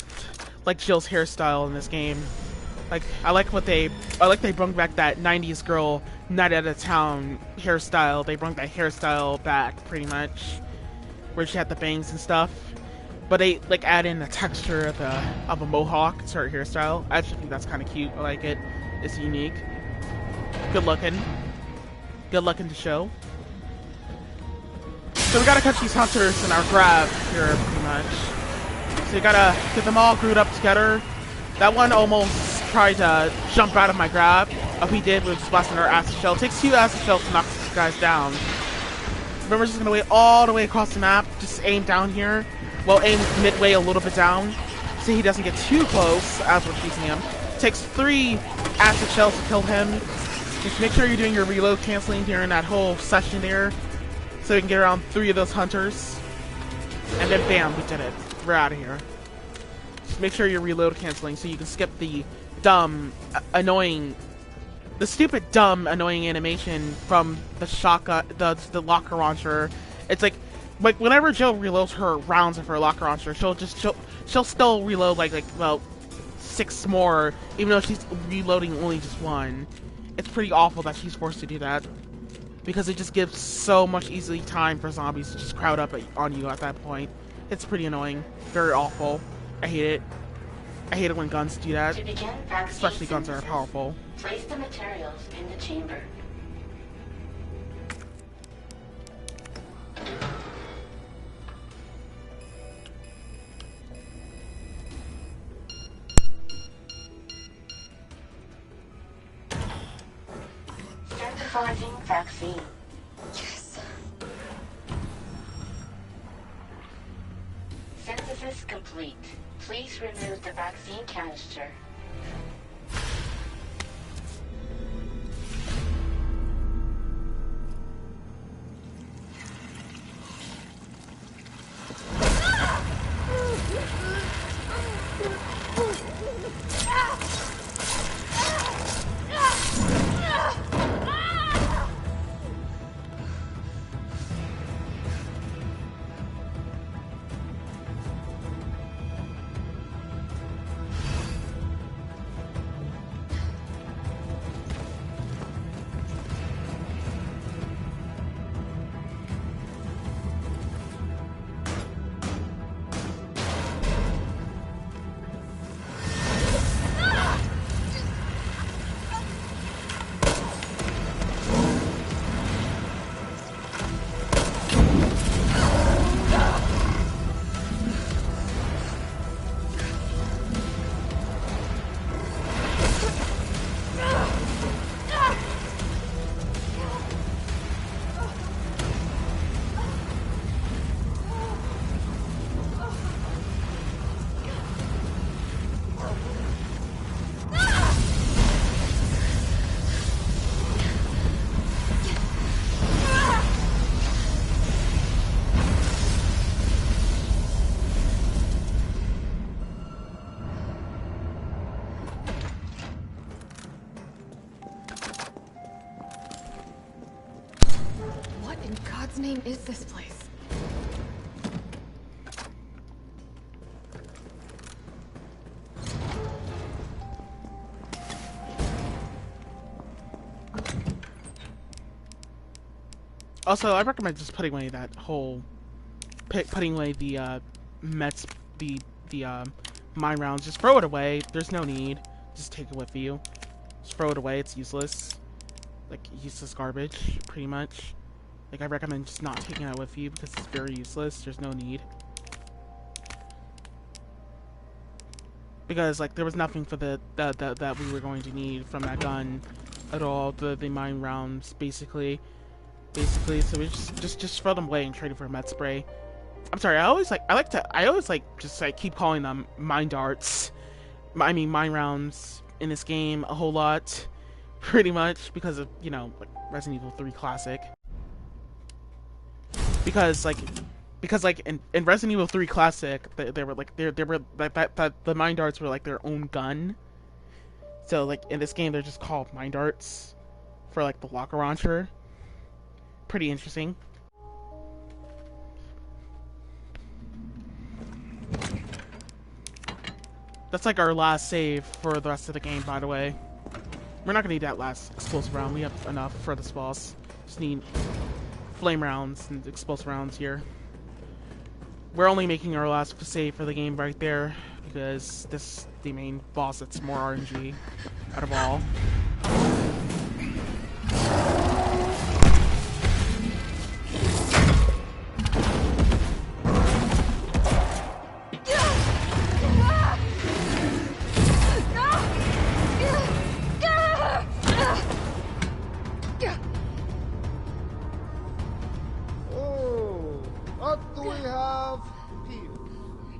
like Jill's hairstyle in this game. Like, I like they brought back that 90s girl night out of town hairstyle. They brought that hairstyle back, pretty much. Where she had the bangs and stuff. but they like add in the texture of a mohawk to her hairstyle. I actually think that's kind of cute. I like it. It's unique. Good looking to show. So we gotta catch these hunters in our grab here, pretty much. So you gotta get them all glued up together. That one almost tried to jump out of my grab. All he did was blasting our acid shell. It takes 2 acid shells to knock these guys down. Then we're just gonna wait all the way across the map. Just aim down here. Well, aim midway a little bit down, so he doesn't get too close as we're chasing him. It takes 3 acid shells to kill him. Just make sure you're doing your reload canceling during that whole session there, so we can get around 3 of those hunters. And then bam, we did it. We're out of here. Just make sure you're reload canceling so you can skip the dumb, annoying, the stupid, dumb, annoying animation from the shotgun, the locker launcher. It's like whenever Jill reloads her rounds of her locker launcher, she'll still reload like 6 more, even though she's reloading only just 1. It's pretty awful that she's forced to do that, because it just gives so much easy time for zombies to just crowd up on you at that point. It's pretty annoying. Very awful. I hate it. I hate it when guns do that. Especially guns that are powerful. Place the materials in the chamber. Synthesizing vaccine. Yes. Synthesis complete. Please remove the vaccine canister. Name is this place? Also, I recommend just putting away that whole, putting away the mets, the mine rounds. Just throw it away. There's no need. Just take it with you. Just throw it away. It's useless. Like useless garbage, pretty much. Like, I recommend just not taking that with you because it's very useless. There's no need. Because, like, there was nothing for that we were going to need from that gun at all. The mine rounds, basically. So we just throw them away and trade it for a med spray. I'm sorry, I always keep calling them mine darts. I mean, mine rounds in this game a whole lot. Pretty much because of, you know, like, Resident Evil 3 Classic. Because in Resident Evil 3 Classic, they were the mine darts were like their own gun. So like in this game, they're just called mine darts for like the locker launcher. Pretty interesting. That's like our last save for the rest of the game, by the way. We're not gonna need that last explosive round. We have enough for this boss. Just need flame rounds and explosive rounds here. we're only making our last save for the game right there, because this is the main boss that's more RNG out of all.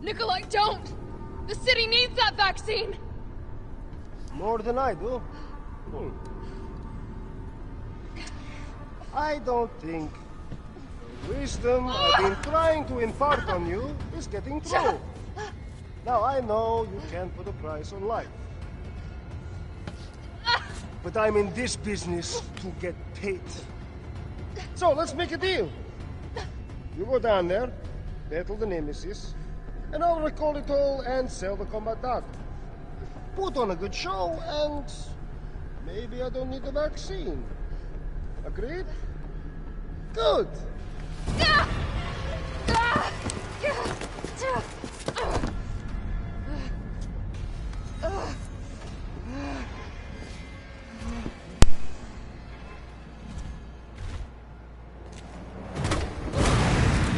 Nikolai, don't! The city needs that vaccine! More than I do. I don't think the wisdom I've been trying to impart on you is getting through. Now, I know you can't put a price on life. But I'm in this business to get paid. So, let's make a deal. You go down there, battle the Nemesis, and I'll recall it all and sell the combat art. Put on a good show, and maybe I don't need the vaccine. Agreed? Good.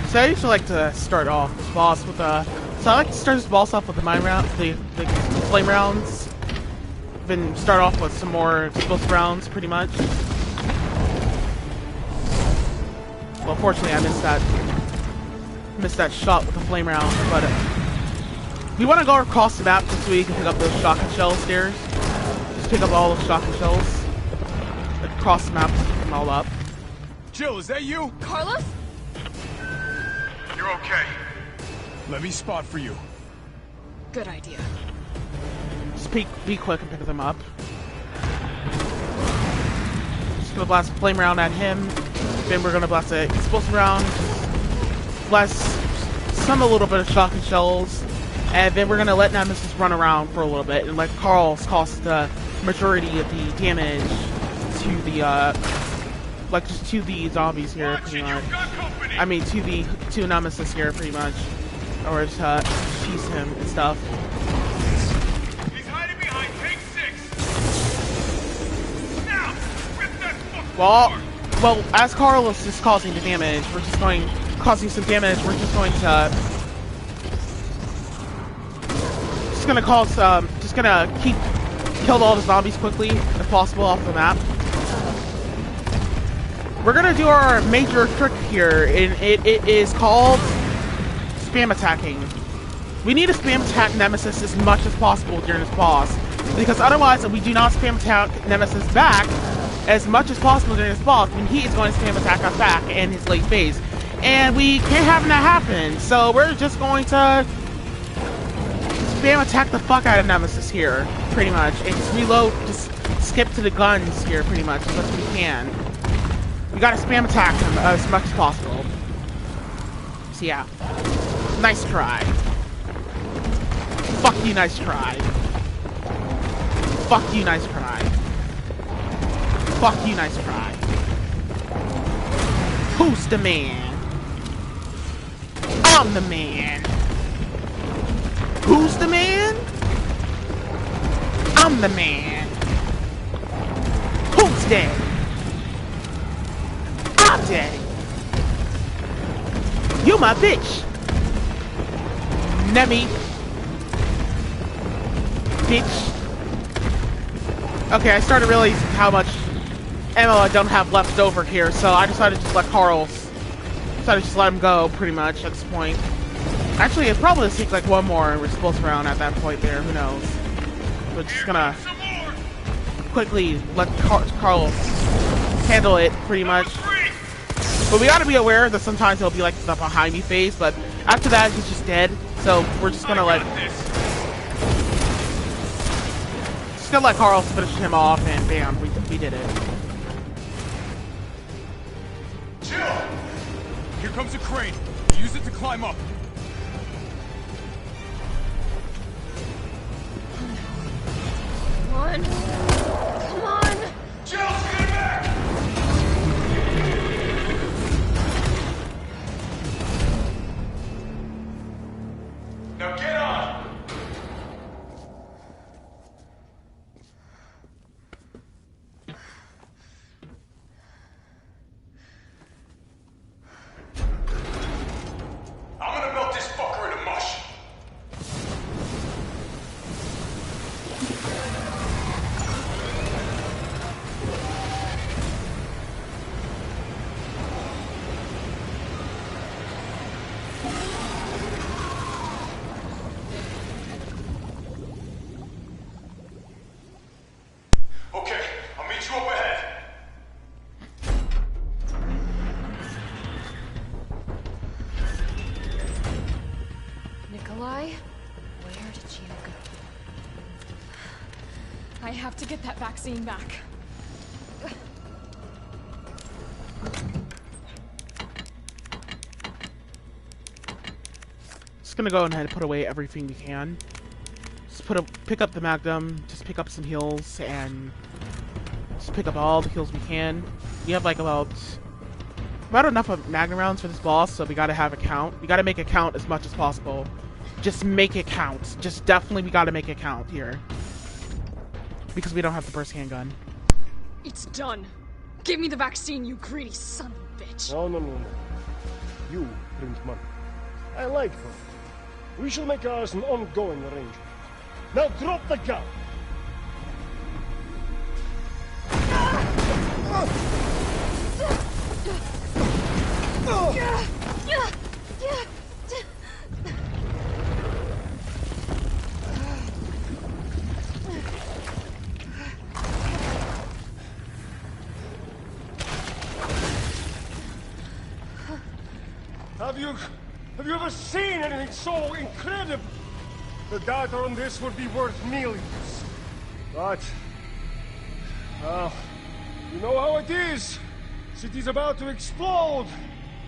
So I usually like to start off this boss with so I like to start this boss off with the mine round, the flame rounds. Then start off with some more explosive rounds, pretty much. Well, fortunately, I missed that shot with the flame round, but we want to go across the map just so we can pick up those shotgun shells there. Just pick up all those shotgun shells, like, across the map, pick them all up. Jill, is that you? Carlos? You're okay. Let me spot for you. Good idea. Just be quick and pick them up. Just gonna blast a flame round at him. Then we're gonna blast an explosive round. Blast a little bit of shotgun shells. And then we're gonna let Nemesis run around for a little bit and let Carlos cost the majority of the damage to the just to the zombies here, pretty much. I mean, to Nemesis here, pretty much, or just cheese him and stuff. He's hiding behind Take 6. Now, rip that fucker apart. Well, as Carlos is causing the damage, causing some damage. We're just going to kill all the zombies quickly if possible off the map. We're gonna do our major trick here, and it is called spam attacking. We need to spam attack Nemesis as much as possible during this boss, because otherwise, if we do not spam attack Nemesis back as much as possible during this boss, then he is going to spam attack us back in his late phase, and we can't have that happen. So we're just going to spam attack the fuck out of Nemesis here, pretty much, and just reload, just skip to the guns here, pretty much, as much as we can. We gotta spam attack him as much as possible. So yeah. Nice try. Fuck you, nice try. Fuck you, nice try. Fuck you, nice try. Who's the man? I'm the man. Who's the man? I'm the man. Who's dead? I'm dead. You my bitch. Nemi. Bitch. Okay, I started realizing how much ammo I don't have left over here, so I decided to just let him go, pretty much, at this point. Actually, it probably takes like one more explosive round at that point there, who knows. We're just gonna quickly let Carlos handle it, pretty much. But we gotta be aware that sometimes he'll be like the behind me phase, but after that he's just dead. So we're just gonna let Carlos finish him off, and bam, we did it. Jill! Here comes a crane. Use it to climb up. Come on. Come on. Jill, get back! I have to get that vaccine back. Just gonna go ahead and put away everything we can. Just pick up the Magnum, just pick up some heals, and just pick up all the heals we can. We have like about enough of Magnum rounds for this boss, so we gotta have a count. We gotta make it count as much as possible. Just make it count. Just definitely we gotta make it count here. Because we don't have the burst handgun. It's done. Give me the vaccine, you greedy son of a bitch. No. You print money. I like them. We shall make ours an ongoing arrangement. Now drop the gun! Have you ever seen anything so incredible? The data on this would be worth millions. But, you know how it is. City's about to explode,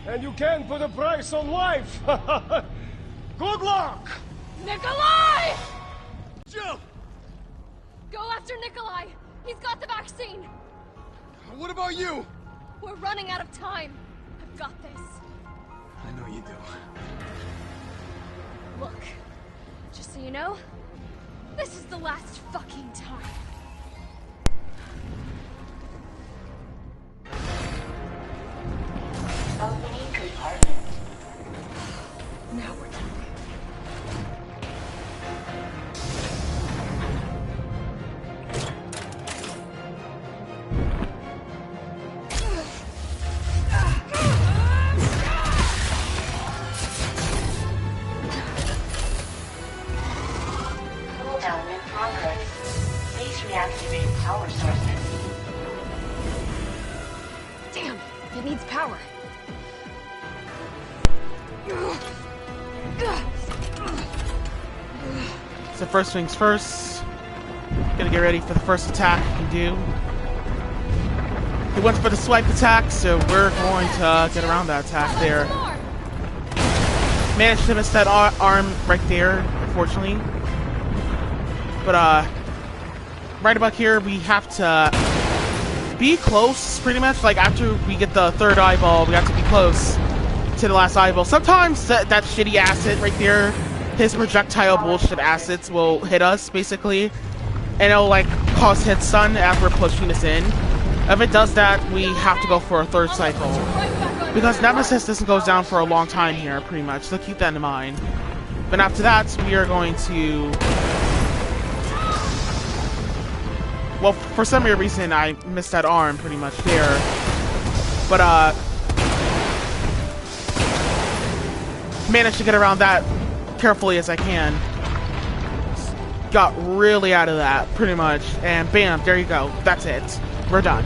and you can't put a price on life. Good luck! Nikolai! Jill! Go after Nikolai! He's got the vaccine! What about you? We're running out of time. I've got this. I know you do. Look, just so you know, this is the last fucking time. Opening compartment. Now we're talking. Cooldown in progress. Please reactivate power sources. Damn, it needs power. So first things first, gonna get ready for the first attack we can do. He went for the swipe attack, so we're going to get around that attack there. Managed to miss that arm right there, unfortunately. But right about here, we have to be close, pretty much. Like after we get the third eyeball, we have to be close to the last eyeball. Sometimes that shitty acid right there, his projectile bullshit acids will hit us basically, and it'll like cause hit stun as we're pushing this in. If it does that, we have to go for a third cycle because Nemesis doesn't go down for a long time here, pretty much. So keep that in mind. But after that, we are going to, well, for some weird reason, I missed that arm pretty much there. But managed to get around that carefully as I can. Got really out of that, pretty much. And bam, there you go. That's it. We're done.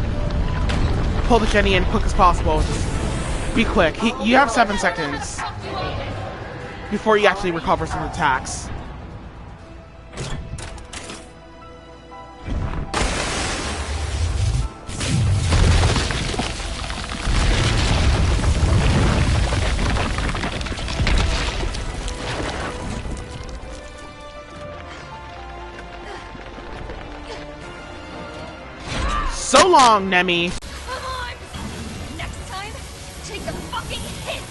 Pull the Jenny in quick as possible. Just be quick. You have 7 seconds before he actually recovers from attacks. So long, Nemi. Come on! Next time, take the fucking hit!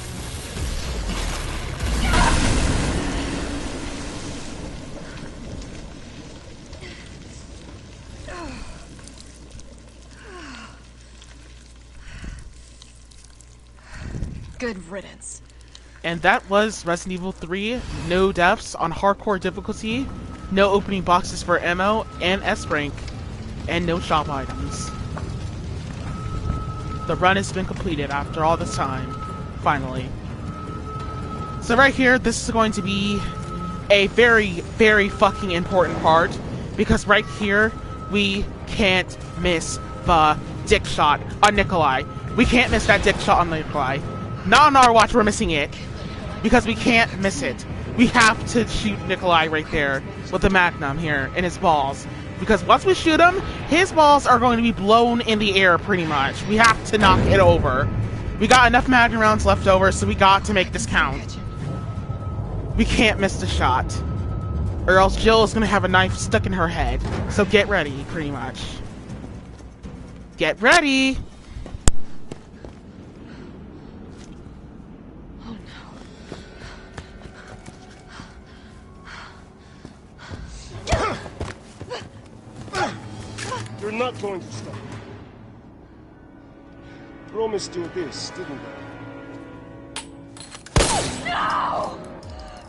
Good riddance. And that was Resident Evil 3. No deaths on hardcore difficulty, no opening boxes for ammo and S rank, and no shop items. The run has been completed after all this time, finally. So right here, this is going to be a very, very fucking important part, because right here, we can't miss the dick shot on Nikolai. We can't miss that dick shot on Nikolai. Not on our watch, we're missing it, because we can't miss it. We have to shoot Nikolai right there with the Magnum here in his balls Because once we shoot him, his balls are going to be blown in the air pretty much. We have to knock it over. We got enough Magnum rounds left over, so we got to make this count. We can't miss the shot. Or else Jill is going to have a knife stuck in her head. So get ready, pretty much. Get ready! Oh no. You're not going to stop. Promised you this, didn't I? No!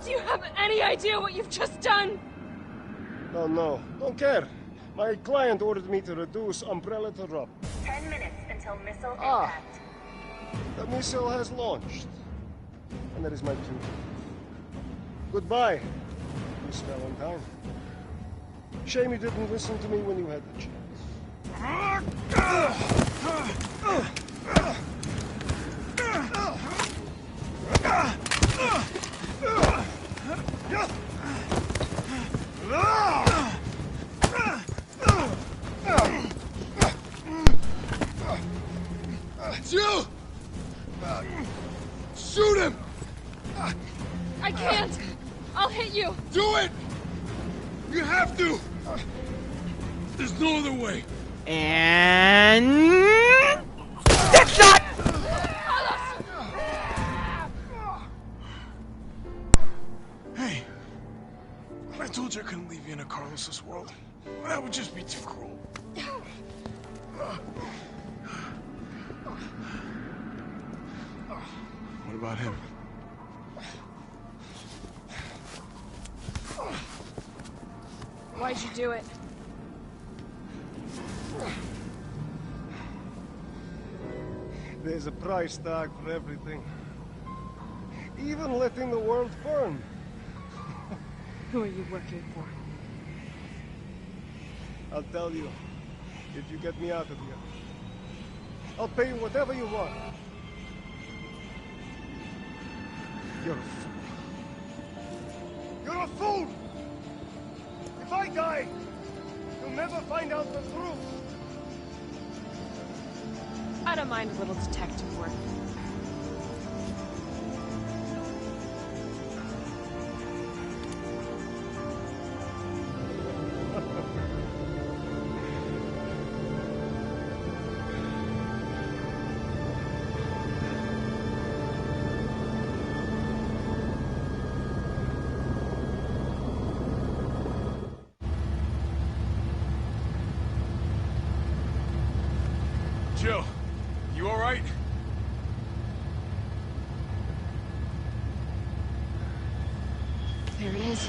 Do you have any idea what you've just done? No. Don't care. My client ordered me to reduce Umbrella to rubble. 10 minutes until missile impact. The missile has launched. And that is my cue. Goodbye, Miss Valentine. Shame you didn't listen to me when you had the chance. Jill! Shoot him! I can't! I'll hit you! Do it! You have to! There's no other way. And... Dead shot! Hey, I told you I couldn't leave you in a Carlos's world. That would just be too cruel. What about him? Why'd you do it? There's a price tag for everything. Even letting the world burn. Who are you working for? I'll tell you, if you get me out of here. I'll pay you whatever you want. You're a fool. You're a fool! If I die, you'll never find out the truth. I don't mind a little detective work. Jill, you all right? There it is.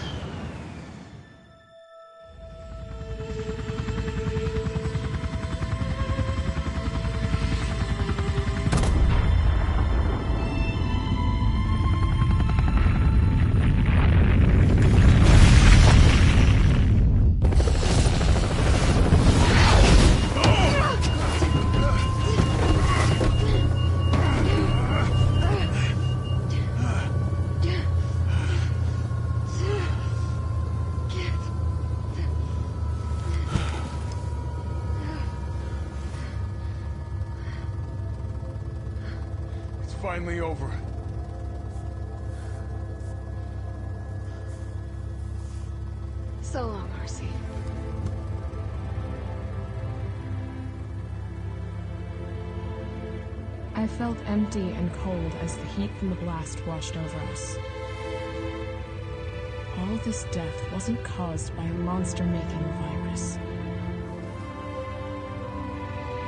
Finally over. So long, Marcy. I felt empty and cold as the heat from the blast washed over us. All this death wasn't caused by a monster-making virus.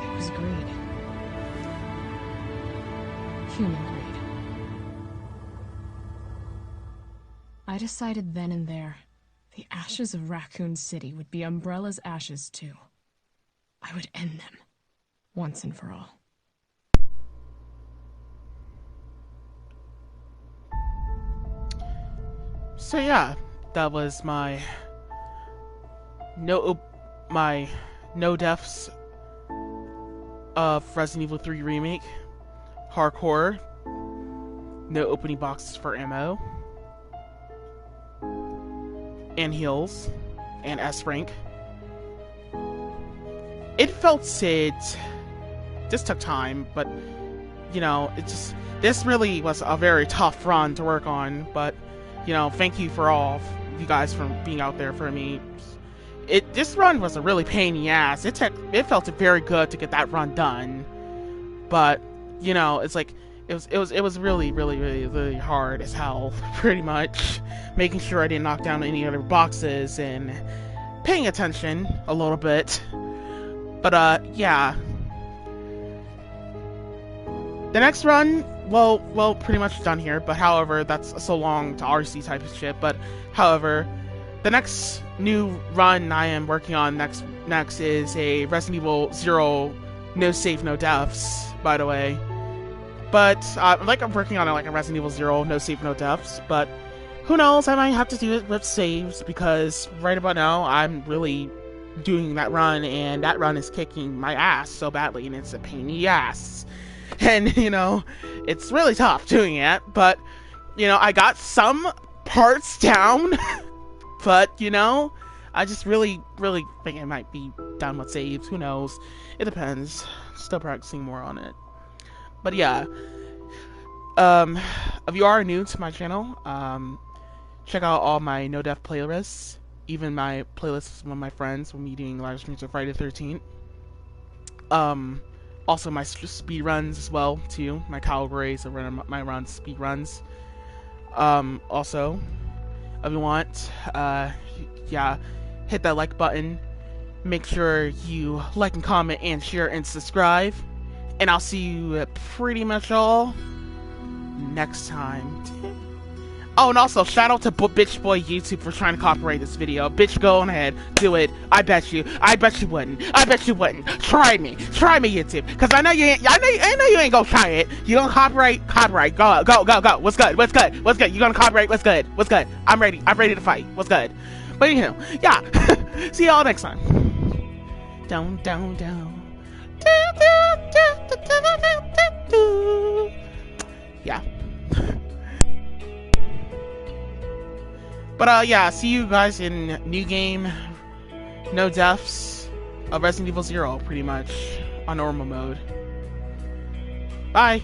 It was greed. Human greed. I decided then and there, the ashes of Raccoon City would be Umbrella's ashes too. I would end them, once and for all. So yeah, that was my no deaths of Resident Evil 3 Remake. Hardcore. No opening boxes for ammo. And heals. And S rank. it felt this took time, but you know, this really was a very tough run to work on, but you know, thank you for all of you guys for being out there for me. This run was a really pain in the ass. It felt very good to get that run done, but you know, it's like it was really hard as hell, pretty much, making sure I didn't knock down any other boxes and paying attention a little bit. But yeah, the next run, well, pretty much done here. But however, that's so long to RC type of shit. But however, the next new run I am working on next is a Resident Evil 0 no save no deaths, by the way. But I'm working on like a Resident Evil 0 no save no deaths, but who knows, I might have to do it with saves, because right about now I'm really doing that run, and that run is kicking my ass so badly, and it's a pain in the ass. And you know, it's really tough doing it, but you know, I got some parts down. But you know, I just really think I might be done with saves. Who knows? It depends. Still practicing more on it. But yeah, if you are new to my channel, check out all my no death playlists, even my playlists with my friends when me doing live streams of Friday the 13th. Also my speed runs as well too. My categories of my runs, speed runs. Also, if you want, yeah, hit that like button. Make sure you like and comment and share and subscribe. And I'll see you pretty much all next time. Oh, and also, shout out to Bitch Boy YouTube for trying to copyright this video. Bitch, go on ahead. Do it. I bet you wouldn't. Try me, YouTube. Because I know you ain't gonna try it. You gonna copyright. Go. What's good? You gonna copyright? What's good? I'm ready to fight. What's good? But you know, yeah. See y'all next time. Down. Yeah. But yeah, see you guys in new game, no deaths, of Resident Evil 0, pretty much, on normal mode. Bye!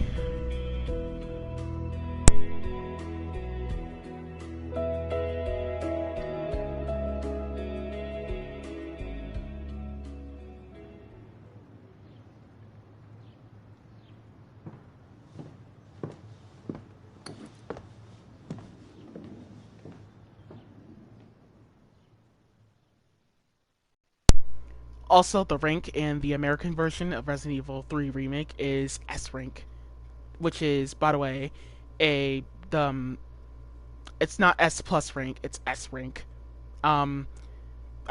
Also, the rank in the American version of Resident Evil 3 Remake is S rank, which is, by the way, it's not S plus rank, it's S rank. I'm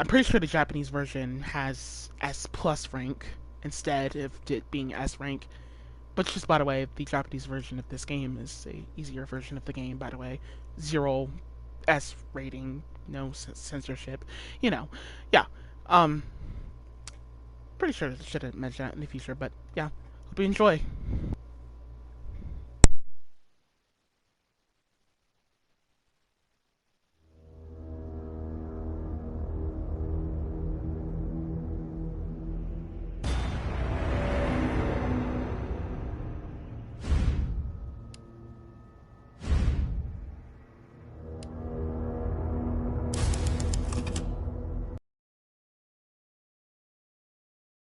pretty sure the Japanese version has S plus rank instead of it being S rank. But just, by the way, the Japanese version of this game is a easier version of the game, by the way. 0 S rating, no censorship, you know, yeah. Pretty sure I should have mentioned that in the future, but yeah, hope you enjoy.